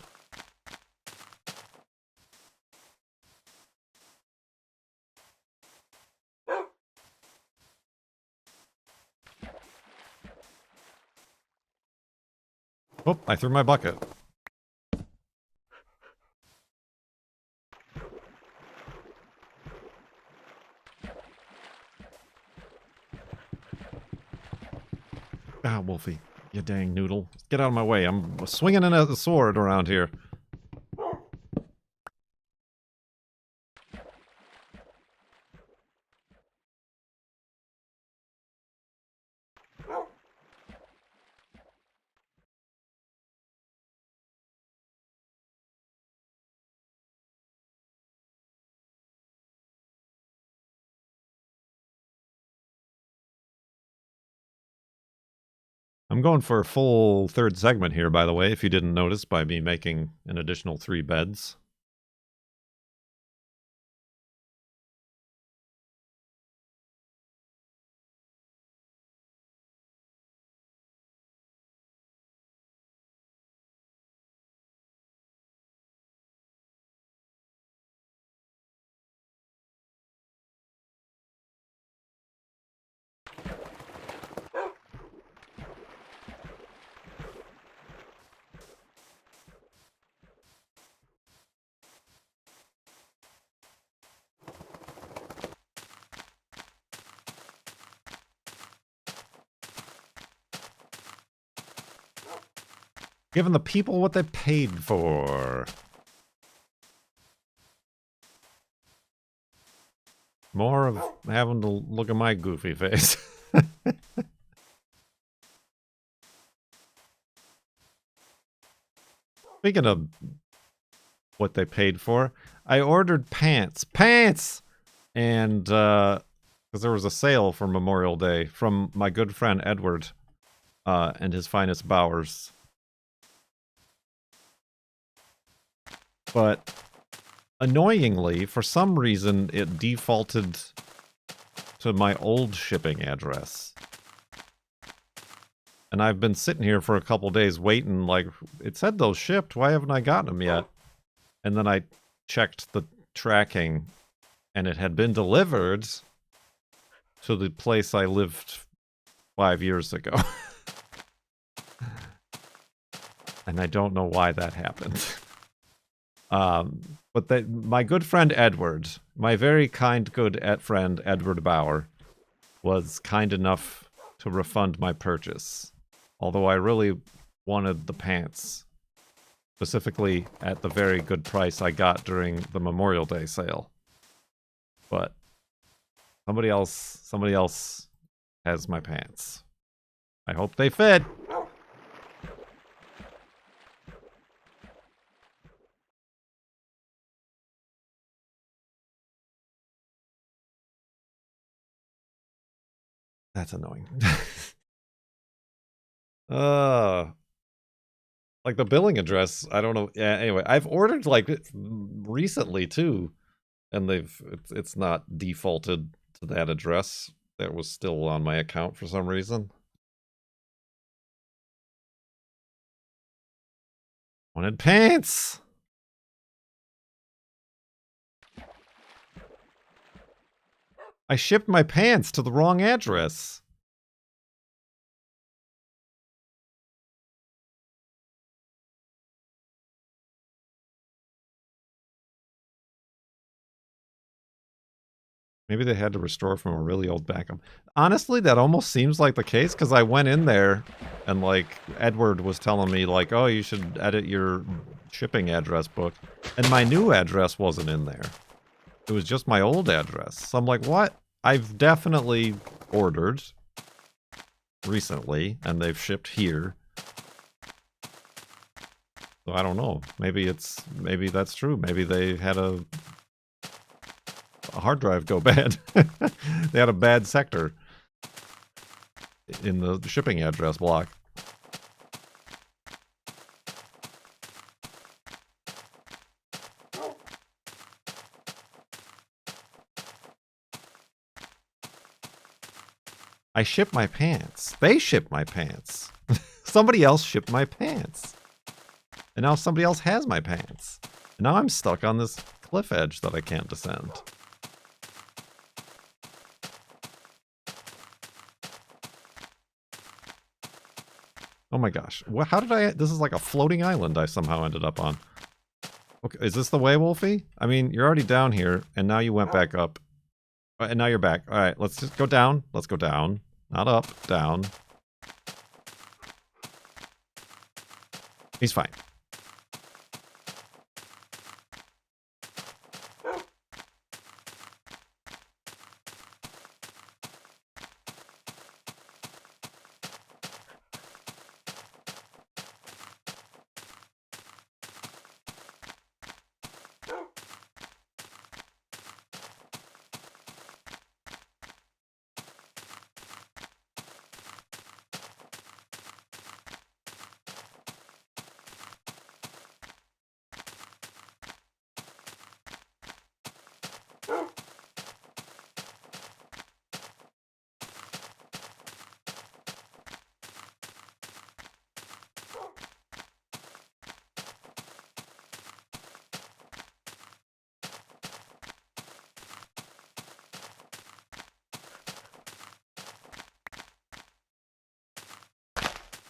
Oh, I threw my bucket. Ah, Wolfie, you dang noodle. Get out of my way. I'm swinging a sword around here. I'm going for a full third segment here, by the way, if you didn't notice, by me making an additional 3 beds. Giving the people what they paid for. More of having to look at my goofy face. Speaking of what they paid for, I ordered pants. Pants! And, because there was a sale for Memorial Day from my good friend Edward and his finest Bowers. But annoyingly, for some reason, it defaulted to my old shipping address. And I've been sitting here for a couple days waiting, like, it said those shipped, why haven't I gotten them yet? And then I checked the tracking, and it had been delivered to the place I lived 5 years ago. And I don't know why that happened. But my good friend Edward, my very kind, good friend Edward Bauer, was kind enough to refund my purchase. Although I really wanted the pants. Specifically at the very good price I got during the Memorial Day sale. But somebody else has my pants. I hope they fit. That's annoying. Like the billing address, I don't know. Yeah, anyway, I've ordered like recently too, and it's not defaulted to that address. That was still on my account for some reason. Wanted pants. I shipped my pants to the wrong address. Maybe they had to restore from a really old backup. Honestly, that almost seems like the case, because I went in there and, like, Edward was telling me, like, oh, you should edit your shipping address book. And my new address wasn't in there. It was just my old address. So I'm like, what? I've definitely ordered recently, and they've shipped here. So I don't know. Maybe that's true. Maybe they had a hard drive go bad. They had a bad sector in the shipping address block. I shipped my pants. They shipped my pants. Somebody else shipped my pants. And now somebody else has my pants. And now I'm stuck on this cliff edge that I can't descend. Oh my gosh. How did I... This is like a floating island I somehow ended up on. Okay, is this the way, Wolfie? I mean, you're already down here, and now you went back up. And now you're back. Alright, let's just go down. Let's go down. Not up. Down. He's fine.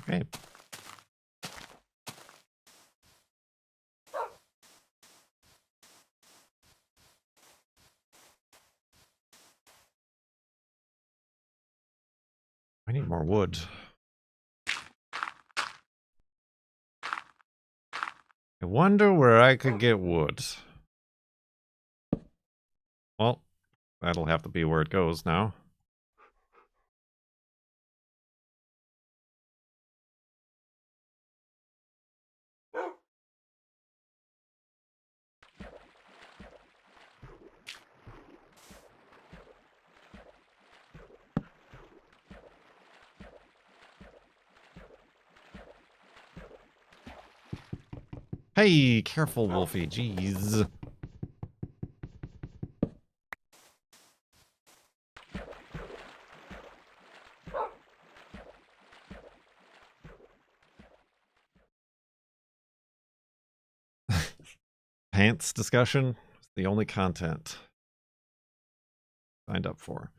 Okay. I need more wood. I wonder where I could get wood. Well, that'll have to be where it goes now. Hey, careful, Wolfie. Jeez. Pants discussion is the only content signed up for.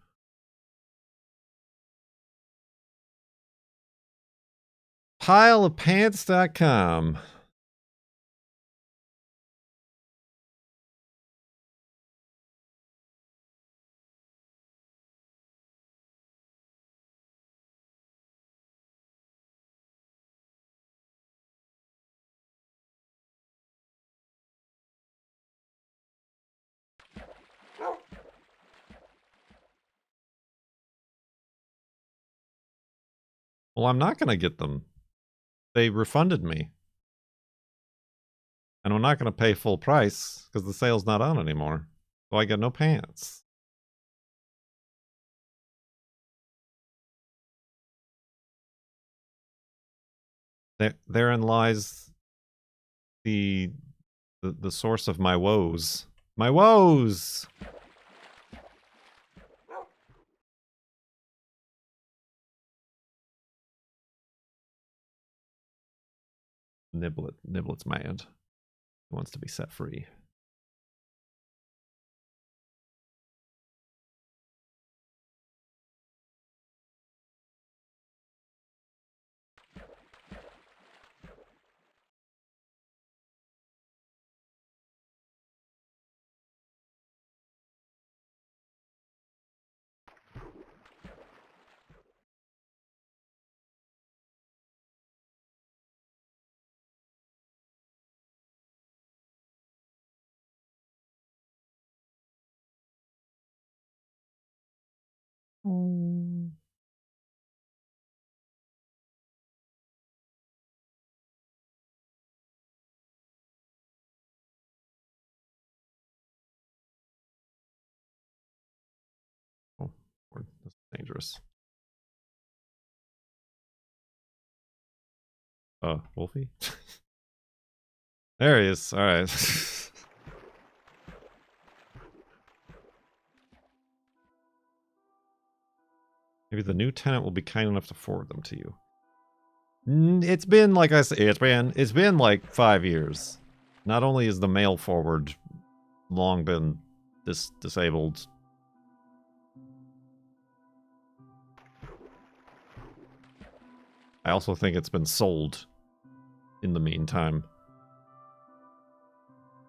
Pileofpants.com. Well, I'm not going to get them. They refunded me. And I'm not going to pay full price because the sale's not on anymore. So I get no pants. Therein lies the source of my woes. My woes! Niblet's mad. He wants to be set free. Oh, Lord, that's dangerous. Wolfie? There he is. All right. Maybe the new tenant will be kind enough to forward them to you. It's been, like I said, it's been like 5 years. Not only is the mail forward long been disabled. I also think it's been sold in the meantime.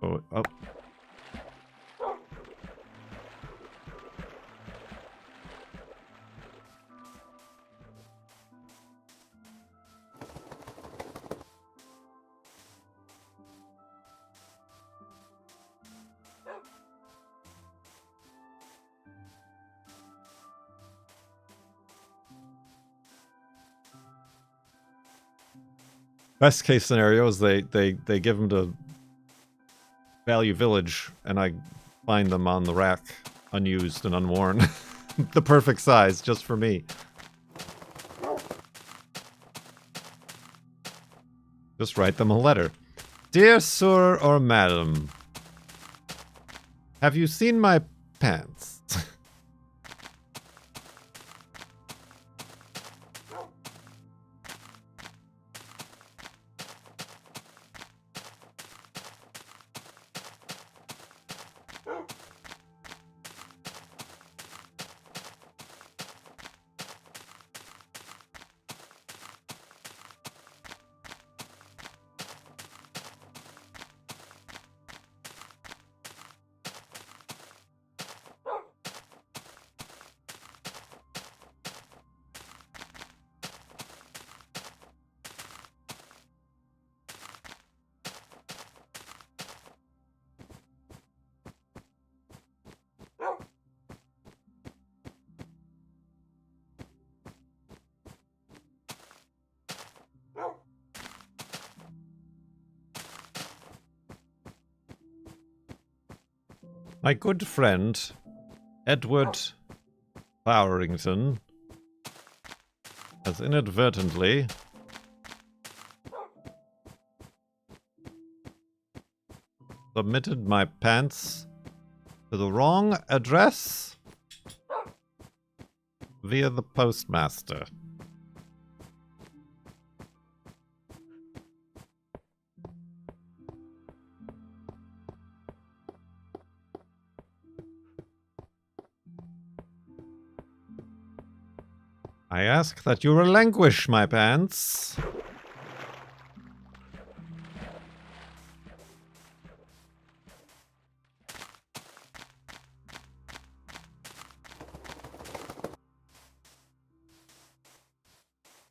Oh. Best case scenario is they give them to Value Village, and I find them on the rack, unused and unworn. The perfect size, just for me. Just write them a letter. Dear Sir or Madam, have you seen my pants? My good friend, Edward Farrington, has inadvertently submitted my pants to the wrong address via the postmaster. I ask that you relinquish my pants.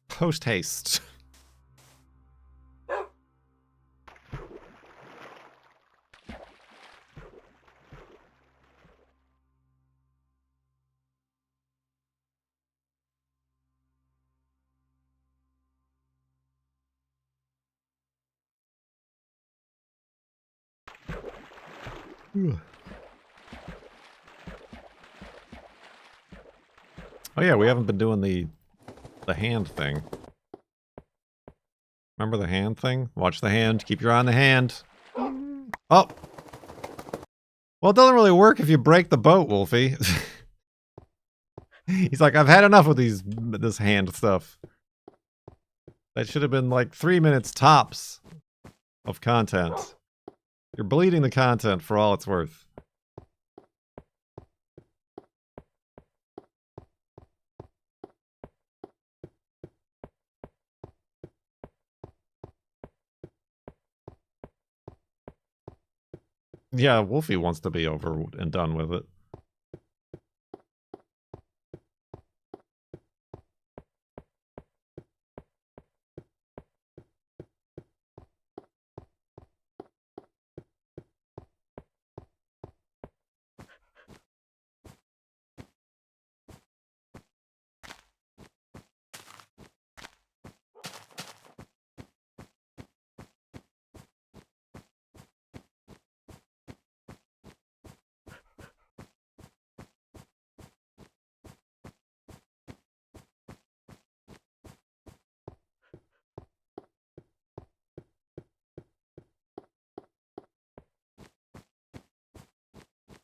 Post haste. Oh yeah, we haven't been doing the hand thing. Remember the hand thing? Watch the hand. Keep your eye on the hand. Oh! Well, it doesn't really work if you break the boat, Wolfie. He's like, I've had enough of this hand stuff. That should have been like 3 minutes tops of content. You're bleeding the content for all it's worth. Yeah, Wolfie wants to be over and done with it.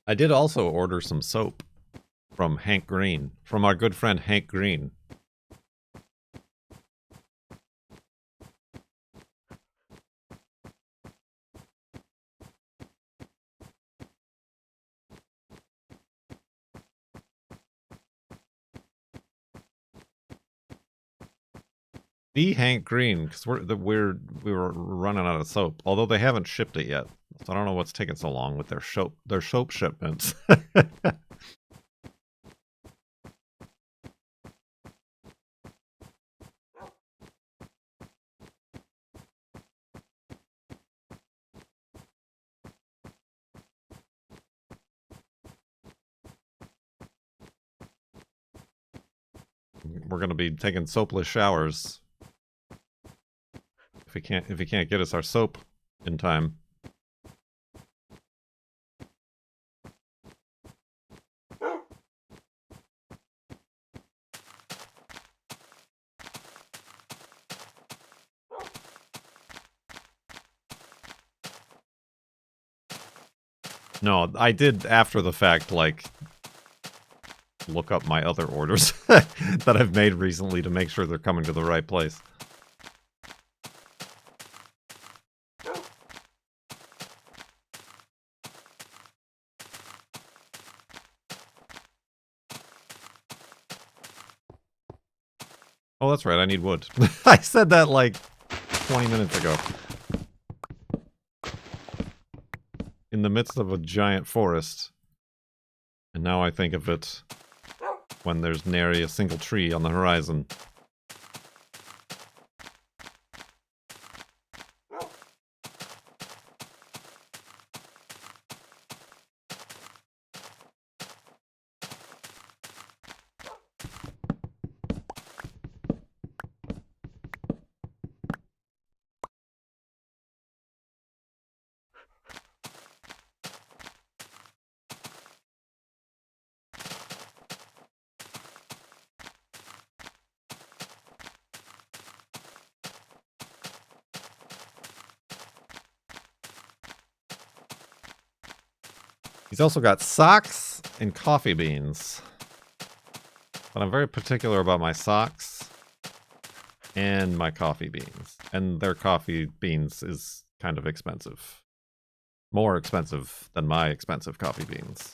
I did also order some soap from Hank Green, from our good friend Hank Green. The Hank Green, because we were running out of soap. Although they haven't shipped it yet, so I don't know what's taking so long with their soap shipments. We're gonna be taking soapless showers if he can't get us our soap in time. No, I did after the fact, like, look up my other orders that I've made recently to make sure they're coming to the right place. Oh, that's right, I need wood. I said that like 20 minutes ago. In the midst of a giant forest. And now I think of it when there's nary a single tree on the horizon. He's also got socks and coffee beans. But I'm very particular about my socks and my coffee beans. And their coffee beans is kind of expensive. More expensive than my expensive coffee beans.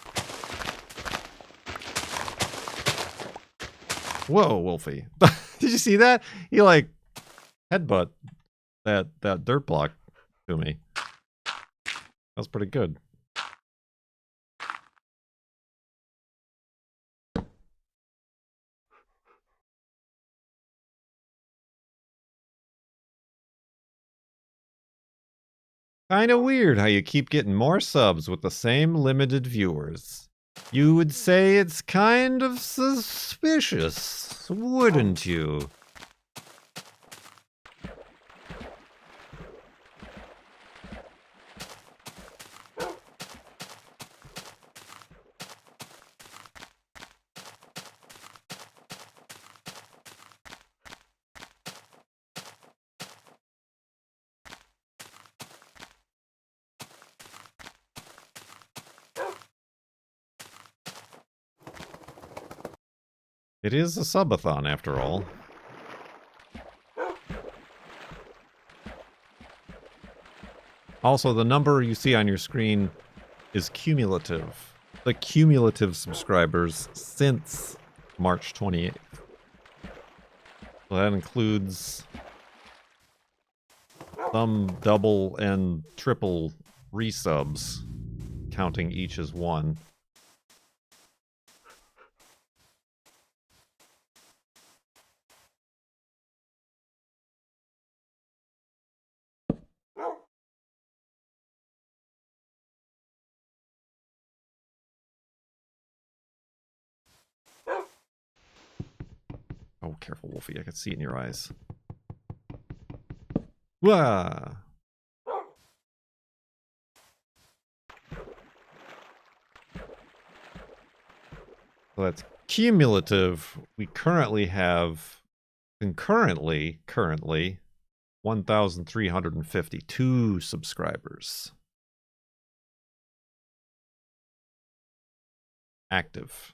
Whoa, Wolfie. Did you see that? He like headbutt that dirt block to me. That was pretty good. Kinda weird how you keep getting more subs with the same limited viewers. You would say it's kind of suspicious, wouldn't you? It is a sub-a-thon after all. Also, the number you see on your screen is cumulative. The cumulative subscribers since March 28th. So that includes some double and triple resubs, counting each as one. Oh, careful, Wolfie. I can see it in your eyes. Wah! So that's cumulative. We currently have, currently, 1,352 subscribers. Active.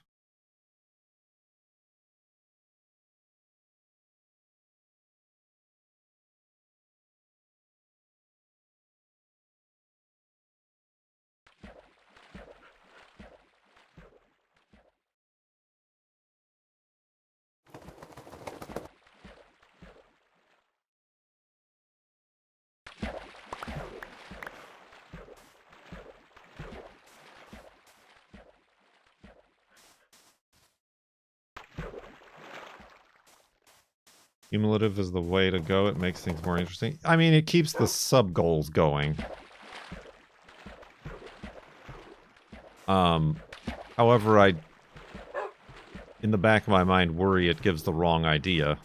Cumulative is the way to go. It makes things more interesting. I mean, it keeps the sub goals going. However, I, in the back of my mind, worry it gives the wrong idea.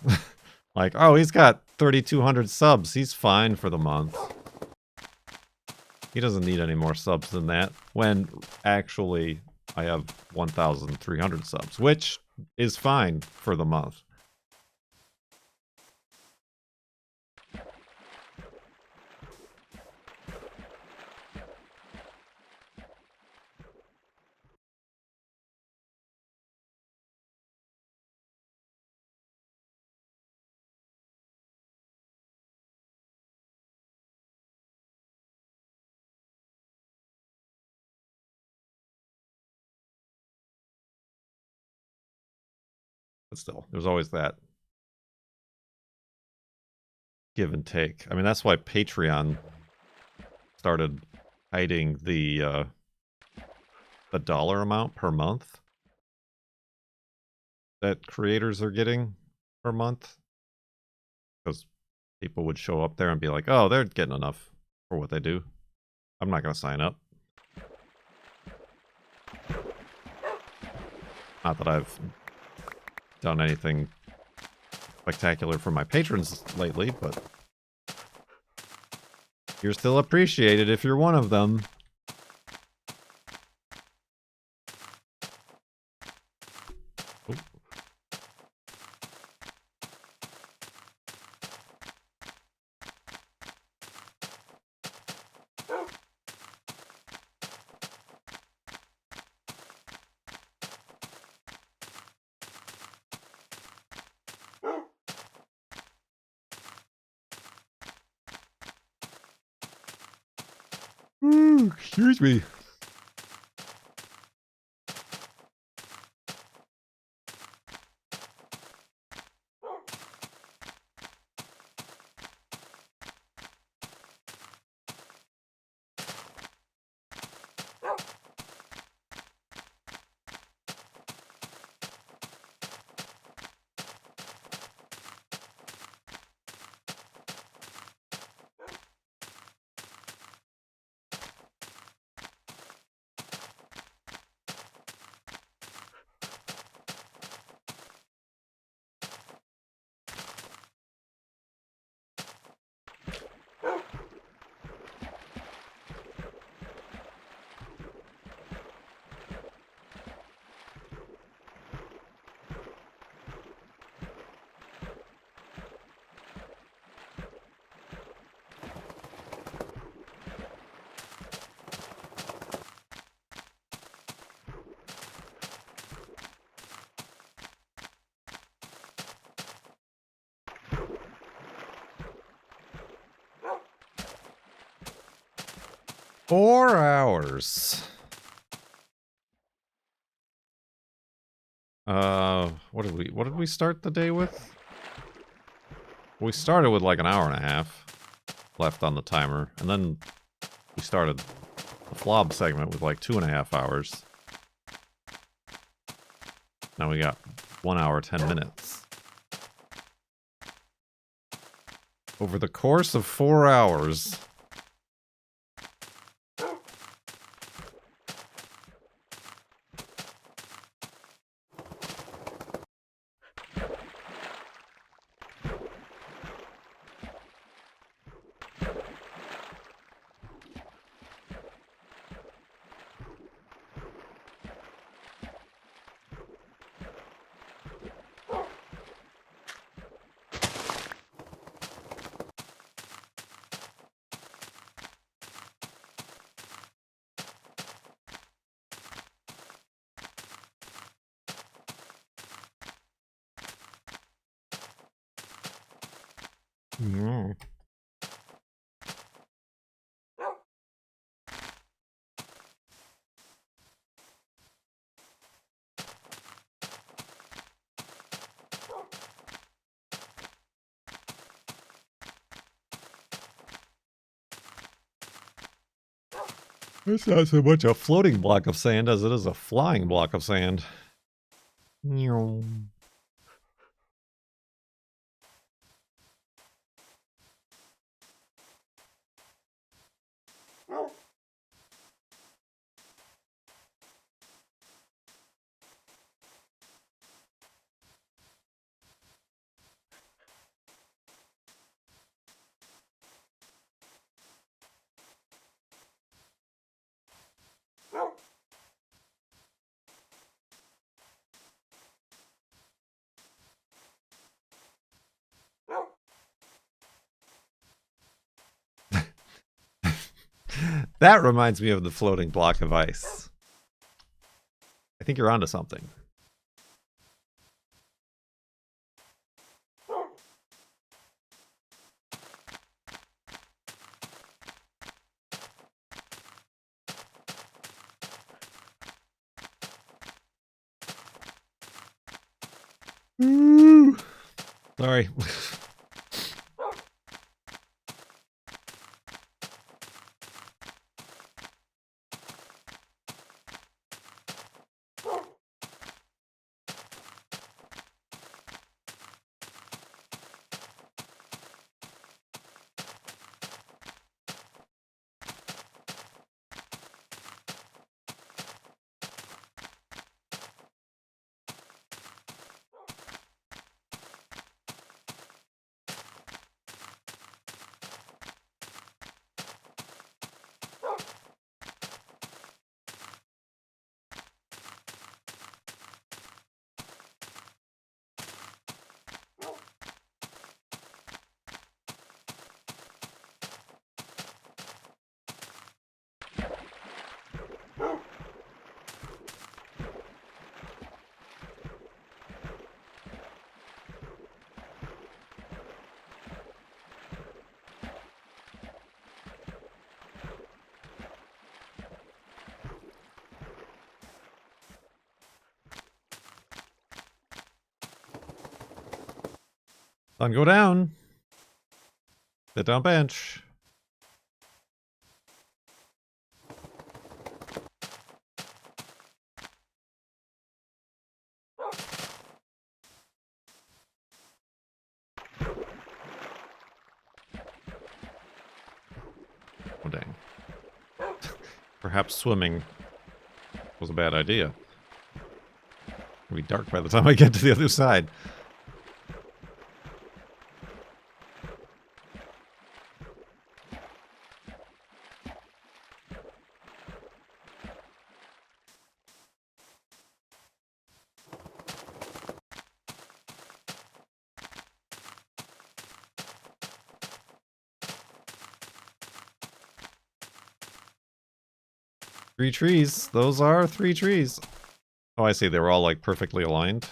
Like, oh, he's got 3,200 subs. He's fine for the month. He doesn't need any more subs than that. When actually, I have 1,300 subs, which is fine for the month. But still, there's always that give and take. I mean, that's why Patreon started hiding the dollar amount per month that creators are getting per month. Because people would show up there and be like, oh, they're getting enough for what they do. I'm not going to sign up. Not that I've done anything spectacular for my patrons lately, but you're still appreciated if you're one of them. Ooh. Excuse me. Four hours. What did we start the day with? We started with like an hour and a half left on the timer, and then we started the FLoB segment with like 2.5 hours. Now we got 1 hour, 10 minutes. Over the course of 4 hours... No. It's not so much a floating block of sand as it is a flying block of sand. Meow. That reminds me of the floating block of ice. I think you're onto something. Sorry. Sun, go down. Sit down bench. Oh, dang. Perhaps swimming was a bad idea. It'll be dark by the time I get to the other side. Three trees. Those are 3 trees. Oh, I see. They were all like perfectly aligned.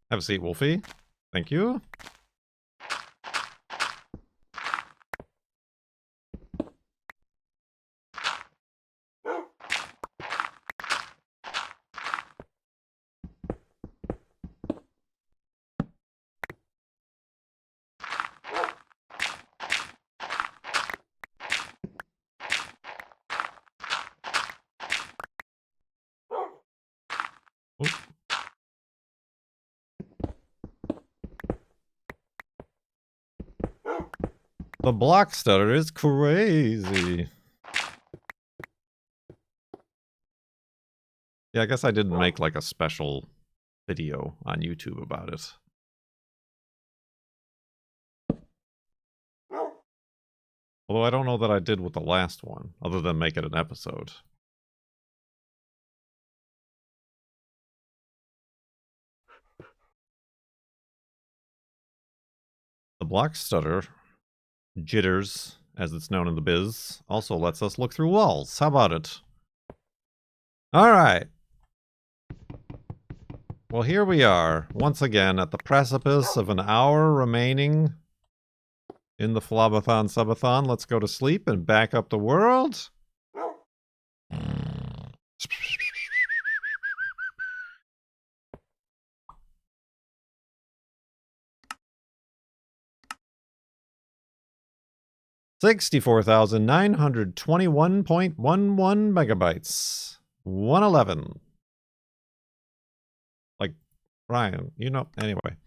Have a seat, Wolfie. Thank you. Oop. The block stutter is crazy. Yeah, I guess I didn't make like a special video on YouTube about it. Although I don't know that I did with the last one, other than make it an episode. The block stutter, jitters, as it's known in the biz, also lets us look through walls. How about it? Alright. Well, here we are, once again, at the precipice of an hour remaining in the FLoB-a-thon subathon. Let's go to sleep and back up the world. $64,921.11 megabytes. 111. Like, Ryan, you know, anyway.